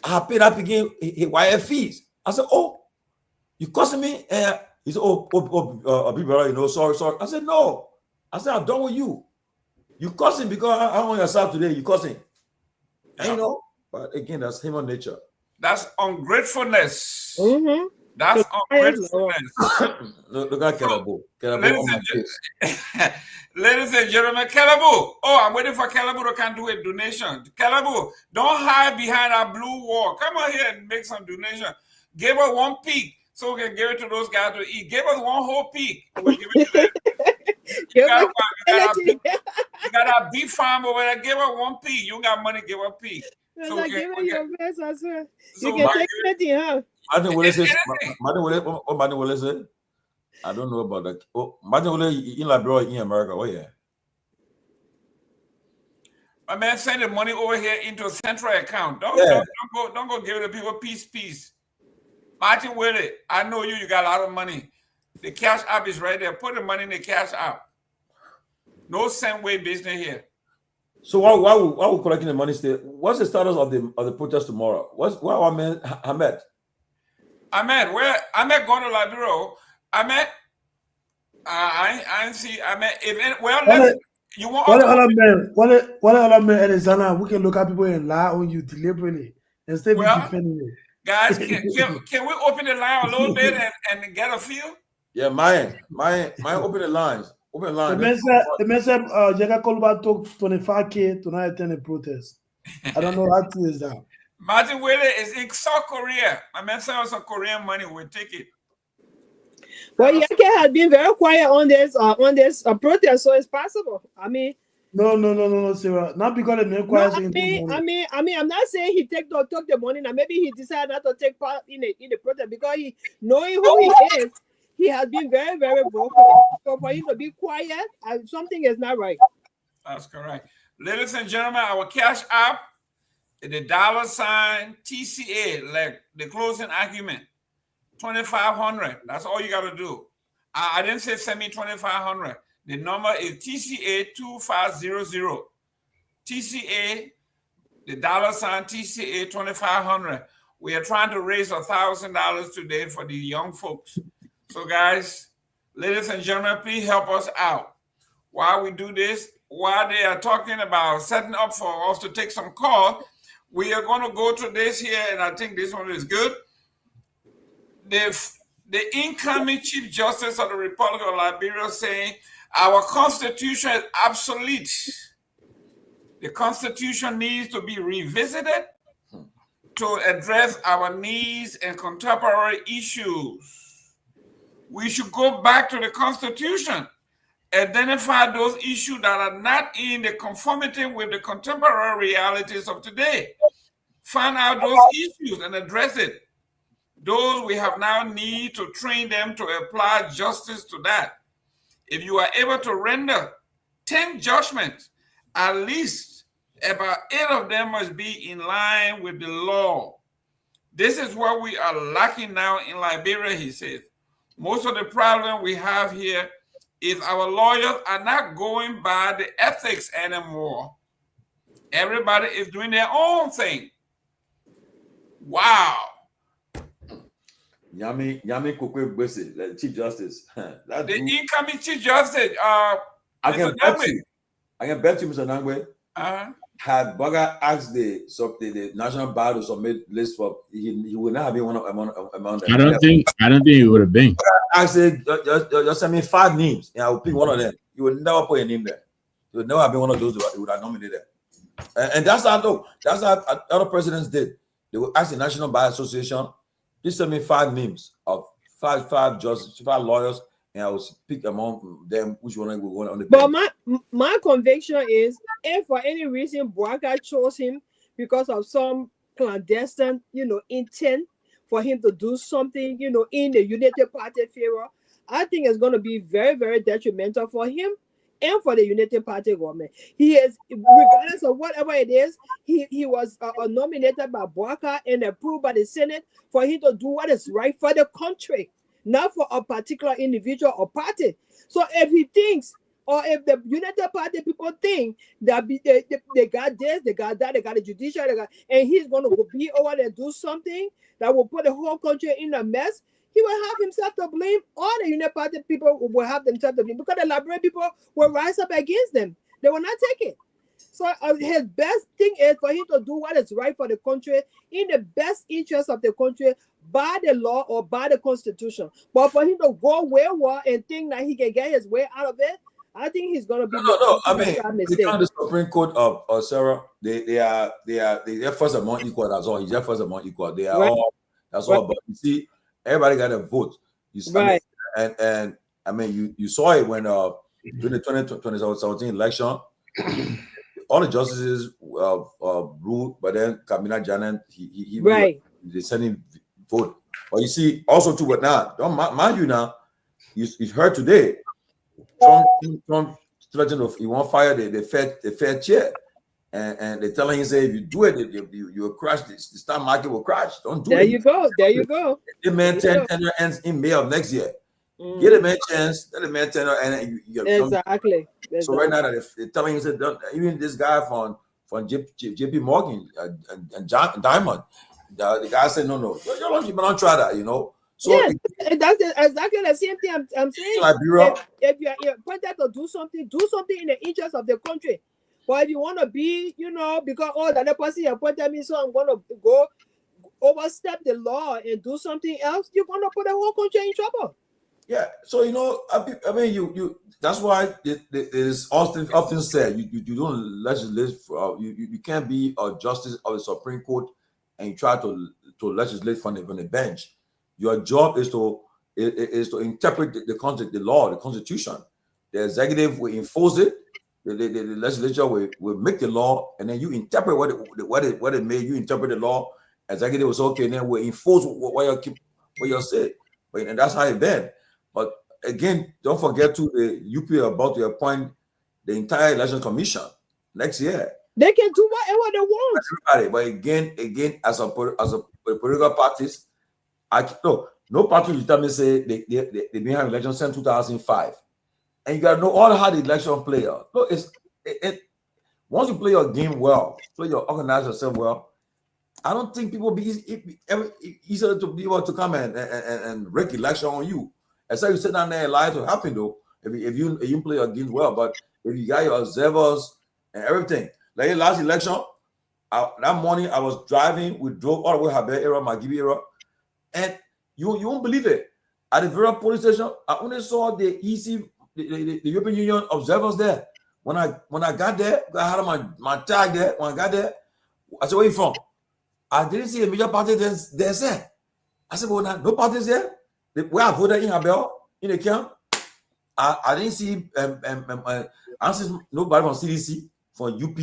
I paid that picking wire fees. I said, oh, you cussing me? And he said, be better, sorry. I said, no. I said, I'm done with you. You cussing because I on your side today. You cussing. And, but again, that's human nature. That's ungratefulness. That's ungratefulness. Look at Kehleboe. Ladies and gentlemen, Kehleboe. Oh, I'm waiting for Kehleboe to come do a donation. Kehleboe, don't hide behind our blue wall. Come on here and make some donation. Give us one peak so we can give it to those guys to eat. Give us one whole peak. We'll give it to them. You got a beef farm over there. Give her one peak. You got money, give her a peak. So like give her your best as well. You can take anything, huh? Martin Willis said, I don't know about that. Oh, Martin Willis in Liberia, in America. Oh, yeah. My man send the money over here into a central account. Don't go give the people peace. Martin Willis, I know you got a lot of money. The cash app is right there. Put the money in the cash app. No cent way business here. So why we collecting the money still? What's the status of the protest tomorrow? Where Ahmed? Ahmed, where Ahmed going to Liberia? Ahmed, I ain't see Ahmed. You want what other man, Arizona? We can look at people and lie on you deliberately instead of defending you. Guys, can we open the line a little bit and get a feel? Yeah, Myean, open the lines. Open the line. The man said, Jaga Kolba took 25K to not attend a protest. I don't know how true is that. Martin Willie is in South Korea. My man said some Korean money. We'll take it. Well, Yake has been very quiet on this protest, so it's possible. I mean, no, Sarah. Not because the man quiet. I mean, I'm not saying he took the money. Now maybe he decided not to take part in the protest because he knowing who he is. He has been very, very vocal. So for him to be quiet, something is not right. That's correct. Ladies and gentlemen, our cash app is the $ TCA, like the closing argument. 2,500. That's all you got to do. I didn't say send me 2,500. The number is TCA 2500. TCA, the $ TCA 2500. We are trying to raise $1,000 today for the young folks. So guys, ladies and gentlemen, please help us out. While we do this, while they are talking about setting up for us to take some calls, we are going to go to this here, and I think this one is good. The incoming Chief Justice of the Republic of Liberia saying our Constitution is obsolete. The Constitution needs to be revisited to address our needs and contemporary issues. We should go back to the Constitution, identify those issues that are not in the conformity with the contemporary realities of today. Find out those issues and address it. Those we have now need to train them to apply justice to that. If you are able to render 10 judgments, at least about 8 of them must be in line with the law. This is what we are lacking now in Liberia, he says. Most of the problem we have here is our lawyers are not going by the ethics anymore. Everybody is doing their own thing. Wow. Yami Kokwe Gbese, Chief Justice. The incoming Chief Justice, I can bet you, Mr. Nangwe, had Bugger asked the National Bar to submit list for, he would not have been one among them. I don't think he would have been. I said, just send me 5 names, and I will pick one of them. You would never put a name there. You would never have been one of those who would have nominated. And that's how other presidents did. They would ask the National Bar Association, please send me 5 names of five judges, 5 lawyers, and I will pick among them which one will go on the bench. But my conviction is, if for any reason Bouaka chose him because of some clandestine, intent for him to do something, in the United Party favor, I think it's going to be very, very detrimental for him and for the United Party government. He is, regardless of whatever it is, he was nominated by Bouaka and approved by the Senate for him to do what is right for the country, not for a particular individual or party. So if he thinks, or if the United Party people think that they got this, they got that, they got the judiciary, and he's going to go be over there and do something that will put the whole country in a mess, he will have himself to blame. All the United Party people will have themselves to blame because the Liberian people will rise up against them. They will not take it. So his best thing is for him to do what is right for the country in the best interest of the country by the law or by the Constitution. But for him to go wayward and think that he can get his way out of it, I think he's going to be. No. I mean, the Supreme Court of Sarah, they are first among equal. That's all. He's their first among equal. They are all. That's all. But you see, everybody got a vote. Right. And I mean, you saw it when during the 2017 election, all the justices ruled, but then Kamina Janet, he right. The Senate vote. But you see, also too, but now, don't mind you now, you heard today, Trump threatened he won't fire the fair chair. And they're telling him, say, if you do it, you'll crash. The stock market will crash. Don't do it. There you go. The man tender ends in May of next year. Get a man chance. Let the man tender and exactly. So right now they're telling him, say, even this guy from JP Morgan and John Diamond, the guy said, no, you don't try that, So yeah, that's exactly the same thing I'm saying. Liberia, if you're appointed to do something in the interest of the country. But if you want to be, because the other person appointed me, so I'm going to go overstep the law and do something else, you're going to put the whole country in trouble. Yeah. So, I mean, you that's why it is often said, you don't legislate, you can't be a justice of the Supreme Court and you try to legislate from the bench. Your job is to interpret the law, the Constitution. The executive will enforce it. The legislature will make the law, and then you interpret what it made. You interpret the law. Executive was okay, and then we enforce what you say. And that's how it been. But again, don't forget the UP are about to appoint the entire election commission next year. They can do whatever they want. Everybody, but again, as a political parties, no party will tell me say they been having elections since 2005. and you gotta know all how the election play out. Look, once you play your game well, organize yourself well, I don't think people be easier to be able to come and break election on you. Except you sit down there and lie to happen though. If you play your game well, but if you got your observers and everything, like last election, that morning I was driving, we drove all the way Habe area, Magibi area, and you won't believe it. At the very police station, I only saw the European Union observers there. When I got there, I had my tag there. When I got there, I said, "Where you from?" I didn't see a major party there. Said, I said, "Well, no parties there." Where I voted in Habe in the camp, I didn't see I see nobody from CDC, from UP,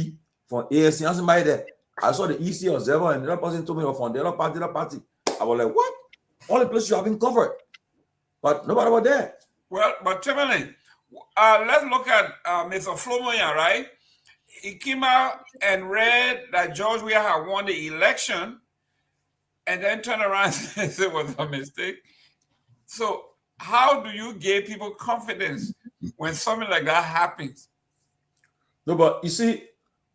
from ASC. I see somebody there. I saw the EC observer, and the other person told me from the other party. I was like, "What? All the places you have been covered, but nobody was there." Well, but Tomalin, let's look at Mr. Myean, right? He came out and read that George Weah had won the election, and then turned around and said it was a mistake. So, how do you give people confidence when something like that happens? No, but you see,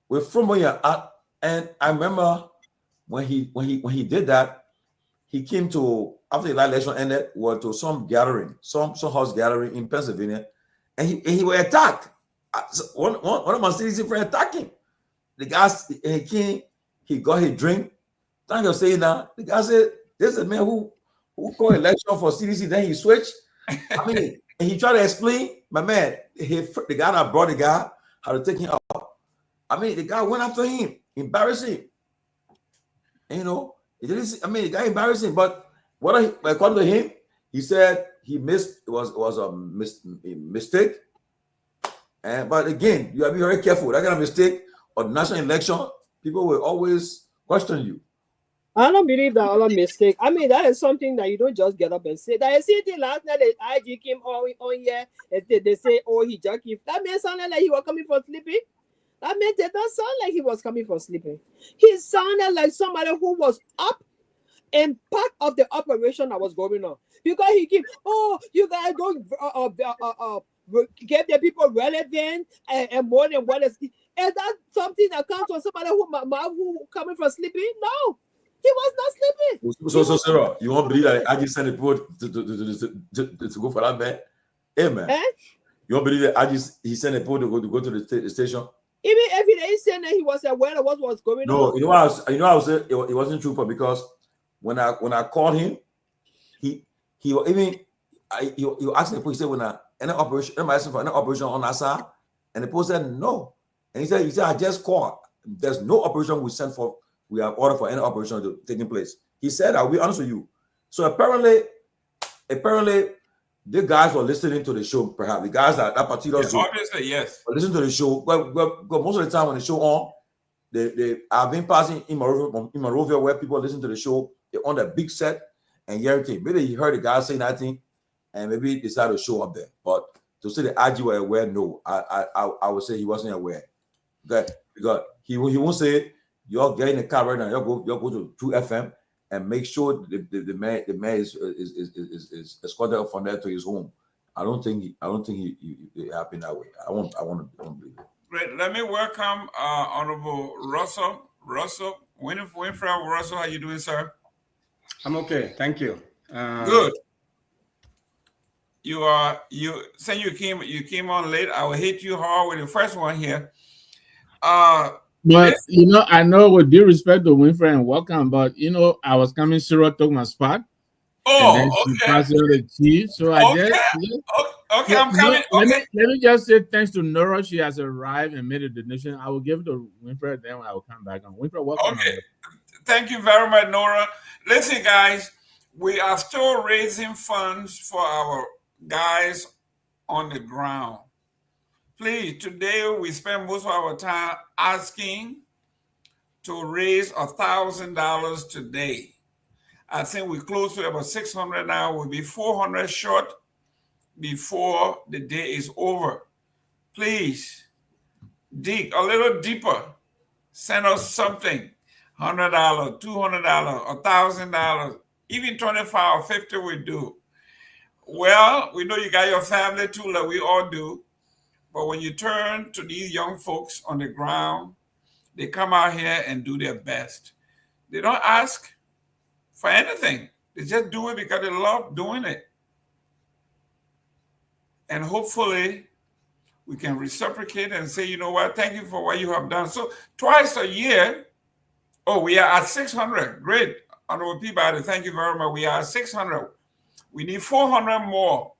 with Myean, and I remember when he did that, he came to, after the election ended, was to some gathering, some house gathering in Pennsylvania, and he was attacked. One of my citizens friends attacked him. The guy he got his drink. Thank you for saying that. The guy said, "This is a man who called election for CDC, then he switched." I mean, and he tried to explain, my man, the guy that brought the guy, how to take him out. I mean, the guy went after him, embarrassing. And, he didn't see, the guy embarrassing, but according to him, he said he missed, it was a mistake. But again, you have to be very careful. That kind of mistake on national election, people will always question you. I don't believe that all a mistake. That is something that you don't just get up and say. That I see the last night the IG came on here and they say, "Oh, he just came." That man sounded like he was coming for sleeping. That man did not sound like he was coming for sleeping. He sounded like somebody who was up and part of the operation that was going on. Because he came, "Oh, you guys don't give the people relevant and more than what is." Is that something that comes from somebody who coming for sleeping? No. He was not sleeping. So Sarah, you won't believe that I just sent a report to go for that man? Hey man, you won't believe that he sent a report to go to the station? Even if he didn't say that he was aware of what was going on. No, you know what I was saying? It wasn't true because when I called him, he asked the police, he said, "When any operation, am I asking for any operation on our side?" And the police said no. And he said, "I just called. There's no operation we sent for. We have ordered for any operation to taking place." He said, "I'll be honest with you." So apparently, the guys were listening to the show. Perhaps the guys that particular show, obviously, yes, listen to the show. But most of the time when the show on, I've been passing in Monrovia where people listen to the show. They're on the big set and everything. Maybe he heard the guy say nothing, and maybe decided to show up there. But to say the IG were aware, no, I would say he wasn't aware. Okay, because he won't say, "Y'all get in the car right now. Y'all go to 2FM and make sure the man is escorted up from there to his home." I don't think it happened that way. I want to believe it. Great. Let me welcome Honorable Russell. Winfred Russell, how you doing, sir? I'm okay, thank you. Good. You saying you came on late. I will hit you hard with the first one here. But I know with due respect to Winfred and welcome, but I was coming, Sarah took my spot. Oh, and then she passed on the key. So I okay, I'm coming. Let me just say thanks to Nora. She has arrived and made a donation. I will give it to Winfred, then I will come back on. Winfred, welcome. Okay. Thank you very much, Nora. Listen, guys, we are still raising funds for our guys on the ground. Please, today we spend most of our time asking to raise $1,000 today. I think we're close to about 600 now. We'll be 400 short before the day is over. Please dig a little deeper. Send us something. $100, $200, $1,000, even 25 or 50 we do. Well, we know you got your family too, like we all do. But when you turn to these young folks on the ground, they come out here and do their best. They don't ask for anything. They just do it because they love doing it. And hopefully we can reciprocate and say, you know what, thank you for what you have done. So twice a year, we are at 600. Great. Honorable Peabody, thank you very much. We are at 600. We need 400 more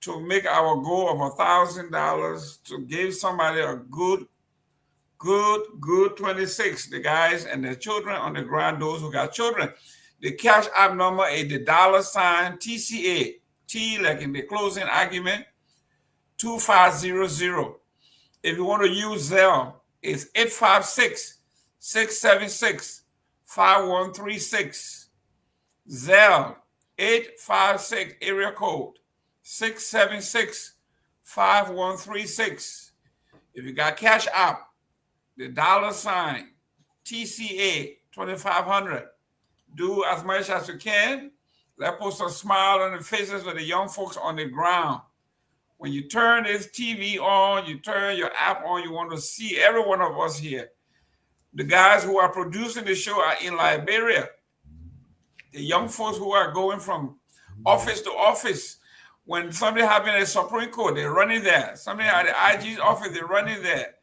to make our goal of $1,000 to give somebody a good 26, the guys and their children on the ground, those who got children. The cash app number is the $ TCA, T like in the closing argument, 2500. If you want to use Zelle, it's 856-676-5136. Zelle, 856 area code 676-5136. If you got cash app, the $ TCA 2500. Do as much as you can. Let's put some smile on the faces of the young folks on the ground. When you turn this TV on, you turn your app on, you want to see every one of us here. The guys who are producing the show are in Liberia. The young folks who are going from office to office. When somebody having a Supreme Court, they're running there. Somebody at the IG's office, they're running there.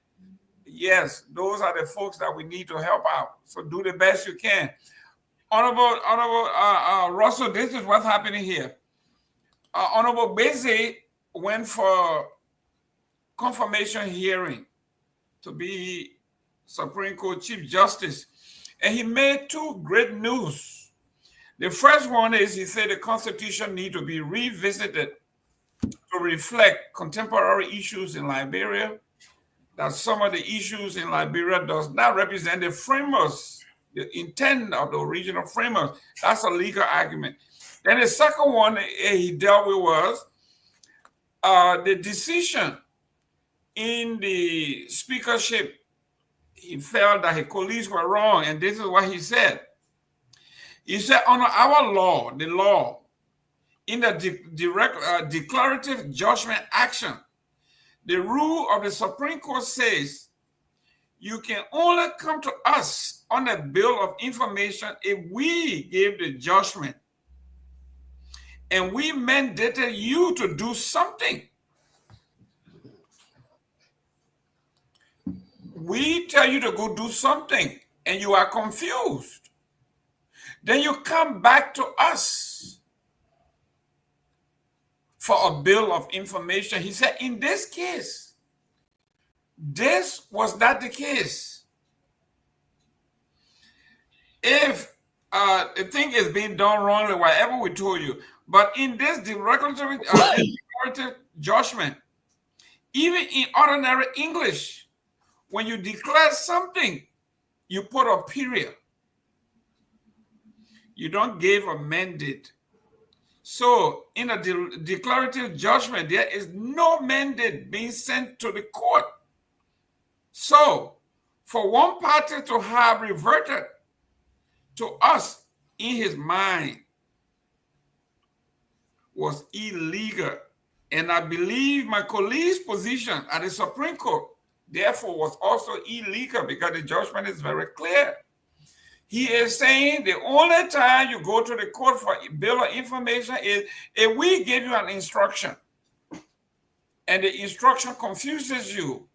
Yes, those are the folks that we need to help out. So do the best you can. Honorable Russell, this is what's happening here. Honorable Beze went for confirmation hearing to be Supreme Court Chief Justice. And he made two great news. The first one is he said the Constitution needs to be revisited to reflect contemporary issues in Liberia, that some of the issues in Liberia does not represent the framers, the intent of the original framers. That's a legal argument. Then the second one he dealt with was the decision in the speakership. He felt that his colleagues were wrong, and this is what he said. He said, under our law, the law, in the declarative judgment action, the rule of the Supreme Court says you can only come to us on a bill of information if we gave the judgment and we mandated you to do something. We tell you to go do something and you are confused. Then you come back to us for a bill of information. He said, in this case, this was not the case. If the thing is being done wrongly, whatever we told you, but in this declarative judgment, even in ordinary English, when you declare something, you put a period. You don't give a mandate. So in a declarative judgment, there is no mandate being sent to the court. So for one party to have reverted to us in his mind was illegal. And I believe my colleague's position at the Supreme Court, therefore, was also illegal because the judgment is very clear. He is saying the only time you go to the court for a bill of information is if we give you an instruction and the instruction confuses you,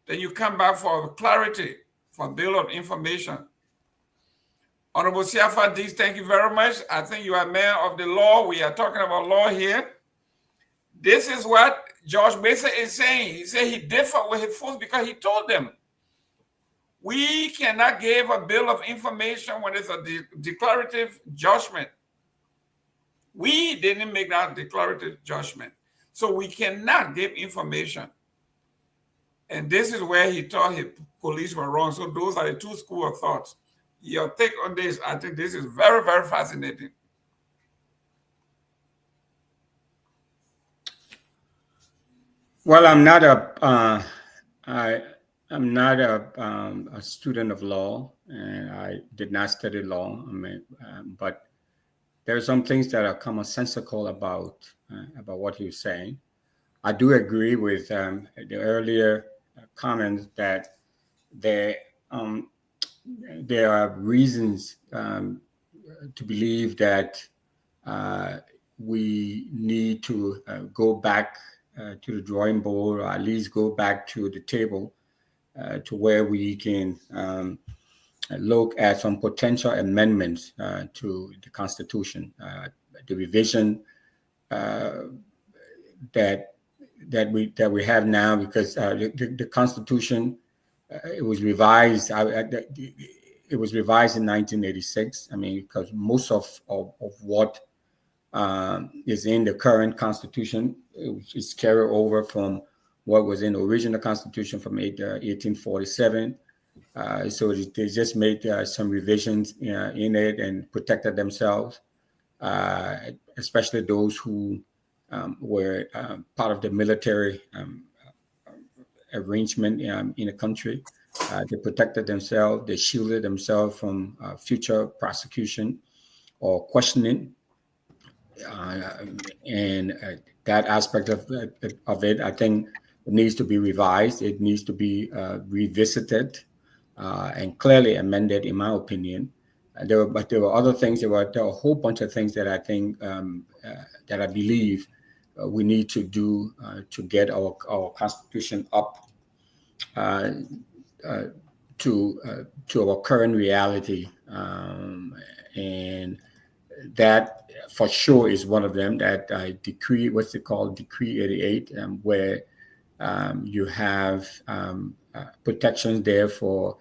then you come back for clarity for bill of information. Honorable Siafa Dees, thank you very much. I think you are man of the law. We are talking about law here. This is what George Mason is saying. He said he differed with his folks because he told them, we cannot give a bill of information when it's a declarative judgment. We didn't make that declarative judgment. So we cannot give information. And this is where he thought his police were wrong. So those are the two schools of thoughts. Your take on this, I think this is very, very fascinating. Well, I'm not a student of law, and I did not study law. I mean, but there are some things that are commonsensical about what he was saying. I do agree with the earlier comments that there are reasons to believe that we need to go back to the drawing board, or at least go back to the table to where we can look at some potential amendments to the Constitution, the revision that we have now, because the Constitution it was revised. It was revised in 1986. I mean, because most of what is in the current Constitution is carried over from what was in the original Constitution from 1847. So they just made some revisions in it and protected themselves, especially those who were part of the military arrangement in the country. They protected themselves. They shielded themselves from future prosecution or questioning. And that aspect of it, I think, needs to be revised. It needs to be revisited and clearly amended, in my opinion. But there were other things. There were a whole bunch of things that I think that I believe we need to do to get our Constitution up to our current reality, and that for sure is one of them. That decree, what's it called, Decree 88, where you have protections there for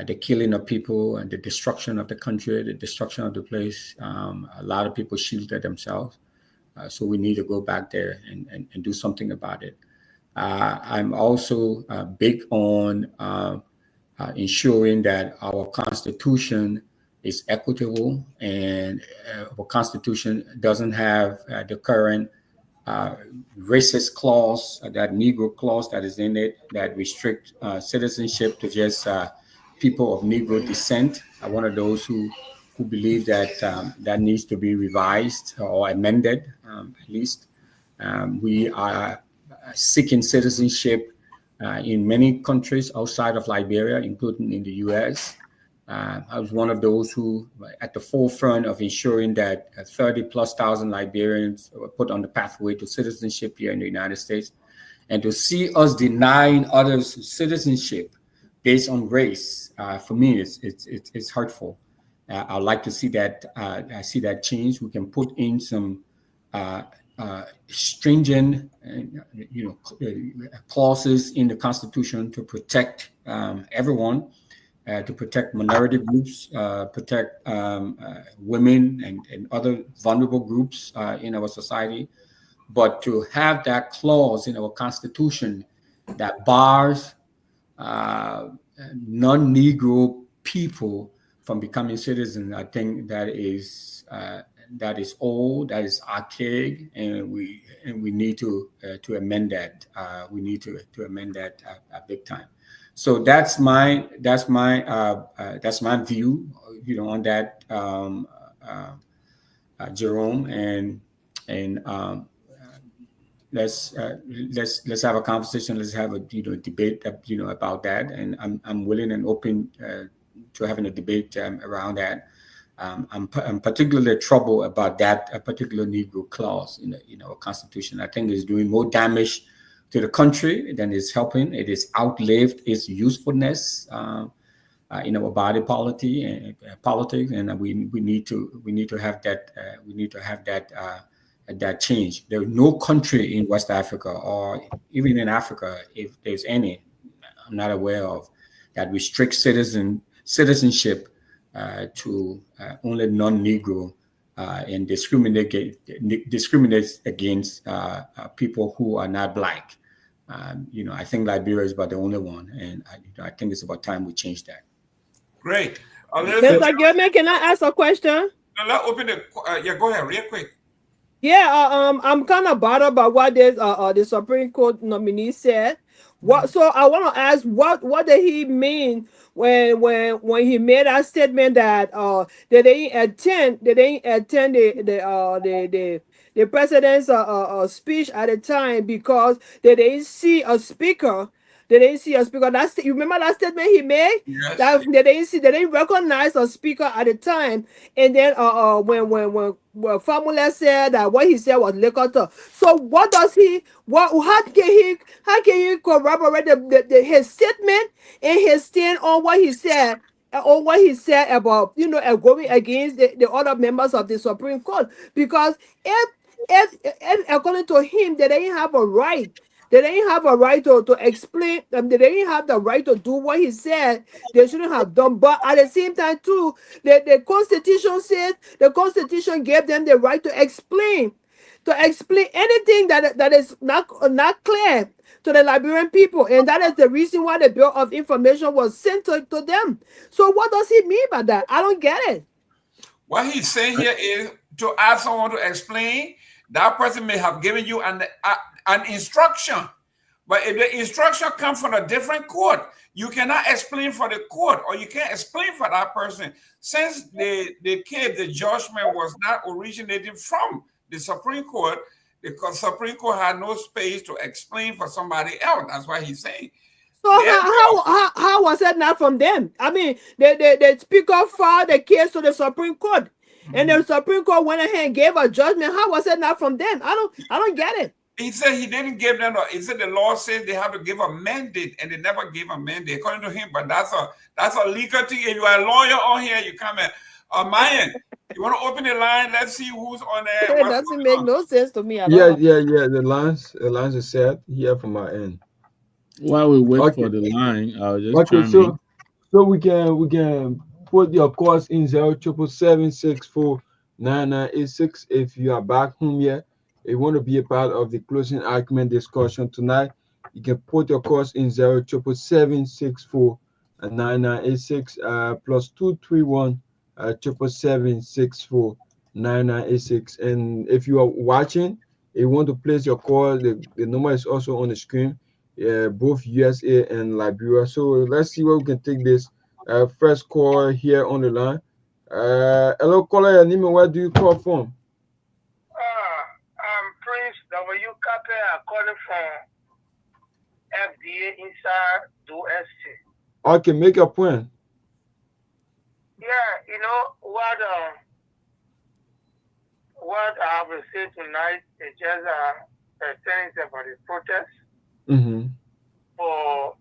the killing of people and the destruction of the country, the destruction of the place. A lot of people shielded themselves. So we need to go back there and do something about it. I'm also big on ensuring that our Constitution is equitable, and our Constitution doesn't have the current racist clause, that Negro clause that is in it, that restrict citizenship to just people of Negro descent. I'm one of those who believe that that needs to be revised or amended, at least. We are seeking citizenship in many countries outside of Liberia, including in the U.S. I was one of those who at the forefront of ensuring that 30,000+ Liberians were put on the pathway to citizenship here in the United States. And to see us denying others citizenship based on race, for me, it's hurtful. I'd like to see that change. We can put in some stringent, clauses in the Constitution to protect everyone, to protect minority groups, protect women and other vulnerable groups in our society. But to have that clause in our Constitution that bars non-Negro people from becoming citizens, I think that is old, that is archaic, and we need to amend that. We need to amend that big time. So that's my view, on that, Jerome, and let's have a conversation. Let's have a debate about that, and I'm willing and open to having a debate around that. I'm particularly troubled about that particular Negro clause in our Constitution. I think it's doing more damage to the country than it's helping. It has outlived its usefulness in our body politic, and we need to have that. We need to have that change. There is no country in West Africa or even in Africa, if there's any, I'm not aware of, that restricts citizenship to only non-Negro and discriminates against people who are not Black. I think Liberia is about the only one, and I think it's about time we change that. Great. Mr. Gilman, can I ask a question? Let's open the. Go ahead, real quick. Yeah, I'm kind of bothered by what the Supreme Court nominee said. What? So I want to ask, what did he mean when he made that statement that they didn't attend the president's speech at the time because they didn't see a speaker. They didn't see a speaker. You remember that statement he made? Yes. That they didn't recognize a speaker at the time. And then when Famula said that what he said was liquor talk. So what does he how can he corroborate his statement and his stand on what he said? On what he said about going against the other members of the Supreme Court, because if according to him they didn't have a right, they didn't have a right to explain, they didn't have the right to do what he said they shouldn't have done. But at the same time too, the Constitution says, the Constitution gave them the right to explain anything that is not clear to the Liberian people, and that is the reason why the Bill of Information was sent to them. So what does he mean by that? I don't get it. What he's saying here is to ask someone to explain. That person may have given you an instruction, but if the instruction comes from a different court, you cannot explain for the court, or you can't explain for that person, since the judgment was not originating from the Supreme Court, because Supreme Court had no space to explain for somebody else. That's what he's saying. So how was it not from them? I mean, the speaker filed the case to the Supreme Court, and the Supreme Court went ahead and gave a judgment. How was it not from them? I don't get it. He said he didn't give them. He said the law says they have to give a mandate, and they never gave a mandate according to him. But that's a legal thing. If you are a lawyer on here, you come in. Myean, you want to open the line? Let's see who's on there. It doesn't make no sense to me at all. Yeah. The lines are set here from my end. While we wait for the line, I'll just so we can put your course in 07776499986 if you are back home yet. If you want to be a part of the closing argument discussion tonight, you can put your course in 07776499986 plus 231-777-649986. And if you are watching, if you want to place your call, the number is also on the screen. Both USA and Liberia. So let's see where we can take this. First call here on the line. Hello, caller. Your name and where do you call from? I'm Prince W. Cape. I'm calling from FDA inside USC. Okay, make your point. Yeah, you know what I have to say tonight is just things about the protest. For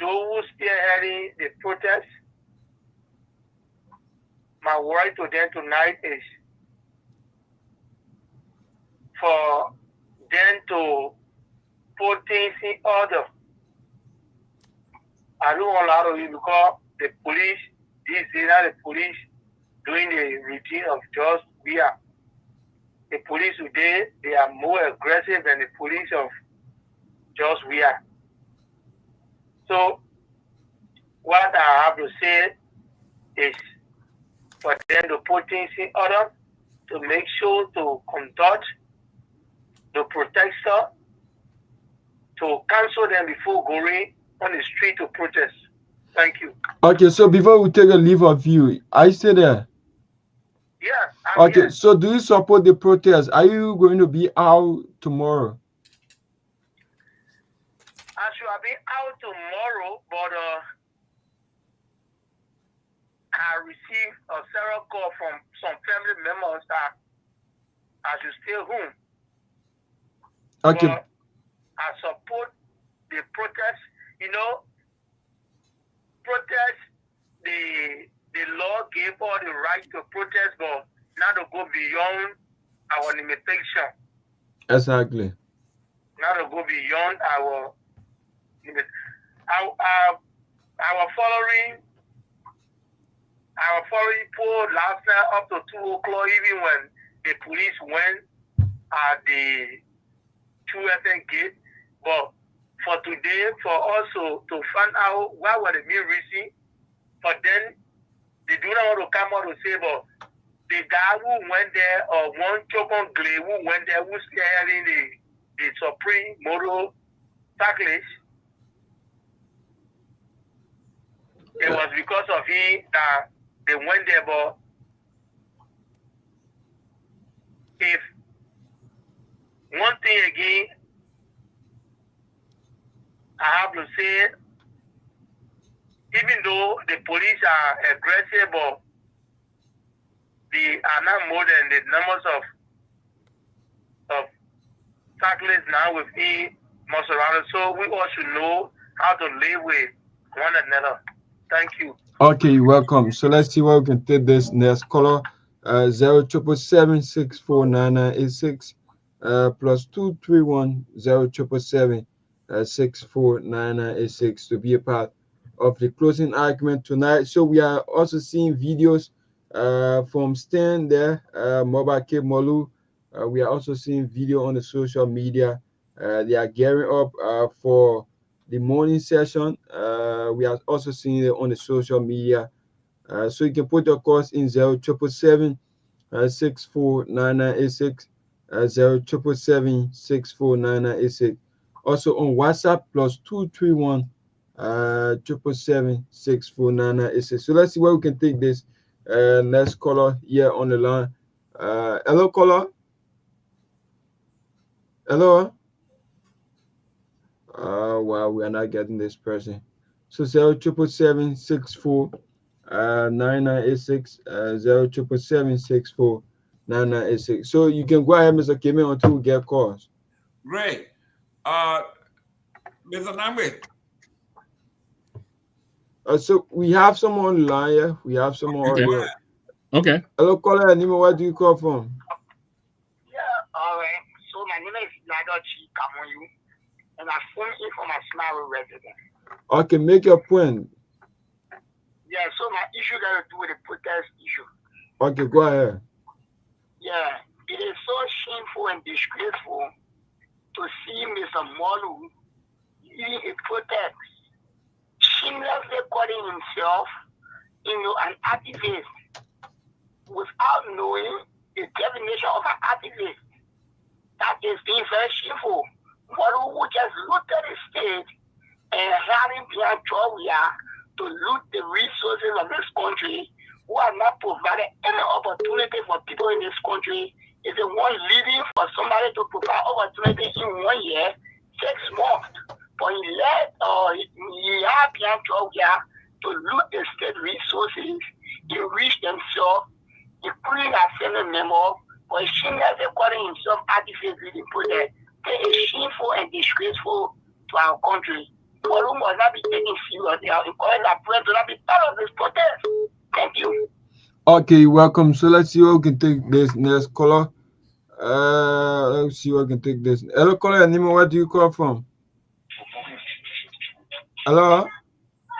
those spearheading the protest, my word to them tonight is for them to put things in order. I don't want a lot of you because the police, this is not the police doing the routine of just we are. The police today, they are more aggressive than the police of just we are. So what I have to say is for them to put things in order, to make sure to conduct the protester, to cancel them before going on the street to protest. Thank you. Okay, so before we take a leave of you, are you still there? Yeah. Okay, here. So do you support the protest? Are you going to be out tomorrow? I should have been out tomorrow, but I received a several call from some family members that I should stay home. Okay. But I support the protest. You know, protest, the law gave all the right to protest, but not to go beyond our limitation. Exactly. Not to go beyond our limit. Our following poll last night up to 2 o'clock, even when the police went at the 2FN gate. But for today, for us to find out what were the main reason, for them, they do not want to come out to say, but the guy who went there, or one Tomalin who went there, who's hearing the Supreme Moto cyclists, it was because of him that they went there. But if one thing again, I have to say, even though the police are aggressive, but they are not more than the numbers of cyclists now with me most around. So we all should know how to live with one another. Thank you. Okay, you're welcome. So let's see what we can take this next caller. 0777649986 plus 231-0777-649986 to be a part of the closing argument tonight. So we are also seeing videos from Stan there, Mobile Kehleboe. We are also seeing video on the social media. They are gearing up for the morning session. We are also seeing it on the social media. So you can put your calls in 0777-649986, 0777-649986. Also on WhatsApp plus 231-777-649986. So let's see where we can take this. Next caller here on the line. Hello, caller. Hello. Well, we are not getting this person. So 0777-649986, 0777-649986. So you can go ahead, Mr. Kehleboe, until we get calls. Great. Mr. Nambe. So we have someone on the line here. We have someone on here. Okay. Hello, caller. Nima, where do you call from? Yeah, all right. So my name is Nadochi Kamoyu, and I'm phoning in from a small resident. Okay, make your point. Yeah, so my issue got to do with the protest issue. Okay, go ahead. Yeah, it is so shameful and disgraceful to see Mr. Molu leading a protest, shamelessly calling himself, an activist, without knowing the definition of an activist. That is being very shameful. Molu who just looked at the state and having behind Torgbean to loot the resources of this country, who have not provided any opportunity for people in this country, is the one leading for somebody to provide opportunity in 1 year, 6 months. But he had behind Torgbean to loot the state resources, enrich themselves, including our family member, but he shamelessly calling himself activist leading protest. It is shameful and disgraceful to our country. Molu must not be taken serious. They are encouraging our friends to not be part of this protest. Thank you. Okay, welcome. So let's see what we can take this next caller. Let's see what we can take this. Hello, caller. Nima, where do you call from? Hello?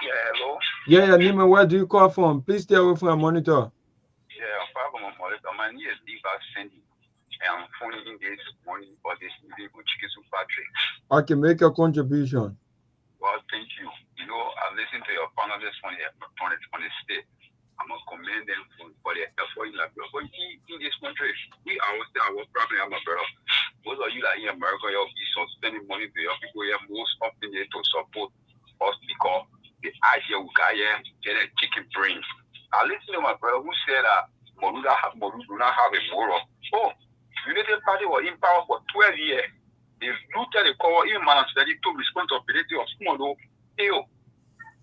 Yeah, hello? Yeah, Nima, where do you call from? Please stay away from a monitor. Yeah, I'm far from a monitor. My name is Diva Sandy. I'm phoning in this morning for this evening with Chikisu Patrick. Okay, make a contribution. Well, thank you. I listened to your panelists on the state. I'm going to commend them for their effort in Liberia. But in this country, we are our problem, my brother. Most of you that in America, you'll be spending money to your people here most often to support us because the idea we got here get a chicken brain. I listened to my brother who said that Molu do not have a moral. Oh, United Party was in power for 12 years. They looted the cover, even managed took responsibility of Molu.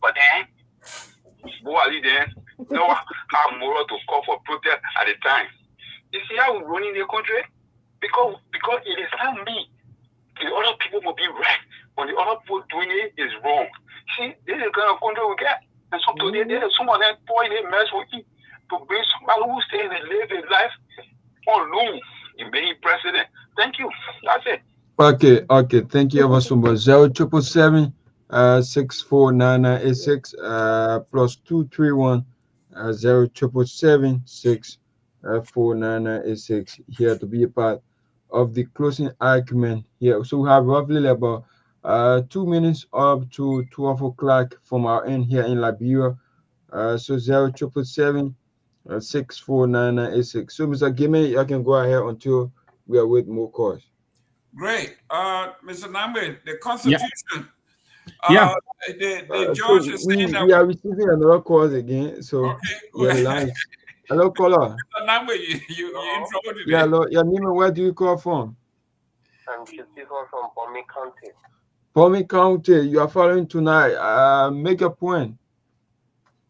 But then, Boali then, no one have moral to call for protest at the time. You see how we're running the country? Because it is not me. The other people will be right. When the other people doing it is wrong. See, this is the kind of country we get. And so today, there's someone that boy they mess with you to bring somebody who stays and live his life on loan in being president. Thank you. That's it. Okay. Thank you ever so much. 0777-649986 plus 231-0777-649986 here to be a part of the closing argument here. So we have roughly about 2 minutes up to 12 o'clock from our end here in Liberia. So 0777-649986. So Mr. Gimme, you can go ahead until we are with more calls. Great. Mr. Nambe, the Constitution. Yeah. The So judge is saying that we are receiving another call again. So yeah, the line. Hello, caller. Mr. Nambe, you in trouble today. Yeah, hello. Your name and where do you call from? I'm Chitifon from Pommy County. Pommy County. You are following tonight. Make a point.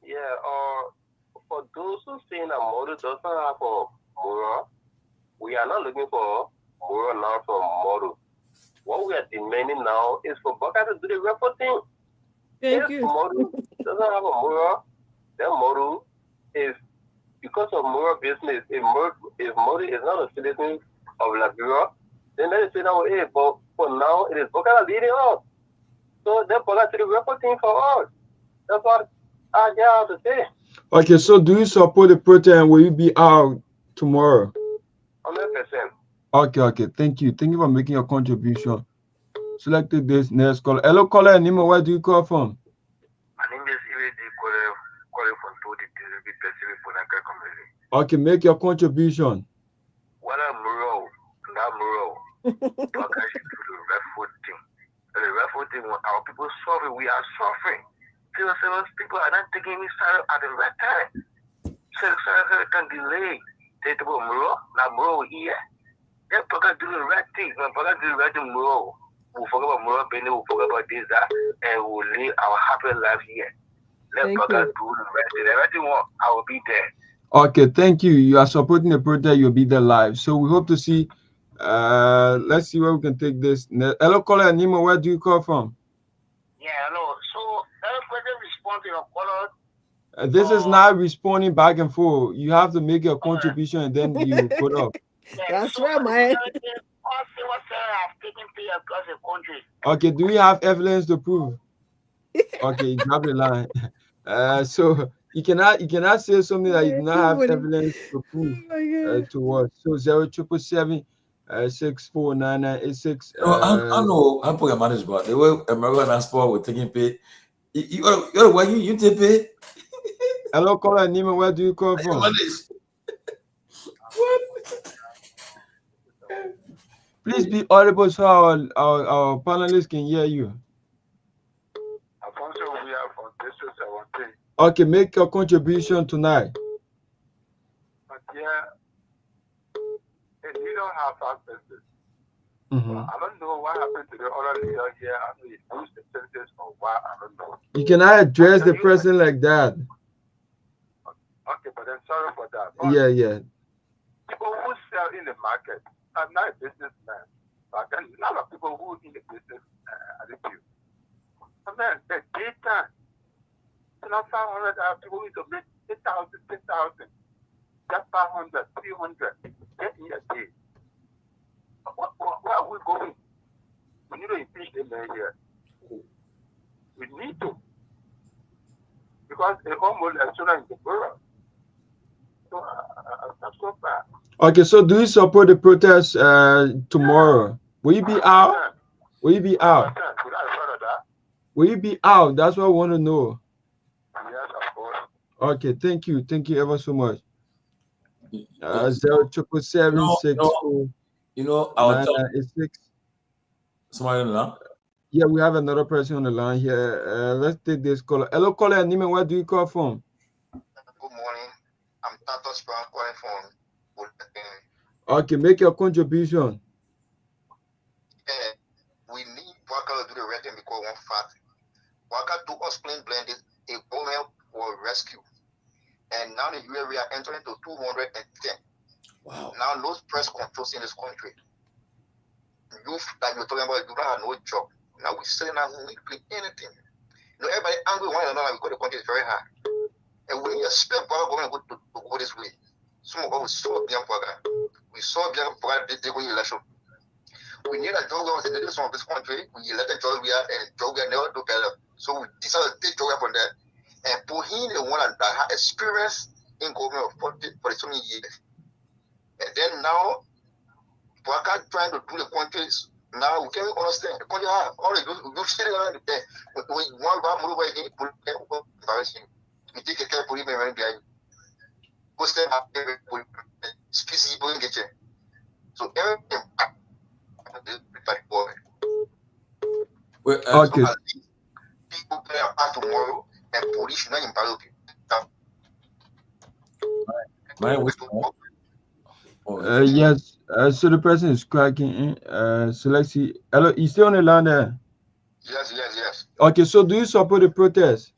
Yeah. For those who say that model doesn't have a moral, we are not looking for moral now from model. What we are demanding now is for Baka to do the reporting. Thank you. Model doesn't have a moral. That model is because of moral business. If model is not a citizen of Liberia, then let us say that way. But for now, it is Baka leading us. So then Baka to the reporting for us. That's what I have to say. Okay, so do you support the protest and will you be out tomorrow? 100%. Okay. Thank you for making your contribution. Selected this next caller. Hello, caller. Nima, where do you call from? My name is Iredi calling from Todi Pacific Bonaka community. Okay, make your contribution. What a mural, not mural. Baka should do the refoot thing. The refoot thing, when our people suffering, we are suffering. People are not taking me at the right time. So can delay. Take the mural, not mural here. Then Baka do the right thing. When Baka do the right thing, mural. We'll forget about moral Benny, we'll forget about this, that, and we'll live our happy life here. Let Baka do the right thing. Everything I will be there. Okay, thank you. You are supporting the protest, you'll be there live. So we hope to see. Let's see where we can take this. Hello, caller Nima, where do you call from? Yeah, hello. So that question response to your caller. This is not responding back and forth. You have to make your contribution and then you put up. That's right, man. Okay, do we have evidence to prove? Okay, drop the line. So you cannot say something that you do not have evidence to prove to what. So 0777 649986. I know how to manage, but the way American transport with taking pay, you take pay. Hello, caller Nima, where do you call from? What? Please be audible so our panelists can hear you. Alfonso, we are from District 17. Okay, make your contribution tonight. But yeah, if you don't have access, I don't know what happened to the other leader here. I mean, who's the census or what? I don't know. You cannot address the president like that. Okay, but I'm sorry for that. But Yeah. people who sell in the market, I'm not a businessman, but there are a lot of people who in the business at the queue. And then the daytime, 500 people who need to make 8,000, 10,000, just 500, 300, get in a day. Where are we going? We need to impeach them here. We need to. Because they almost are children in the world. So that's so bad. Okay, so do you support the protest tomorrow? Will you be out? Will you be out? Will you be out? That's what I want to know. Yes, of course. Okay, thank you ever so much. 0777 our 996. Somebody on the line? Yeah, we have another person on the line here. Let's take this caller. Hello, caller Nima, where do you call from? Good morning. I'm Tato Sprang calling from. Okay, make your contribution. We need Waka to do the right thing because one fact. Waka do us plain blended a government for rescue. And now the we are entering to 210. Wow. Now those press controls in this country. Youth that you're talking about, you don't have no job. Now we're sitting at home, we doing anything. Everybody angry one another because the country is very hard. And we expect Waka government to go this way. Some of us saw Bian Waka. We saw Bian Waka did the election. We need a job in the leadership of this country. We elected Torgbean and Torgbean never do better. So we decided to take Torgbean from there and put him the one that had experience in government for so many years. And then now, Waka trying to do the countries. Now we can't understand. The country all the you sitting around there. When you want to move away, embarrassing. We take a care of police behind you. Go stand up there, species people in the kitchen. So everything. Okay. People play a part tomorrow, and police should not empower people. Yes. So the person is cracking in. So let's see. Hello, you still on the line there? Yes. Okay. So do you support the protest?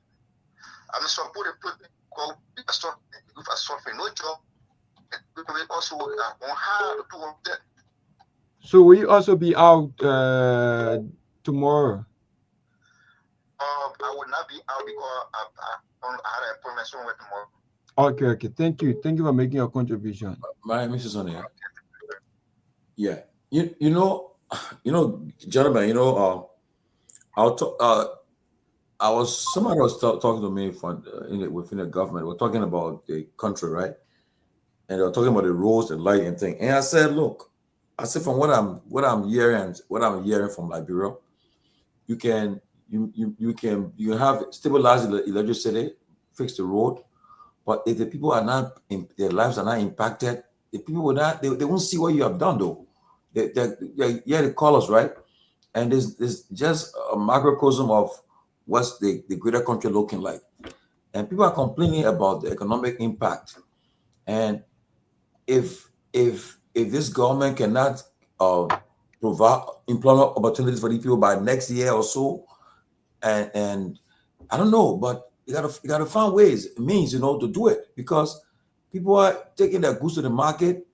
I'm supporting protest. If I suffer no job, we also on hard to. So will you also be out tomorrow? I would not be out because I had an appointment somewhere tomorrow. Okay. Thank you for making your contribution. My Mrs. Sonia. Yeah. You know, gentlemen, somebody was talking to me within the government. We're talking about the country, right? And they're talking about the roads and light and thing. And I said, look, from what I'm hearing from Liberia, you can have stabilize the electricity, fix the road, but if the people are not their lives are not impacted, the people will not they won't see what you have done though. They call us, right? And there's just a microcosm of what's the greater country looking like. And people are complaining about the economic impact. And if this government cannot provide employment opportunities for these people by next year or so, and I don't know, but you gotta find means to do it, because people are taking their goods to the market.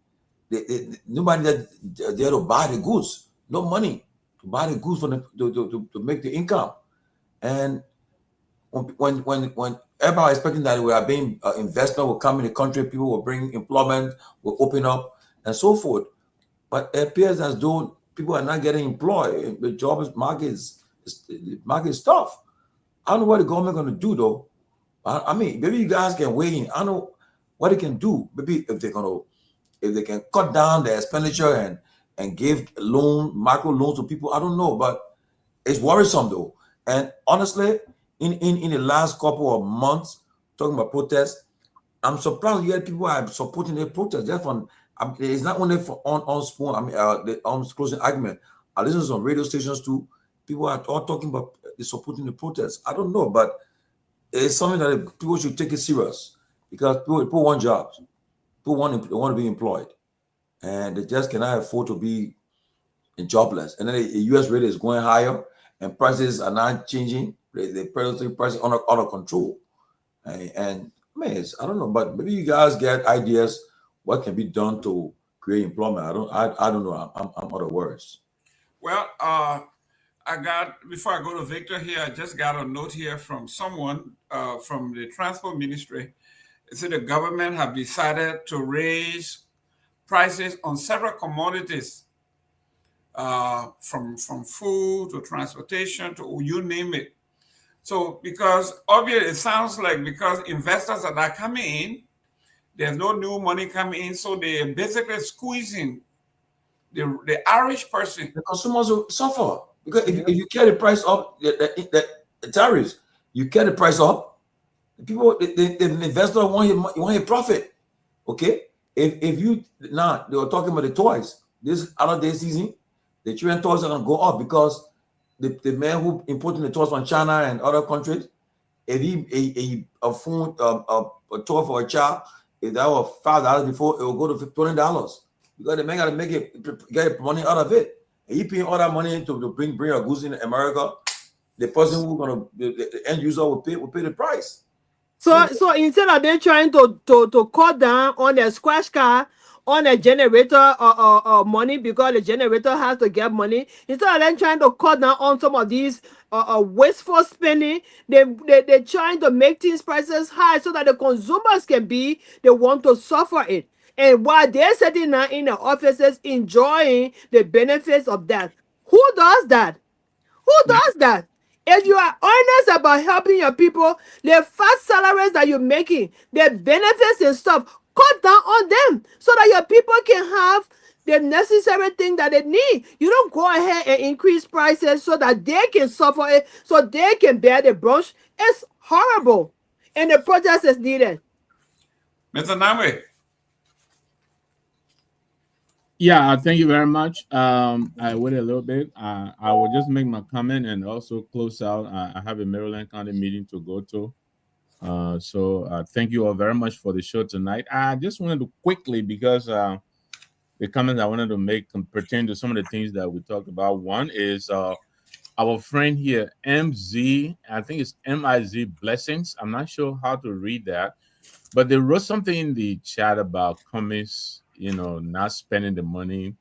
Nobody that there to buy the goods, no money to buy the goods to make the income. And when everybody is expecting that we are being investment will come in the country, people will bring employment, will open up and so forth. But it appears as though people are not getting employed. The job market is tough. I don't know what the government going to do though. I mean, maybe you guys can weigh in. I don't know what they can do. Maybe if they can cut down their expenditure and give micro loans to people. I don't know, but it's worrisome though. And honestly, in the last couple of months, talking about protests, I'm surprised yet people are supporting the protest. Just it's not only on Spoon. I mean, the closing argument. I listen to some radio stations too. People are all talking about supporting the protests. I don't know, but it's something that people should take it serious, because people want jobs. People want to be employed, and they just cannot afford to be jobless. And then the U.S. rate is going higher, and prices are not changing. The prices are under control. And man, I don't know, but maybe you guys get ideas what can be done to create employment. I don't know. I'm out of words. Well, before I go to Victor here, I just got a note here from someone from the Transport Ministry. It said the government have decided to raise prices on several commodities, from food to transportation to you name it. So because obviously it sounds like because investors are not coming in, there's no new money coming in, so they're basically squeezing the average person. The consumers will suffer, because if you carry the price up, the tariffs, you carry the price up, people, the investor want your profit. Okay, if you now they were talking about the toys this holiday season, the children toys are gonna go up because the man who importing the toys from China and other countries, if he a toy for a child, if that was $5 before, it will go to $20, because the man got to get money out of it. And he paying all that money to bring your goods in America. The person who's gonna the end user will pay the price. So instead of them trying to cut down on the scratch card, on a generator or money, because the generator has to get money, instead of them trying to cut down on some of these wasteful spending, they're trying to make things prices high so that the consumers can be the one to suffer it. And while they're sitting now in the offices enjoying the benefits of that, who does that? Who does that? If you are honest about helping your people, the fast salaries that you're making, the benefits and stuff, cut down on them so that your people can have the necessary thing that they need. You don't go ahead and increase prices so that they can suffer it, so they can bear the brunt. It's horrible. And the protest is needed. Mr. Namwe. Yeah, thank you very much. I wait a little bit. I will just make my comment and also close out. I have a Maryland County meeting to go to. So thank you all very much for the show tonight. I just wanted to quickly, because the comments I wanted to make pertain to some of the things that we talked about. One is our friend here, MZ, I think it's MIZ Blessings. I'm not sure how to read that, but they wrote something in the chat about Cummings, not spending the money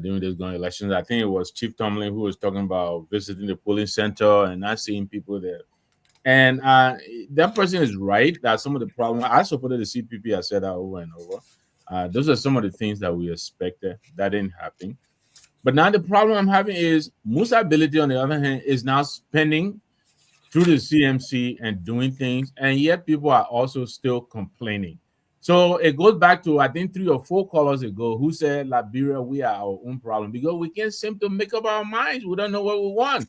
during these going elections. I think it was Chief Tomalin who was talking about visiting the polling center and not seeing people there. And that person is right that some of the problems, I supported the CPP, I said that over and over. Those are some of the things that we expected. That didn't happen. But now the problem I'm having is Musa Ability, on the other hand, is now spending through the CMC and doing things, and yet people are also still complaining. So it goes back to, I think, 3 or 4 callers ago who said, Liberia, we are our own problem because we can't seem to make up our minds. We don't know what we want.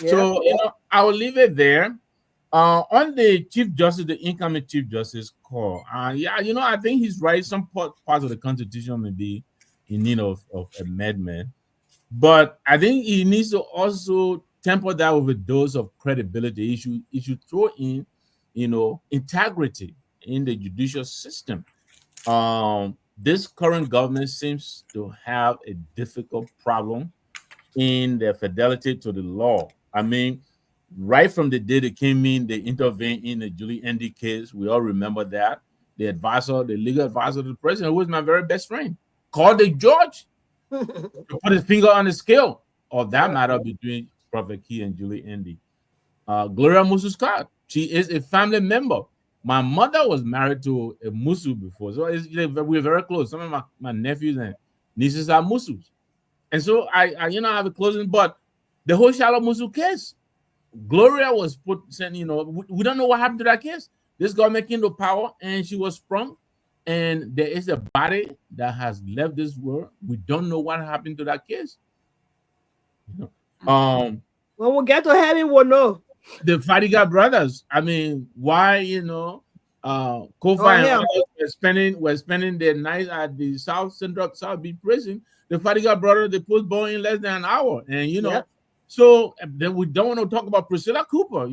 Yeah. So, I will leave it there. On the Chief Justice, the incoming Chief Justice call, I think he's right. Some parts of the Constitution may be in need of amendment. But I think he needs to also temper that with a dose of credibility. He should throw in, integrity in the judicial system. This current government seems to have a difficult problem in their fidelity to the law. I mean, right from the day they came in, they intervened in the Julie Andy case. We all remember that. The legal advisor to the president, who was my very best friend, called the judge to put his finger on the scale of that matter between Prophet Key and Julie Andy. Gloria Musu Scott, she is a family member. My mother was married to a Musu before, so we're very close. Some of my nephews and nieces are Musus. And so I have a closing, but the whole Shalom Musu case, Gloria was we don't know what happened to that case. This government came to power and she was sprung. And there is a body that has left this world. We don't know what happened to that case. When we get to heaven, we'll know. The Fadiga brothers. I mean, why, Kofa and others were spending their night at the South Beach prison. The Fadiga brothers, they put ball in less than an hour. And, so then we don't want to talk about Priscilla Cooper,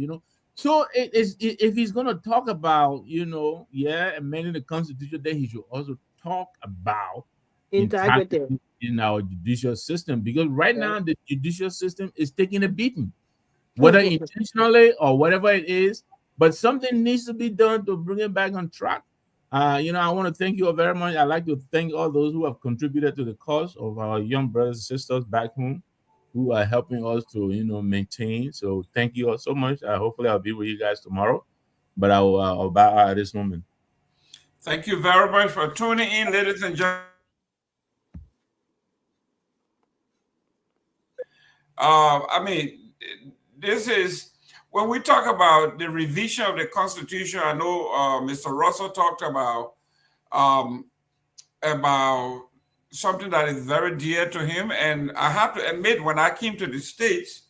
So if he's going to talk about, amending the Constitution, then he should also talk about integrity in our judicial system, because right now the judicial system is taking a beating, whether intentionally or whatever it is. But something needs to be done to bring it back on track. I want to thank you all very much. I'd like to thank all those who have contributed to the cause of our young brothers and sisters back home, who are helping us to, maintain. So thank you all so much. Hopefully I'll be with you guys tomorrow, but I'll bow out at this moment. Thank you very much for tuning in, ladies and gentlemen. This is, when we talk about the revision of the Constitution, I know Mr. Russell talked about something that is very dear to him. And I have to admit, when I came to the States,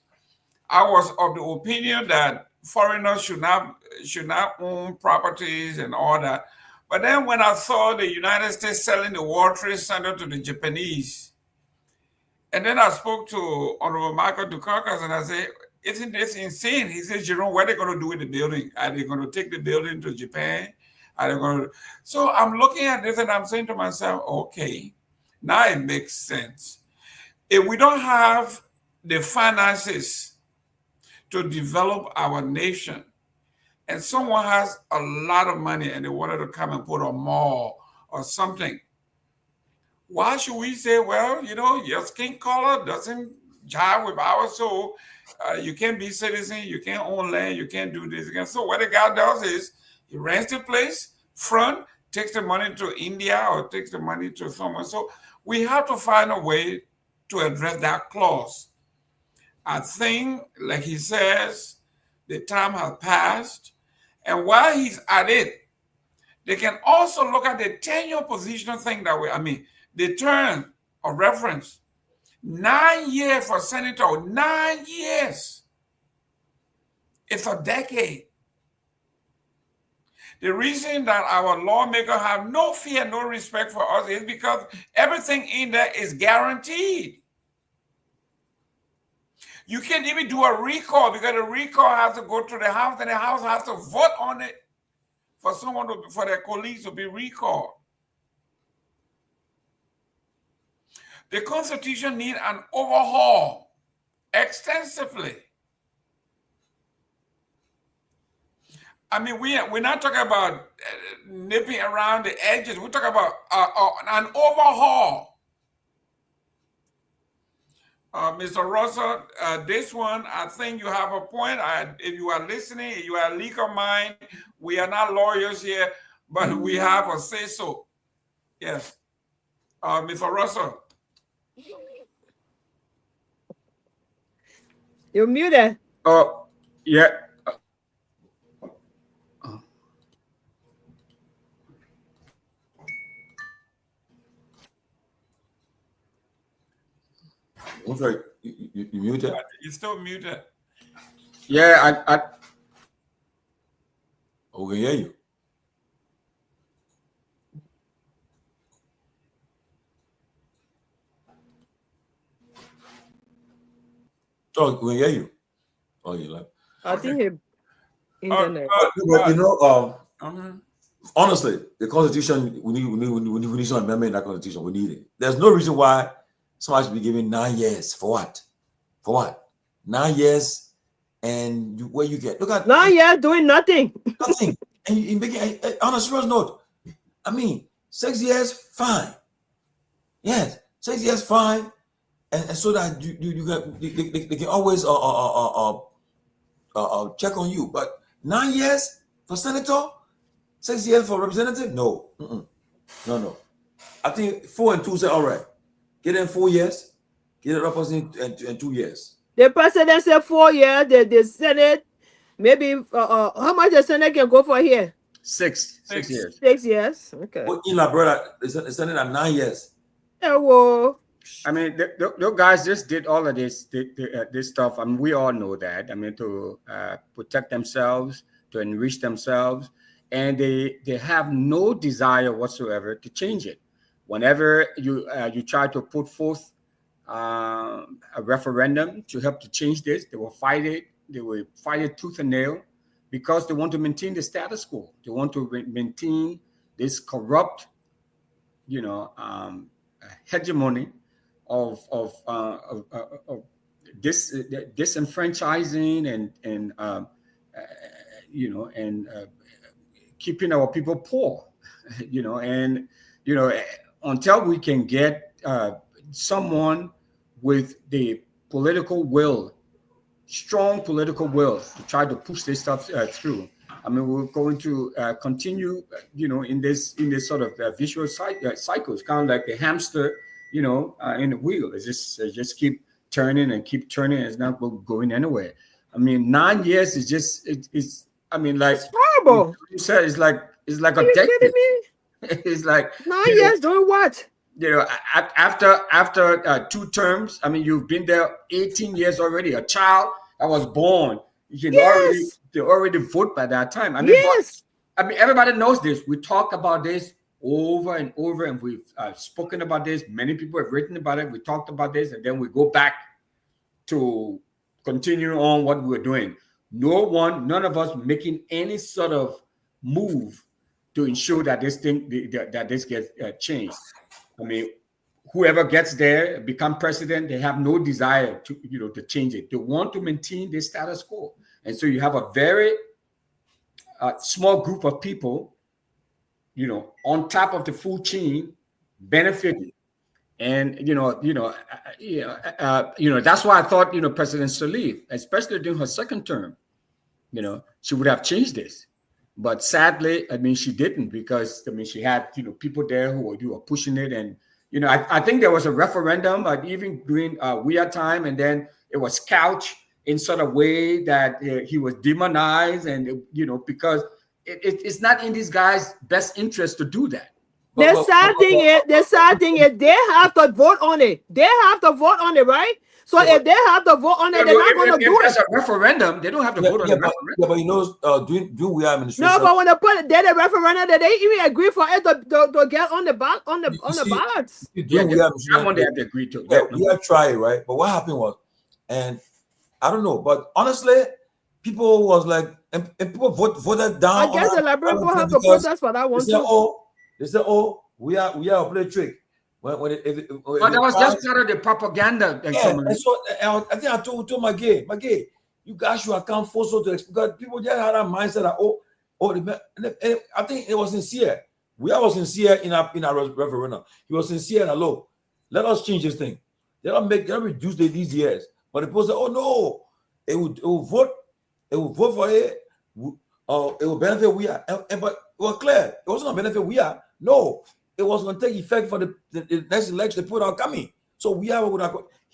I was of the opinion that foreigners should not own properties and all that. But then when I saw the United States selling the World Trade Center to the Japanese, and then I spoke to Honorable Michael Dukakis and I said, isn't this insane? He said, Jerome, what are they going to do with the building? Are they going to take the building to Japan? Are they going to... So I'm looking at this and I'm saying to myself, okay, now it makes sense. If we don't have the finances to develop our nation, and someone has a lot of money and they wanted to come and put a mall or something, why should we say, well, your skin color doesn't jive with ours, so you can't be citizen, you can't own land, you can't do this again. So what the guy does is he rents the place, front, takes the money to India or takes the money to someone. So we have to find a way to address that clause. I think, like he says, the time has passed. And while he's at it, they can also look at the tenure positional thing the term of reference. 9 years for senator, 9 years. It's a decade. The reason that our lawmakers have no fear, no respect for us is because everything in there is guaranteed. You can't even do a recall because the recall has to go to the House and the House has to vote on it for someone for their colleagues to be recalled. The Constitution needs an overhaul extensively. I mean, we're not talking about nipping around the edges. We're talking about an overhaul. Mr. Russell, this one, I think you have a point. If you are listening, if you are a legal mind, we are not lawyers here, but we have a say-so. Yes. Mr. Russell. You're muted. Oh, yeah. I'm sorry, you muted? You're still muted. Yeah, Oh, we can hear you. Oh, we can hear you. Oh, you like? I think his internet. But you know, honestly, the Constitution, we need some amendment in that Constitution. We need it. There's no reason why somebody should be given 9 years for what? For what? 9 years, and where you get? Look at 9 years doing nothing. Nothing. And you make it on a serious note. I mean, 6 years, fine. Yes, 6 years, fine. And so that they can always check on you. But 9 years for senator, 6 years for representative, no, no. I think 4 and 2 say all right. Get in 4 years, get it up in 2 years. The president said 4 years. The Senate, maybe how much the Senate can go for here? 6 years. 6 years. Okay. Well, in my brother, the Senate at 9 years. Yeah, well. I mean, the guys just did all of this stuff. I mean, we all know that. I mean, to protect themselves, to enrich themselves, and they have no desire whatsoever to change it. Whenever you try to put forth a referendum to help to change this, they will fight it. They will fight it tooth and nail because they want to maintain the status quo. They want to maintain this corrupt, hegemony of this disenfranchising and keeping our people poor, until we can get someone with the political will, strong political will to try to push this stuff through. I mean, we're going to continue, in this sort of vicious cycles, kind of like the hamster, in the wheel. It's just keep turning and keep turning. It's not going anywhere. I mean, 9 years is just it's. I mean, like it's horrible. You said it's like a you decade. kidding me? It's like 9 years doing what? After 2 terms. I mean, you've been there 18 years already. A child that was born, you can already vote by that time. I mean, yes. Everybody knows this. We talk about this over and over, and we've spoken about this. Many people have written about it. We talked about this, and then we go back to continue on what we're doing. None of us making any sort of move to ensure that this gets changed. I mean, whoever gets there, become president, they have no desire to change it. They want to maintain the status quo, and so you have a very small group of people, on top of the food chain, benefiting. And that's why I thought President Sirleaf, especially during her second term, she would have changed this. But sadly, I mean, she didn't, because she had people there who were pushing it, and I think there was a referendum, even during Myean time, and then it was couched in sort of way that he was demonized, and because it's not in these guys' best interest to do that. The sad thing is, they have to vote on it. They have to vote on it, right? So if they have to vote on it, they're not going to do If it. a referendum, they don't have to vote on the referendum. But you know, doing we are administration. No, but when they put it, they the referendum, they even agree for it to get on the ballots. Yeah, we have to agree to. Yeah, we have tried, right? But what happened was, and I don't know, but honestly, people was like, and people voted down. I guess the Liberian people have to protest for that one too. They said, "Oh, we are a play trick." But that was just part of the propaganda. Yeah, and so I think I told Magay, you guys should account for so to because people just had a mindset that and I think it was sincere. We was sincere in our referendum. He was sincere and look, let us change this thing. They don't reduce these years. But the people say, oh no, it will vote for it. It will benefit we are. But it was clear, it wasn't going to benefit we are. No, it was going to take effect for the next election. The people are coming. So he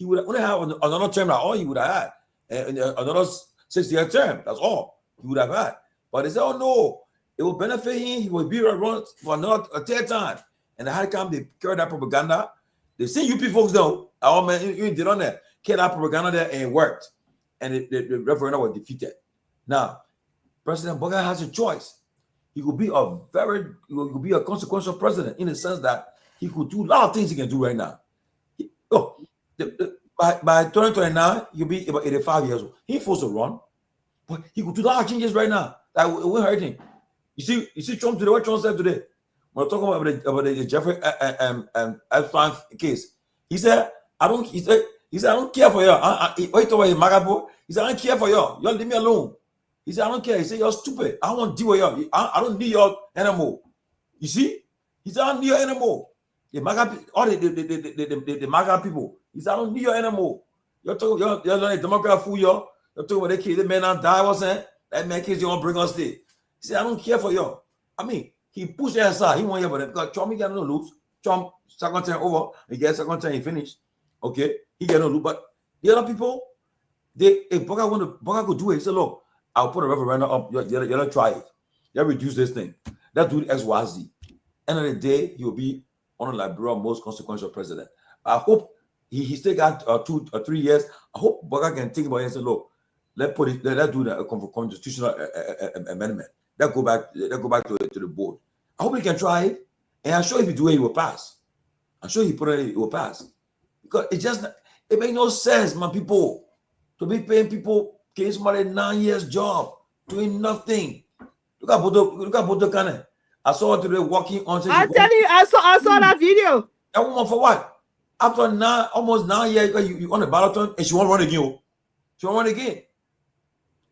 would only have another term. That's all he would have had, and another 6-year term. That's all he would have had. But they said, oh no, it will benefit him. He will be run for a third time. And the high camp, they carried that propaganda. They say UP folks though, oh man, you did on there, carried that propaganda there and it worked. And the referendum was defeated. Now, President Boga has a choice. He could be a consequential president in the sense that he could do a lot of things he can do right now. By 2029, he'll be about 85 years old. He ain't supposed to run, but he could do a lot of changes right now that will hurt him. You see Trump today, what Trump said today, when we're talking about the Jeffrey Epstein case, he said, I don't care for y'all. What you talking about his Magapo? He said, I don't care for y'all. Y'all leave me alone. He said, I don't care. He said, you're stupid. I don't want to deal with y'all. I don't need y'all anymore. You see? He said, I don't need y'all anymore. The MAGA, all the MAGA people. He said, I don't need y'all anymore. You're the Democrat fool y'all. You're talking about they kill the man and die, what's that? That man case you want to bring us there. He said, I don't care for y'all. I mean, he pushed that aside. He won't hear about it because Trump, he got no lose. Trump, second term over. He gets second term, he finished. Okay? He got no lose. But the other people, if Boga could do it, he said, look, I'll put a referendum up. You're try it. You reduce this thing. Let's do the XYZ. End of the day, he will be one of Liberia's most consequential president. I hope he still got 2 or 3 years. I hope Boga can think about it and say, look, let's do the constitutional amendment. Let's go back to the board. I hope he can try it. And I'm sure if he do it, he will pass. I'm sure he put it will pass. Because it makes no sense, man, people, to be paying people gave somebody 9 years job doing nothing. Look at Bodo Kane. I saw her today walking on. I tell you, I saw that video. That woman for what? After almost 9 years, you on the ballot and she won't run again. She won't run again.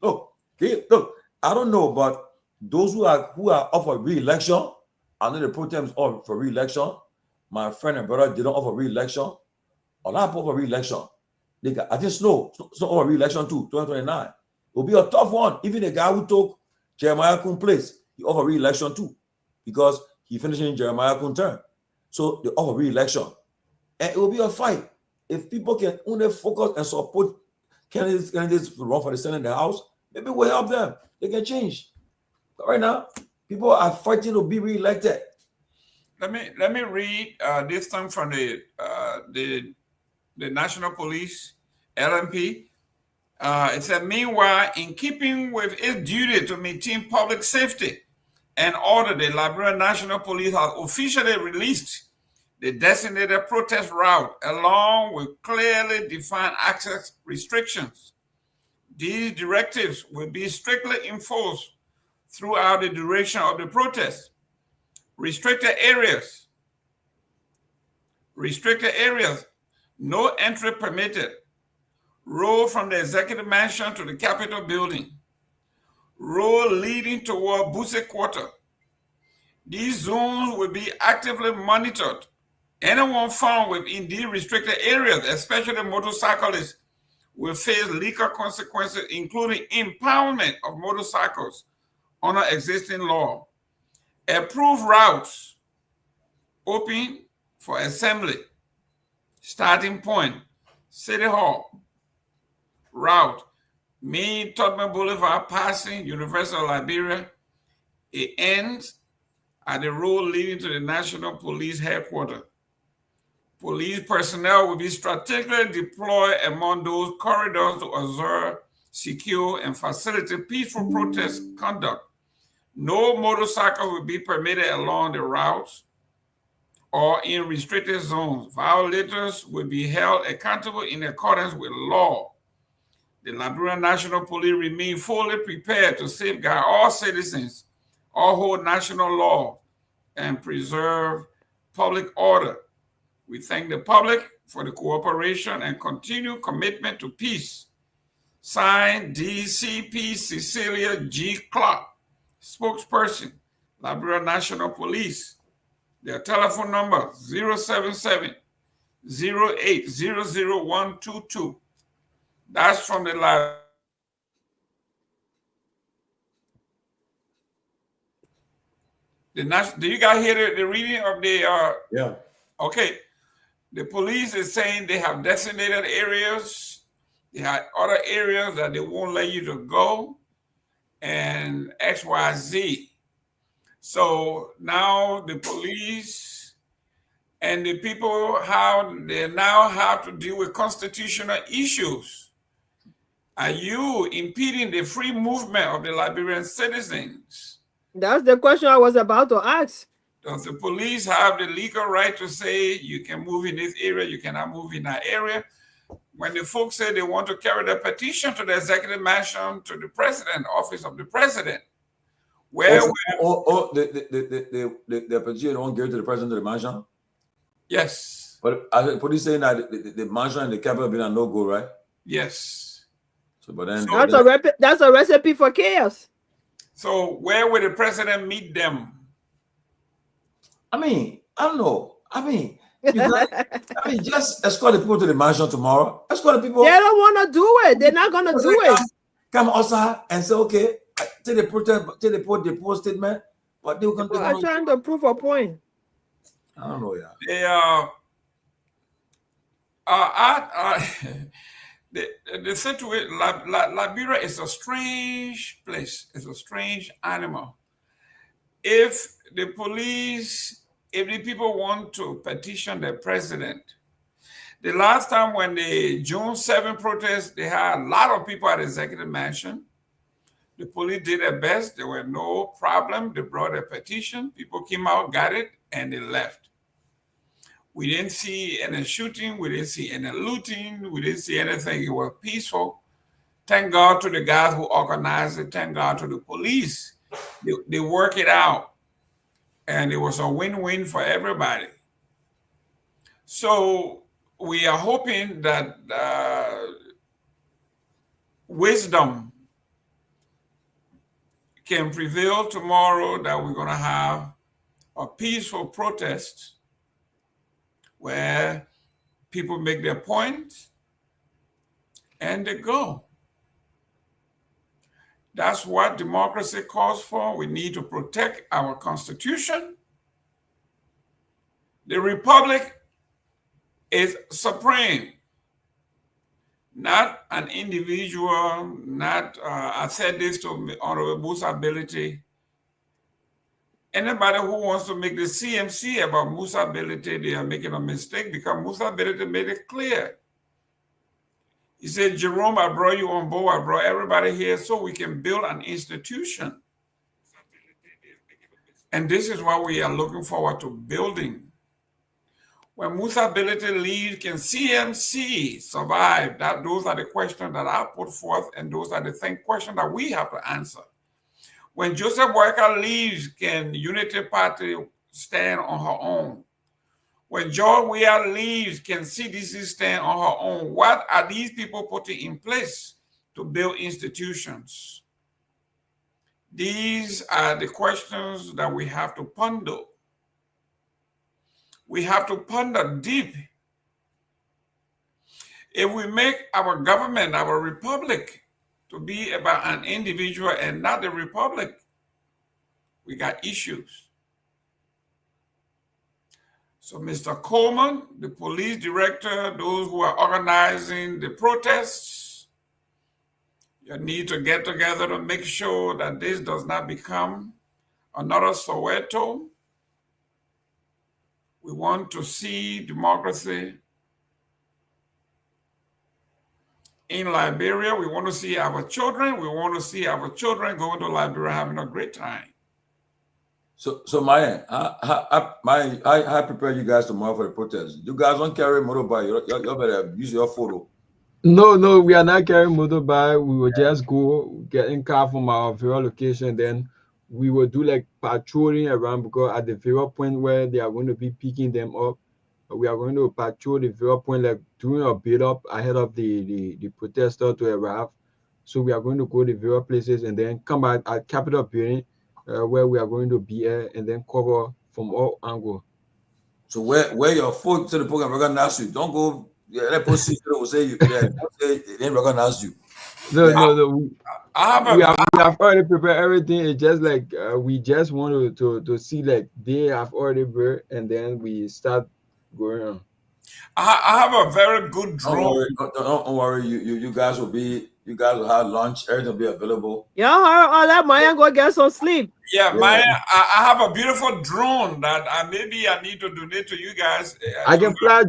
Look, I don't know, but those who are up for re-election, I know the pro-tem is up for re-election. My friend and brother didn't offer re-election. A lot of people for re-election. I think Snow over re-election too, 2029. It will be a tough one. Even the guy who took Jeremiah Kuhn's place, he offered re-election too, because he finished in Jeremiah Kuhn's term. So they offer re-election. And it will be a fight. If people can only focus and support candidates run for the Senate and the House, maybe we'll help them. They can change. But right now, people are fighting to be re-elected. Let me read this thing from the National Police, LMP. It said, meanwhile, in keeping with its duty to maintain public safety and order, the Liberia National Police has officially released the designated protest route along with clearly defined access restrictions. These directives will be strictly enforced throughout the duration of the protest. Restricted areas, no entry permitted. Road from the executive mansion to the Capitol building. Road leading toward Busse Quarter. These zones will be actively monitored. Anyone found within these restricted areas, especially motorcyclists, will face legal consequences, including impoundment of motorcycles under existing law. Approved routes open for assembly. Starting point, City Hall. Route, main Torgbean Boulevard passing University of Liberia. It ends at the road leading to the National Police Headquarters. Police personnel will be strategically deployed among those corridors to observe, secure, and facilitate peaceful protest conduct. No motorcycle will be permitted along the routes or in restricted zones. Violators will be held accountable in accordance with law. The Liberian National Police remain fully prepared to safeguard all citizens, uphold national law, and preserve public order. We thank the public for the cooperation and continued commitment to peace. Signed, DCP Cecilia G. Clark, spokesperson, Liberia National Police. Their telephone number 077-0800-122. That's from the live. Do you guys hear the reading of the? Yeah. Okay. The police is saying they have designated areas. They have other areas that they won't let you to go, and XYZ. So now the police and the people, how they now have to deal with constitutional issues. Are you impeding the free movement of the Liberian citizens? That's the question I was about to ask. Does the police have the legal right to say you can move in this area, you cannot move in that area? When the folks say they want to carry the petition to the executive mansion, to the president, office of the president, the petition won't give it to the president of the mansion? Yes. But police saying that the mansion and the capital building are no go, right? Yes. So, but then that's a recipe for chaos. So where will the president meet them? I mean, I don't know. I mean, just escort the people to the mansion tomorrow. Escort the people. They don't want to do it. They're not going to do it. Come outside and say, okay, take the protest, take the post statement. But they will I'm trying to prove a point. I don't know, the situation, Liberia is a strange place. It's a strange animal. If the police, if the people want to petition the president, the last time when the June 7 protest, they had a lot of people at the executive mansion. The police did their best. There were no problem. They brought a petition. People came out, got it, and they left. We didn't see any shooting. We didn't see any looting. We didn't see anything. It was peaceful. Thank God to the guys who organized it. Thank God to the police. They work it out. And it was a win-win for everybody. So we are hoping that wisdom can prevail tomorrow, that we're going to have a peaceful protest where people make their point and they go. That's what democracy calls for. We need to protect our Constitution. The Republic is supreme, not an individual, not, I said this to Honorable Musa Ability. Anybody who wants to make the CMC about Musa Ability, they are making a mistake, because Musa Ability made it clear. He said, Jerome, I brought you on board. I brought everybody here so we can build an institution. And this is what we are looking forward to building. When Musa Ability leaves, can CMC survive? Those are the questions that I put forth, and those are the questions that we have to answer. When Joseph Boyka leaves, can Unity Party stand on her own? When George Weah leaves, can CDC stand on her own? What are these people putting in place to build institutions? These are the questions that we have to ponder. We have to ponder deep. If we make our government, our republic, to be about an individual and not the republic, we got issues. So Mr. Coleman, the police director, those who are organizing the protests, you need to get together to make sure that this does not become another Soweto, We want to see democracy in Liberia. We want to see our children. We want to see our children going to Liberia having a great time. So Myean, I prepare you guys tomorrow for the protest. You guys don't carry motorbike. You better use your photo. No, we are not carrying motorbike. We will just go get in car from our various location. Then we will do like patrolling around, because at the various point where they are going to be picking them up, we are going to patrol the various point, like doing a build up ahead of the protester to arrive. So we are going to go to various places and then come back at Capitol building, where we are going to be at, and then cover from all angles. So where your phone to the program recognize you. Don't go. Yeah, that person will say you. Yeah, they didn't recognize you. No. We have already prepared everything. It's just like we just want to see like they have already prepared, and then we start going on. I have a very good drone. Don't worry. You guys will have lunch. Everything will be available. Yeah, I'll let Myean go get some sleep. Yeah, Myean, I have a beautiful drone that maybe I need to donate to you guys. I can fly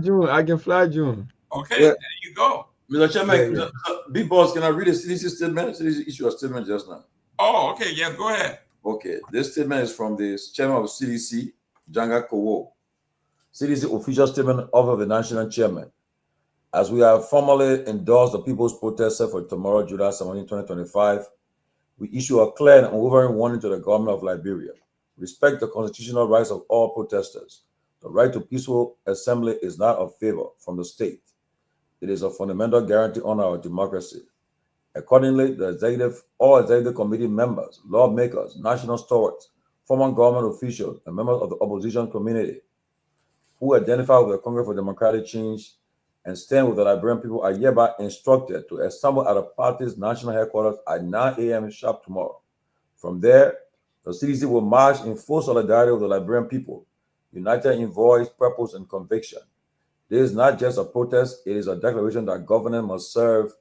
June. Okay, there you go. Mr. Chairman, Big Boss, can I read a CDC statement? CDC issued a statement just now. Oh, okay. Yes, go ahead. Okay, this statement is from the chairman of CDC, Janga Kowo. CDC official statement of the national chairman. As we have formally endorsed the people's protest set for tomorrow, July 17, 2025, we issue a clear and unwavering warning to the government of Liberia. Respect the constitutional rights of all protesters. The right to peaceful assembly is not a favor from the state. It is a fundamental guarantee on our democracy. Accordingly, all executive committee members, lawmakers, national stewards, former government officials, and members of the opposition community who identify with the Congress for Democratic Change and stand with the Liberian people are hereby instructed to assemble at the party's national headquarters at 9 a.m. sharp tomorrow. From there, the CDC will march in full solidarity with the Liberian people, united in voice, purpose, and conviction. This is not just a protest, it is a declaration that government must serve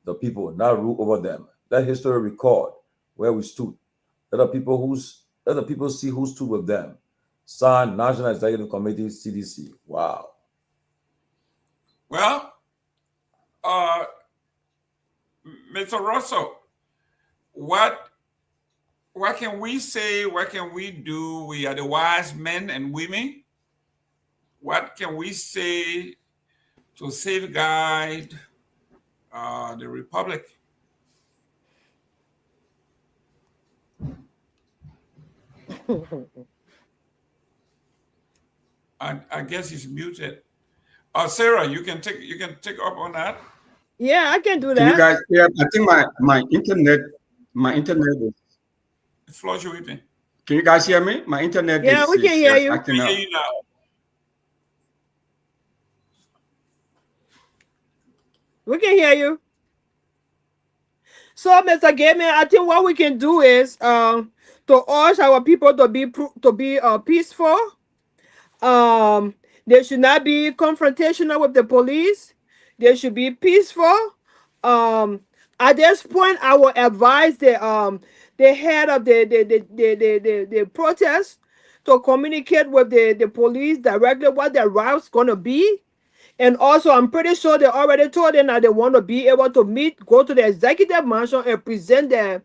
the people, not rule over them. Let history record where we stood. Let the people see who stood with them. Signed, National Executive Committee, CDC. Wow. Well, Mr. Russell, what can we say? What can we do? We are the wise men and women. What can we say to safeguard the Republic? I guess he's muted. Sarah, you can take up on that. Yeah, I can do that. Can you guys hear? I think my internet is fluctuating. Can you guys hear me? My internet we can hear you. We can hear you now. We can hear you. So, Mr. Gayman, I think what we can do is to urge our people to be peaceful. They should not be confrontational with the police. They should be peaceful. At this point, I will advise the head of the protest to communicate with the police directly what their route's gonna be. And also, I'm pretty sure they already told them that they want to be able to go to the executive mansion and present their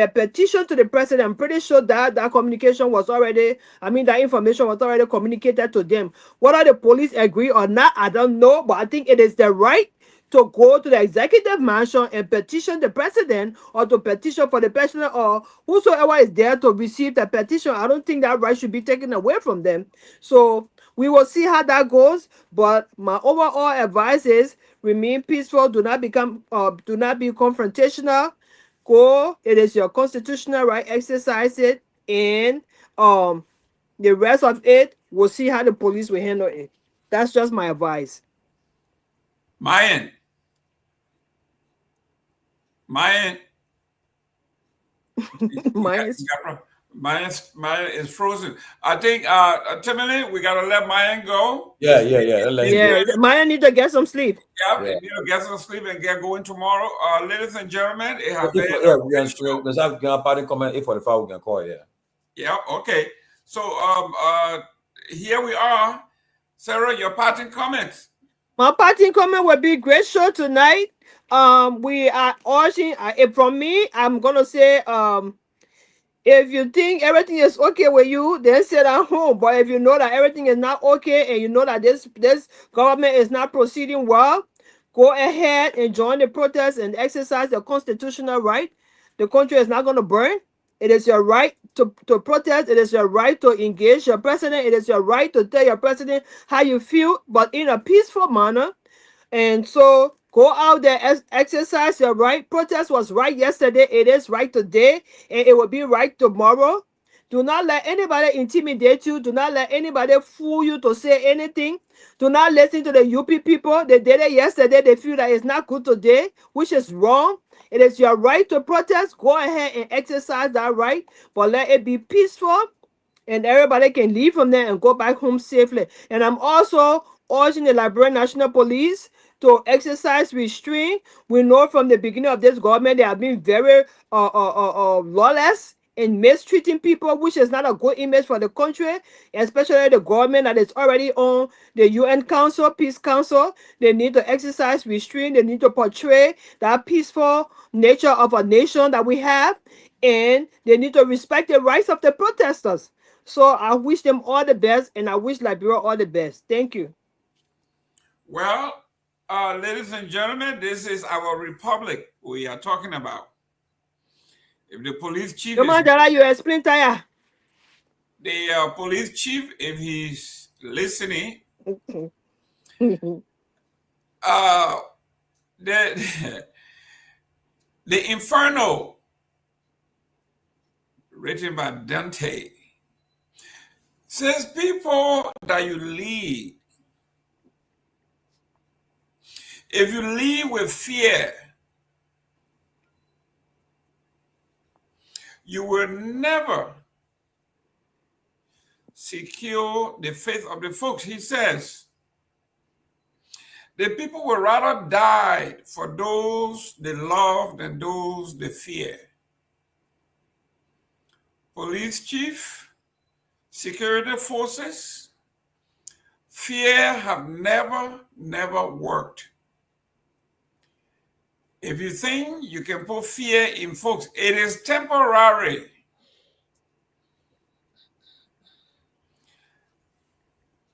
petition to the president. I'm pretty sure that communication was already, that information was already communicated to them. Whether the police agree or not, I don't know, but I think it is their right to go to the executive mansion and petition the president, or to petition for the president, or whosoever is there to receive the petition. I don't think that right should be taken away from them. So we will see how that goes, but my overall advice is remain peaceful. Do not be confrontational. Go. It is your constitutional right. Exercise it, and the rest of it, we'll see how the police will handle it. That's just my advice. Myean is frozen. I think Tomalin, we gotta let Myean go. Yeah. Myean need to get some sleep. Yeah, we need to get some sleep and get going tomorrow. Ladies and gentlemen, it has been let's have party comment 8:45. We can call. Yeah. Okay. So here we are. Sarah, your parting comments. My parting comment will be great show tonight. We are urging. From me, I'm gonna say if you think everything is okay with you, then sit at home. But if you know that everything is not okay and you know that this government is not proceeding well, go ahead and join the protest and exercise the constitutional right. The country is not going to burn. It is your right to protest. It is your right to engage your president. It is your right to tell your president how you feel, but in a peaceful manner. And so go out there, exercise your right. Protest was right yesterday. It is right today, and it will be right tomorrow. Do not let anybody intimidate you. Do not let anybody fool you to say anything. Do not listen to the UP people. They did it yesterday. They feel that it's not good today, which is wrong. It is your right to protest. Go ahead and exercise that right, but let it be peaceful, and everybody can leave from there and go back home safely. And I'm also urging the Liberian National Police to exercise restraint. We know from the beginning of this government they have been very lawless and mistreating people, which is not a good image for the country, especially the government that is already on the UN Council, Peace Council. They need to exercise restraint. They need to portray that peaceful nature of a nation that we have, and they need to respect the rights of the protesters. So I wish them all the best, and I wish Liberia all the best. Thank you. Well, ladies and gentlemen, this is our republic we are talking about. If the police chief you explain, Taya. The police chief, if he's listening, the Inferno, written by Dante, says people that you lead, if you lead with fear, you will never secure the faith of the folks. He says, the people will rather die for those they love than those they fear. Police chief, security forces, fear have never worked. If you think you can put fear in folks, it is temporary.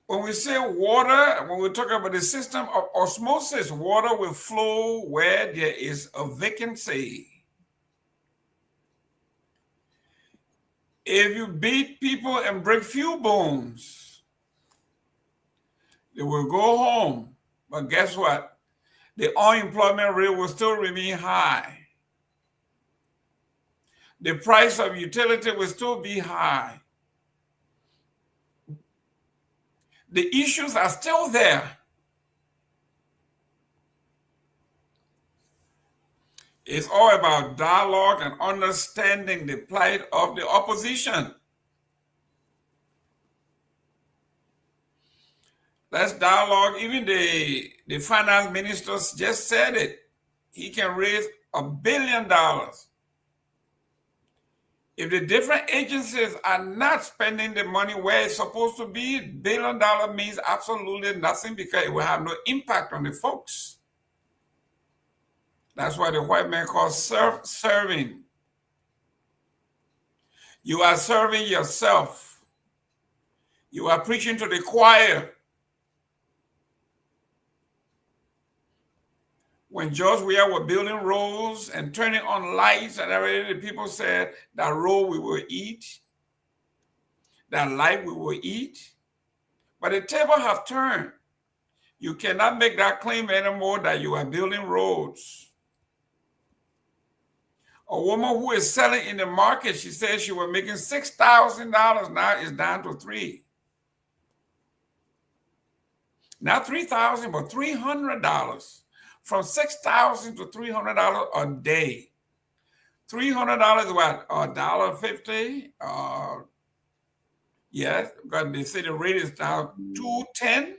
When we say water, when we talk about the system of osmosis, water will flow where there is a vacancy. If you beat people and break few bones, they will go home. But guess what? The unemployment rate will still remain high. The price of utility will still be high. The issues are still there. It's all about dialogue and understanding the plight of the opposition. Let's dialogue. Even the finance minister just said it. He can raise $1 billion. If the different agencies are not spending the money where it's supposed to be, $1 billion means absolutely nothing because it will have no impact on the folks. That's why the white man calls serving. You are serving yourself. You are preaching to the choir. When George Weah were building roads and turning on lights and everything, the people said, that road we will eat, that light we will eat. But the table have turned. You cannot make that claim anymore that you are building roads. A woman who is selling in the market, she said she was making $6,000. Now it's down to $3,000. Not $3,000, but $300. From $6,000 to $300 a day. $300 is what? $1.50? Yes, because they say the rate is now $2.10.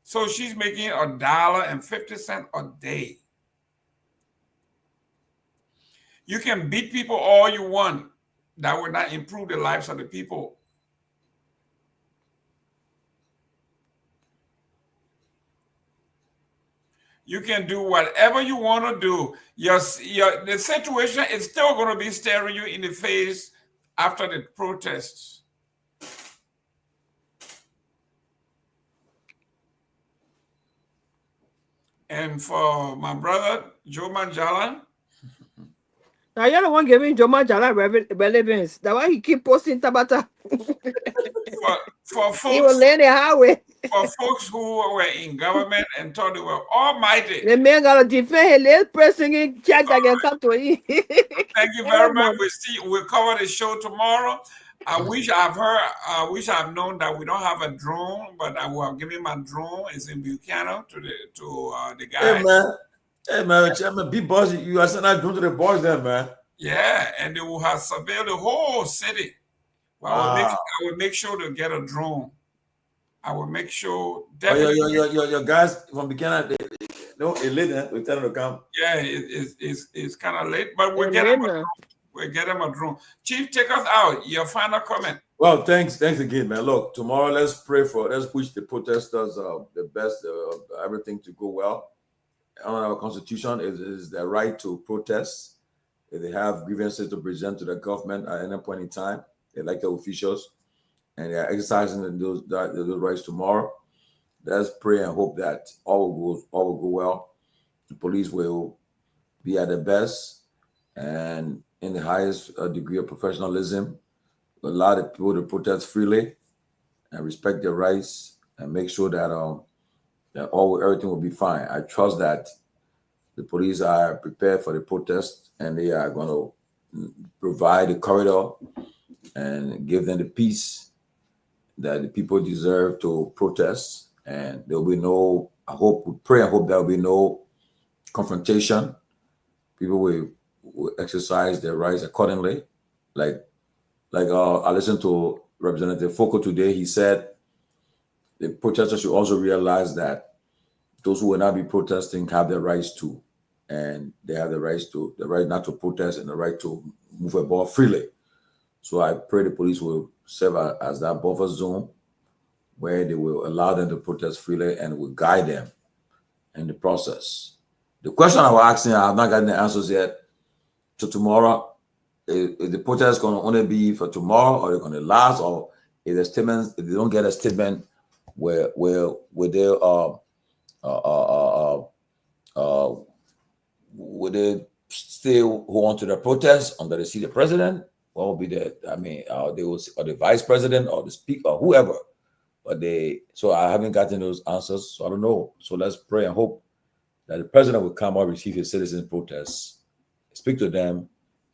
So she's making $1.50 a day. You can beat people all you want. That will not improve the lives of the people. You can do whatever you want to do. The situation is still going to be staring you in the face after the protests. And for my brother, Joe Manjala. Now you're the one giving Joe Manjala relevance. That's why he keep posting Tabata. For folks, he will lay the highway. For folks who were in government and thought they were almighty. The man got to defend his person in check that can come to him. Thank you very much. We'll cover the show tomorrow. I wish I've known that we don't have a drone, but I will have given my drone. It's in Buchanan to the guy. Hey man, Chairman, be boss. You are sending that drone to the boss there, man. Yeah, and they will have surveilled the whole city. Well, I will make sure to get a drone. I will make sure. Definitely. Your guys from Buchanan, they late. We tell them to come. Yeah, it's kind of late, but we'll get them. We'll get them a drone. Chief, take us out. Your final comment. Well, thanks again, man. Look, tomorrow let's wish the protesters the best, everything to go well. On our constitution is their right to protest. If they have grievances to present to the government at any point in time, elected officials, and they are exercising those rights tomorrow. Let's pray and hope that all will go well. The police will be at their best and in the highest degree of professionalism, allow the people to protest freely and respect their rights and make sure that everything will be fine. I trust that the police are prepared for the protest and they are going to provide a corridor and give them the peace that the people deserve to protest. And there will be no, we pray and hope there will be no confrontation. People will exercise their rights accordingly. Like I listened to Representative Foko today. He said the protesters should also realize that those who will not be protesting have their rights too, and they have the right not to protest and the right to move about freely. So I pray the police will serve as that buffer zone where they will allow them to protest freely and will guide them in the process. The question I was asking, I have not gotten the answers yet. To tomorrow, is the protest going to only be for tomorrow, or they're going to last, or if they don't get a statement, will they still hold on to the protest until they see the president? What will be or the vice president or the speaker or whoever? So I haven't gotten those answers, so I don't know. So let's pray and hope that the president will come or receive his citizens' protests, speak to them,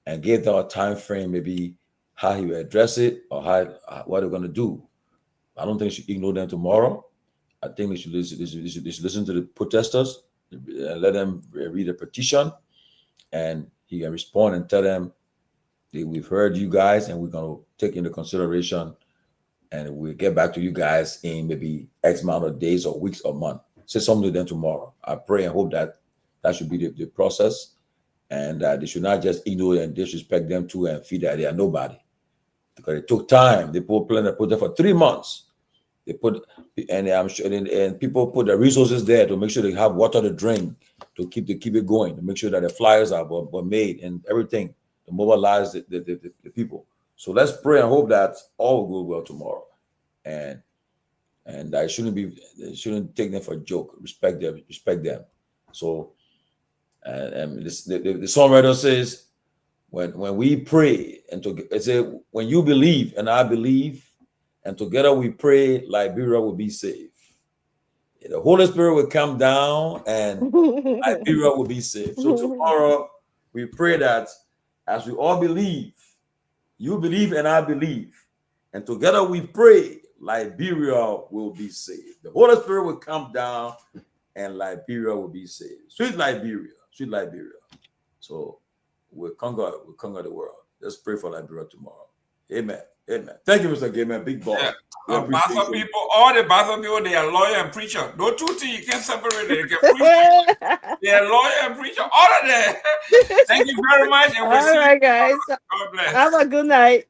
and give them a time frame, maybe how he will address it or what they're going to do. I don't think they should ignore them tomorrow. I think they should listen to the protesters, and let them read a petition, and he can respond and tell them that we've heard you guys and we're going to take into consideration, and we'll get back to you guys in maybe X amount of days or weeks or months. Say something to them tomorrow. I pray and hope that should be the process, and they should not just ignore and disrespect them too and feel that they are nobody, because it took time. They put there for 3 months. They put, and I'm sure, and people put the resources there to make sure they have water to drink, to keep it going, to make sure that the flyers were made and everything to mobilize the people. So let's pray and hope that all will go well tomorrow, and I shouldn't take them for a joke. Respect them. So, and the songwriter says, when we pray when you believe and I believe, and together we pray, Liberia will be saved. The Holy Spirit will come down and Liberia will be saved. So tomorrow we pray that as we all believe, you believe and I believe, and together we pray, Liberia will be saved. The Holy Spirit will come down and Liberia will be saved. Sweet Liberia. So we'll conquer the world. Let's pray for Liberia tomorrow. Amen. Thank you, Mr. Gayman. Big boss. Yeah. Bassa people, all the Bassa people, they are lawyer and preacher. No two things, you can't separate it. They are lawyer and preacher. All of them. Thank you very much. And all right, guys. God bless. Have a good night.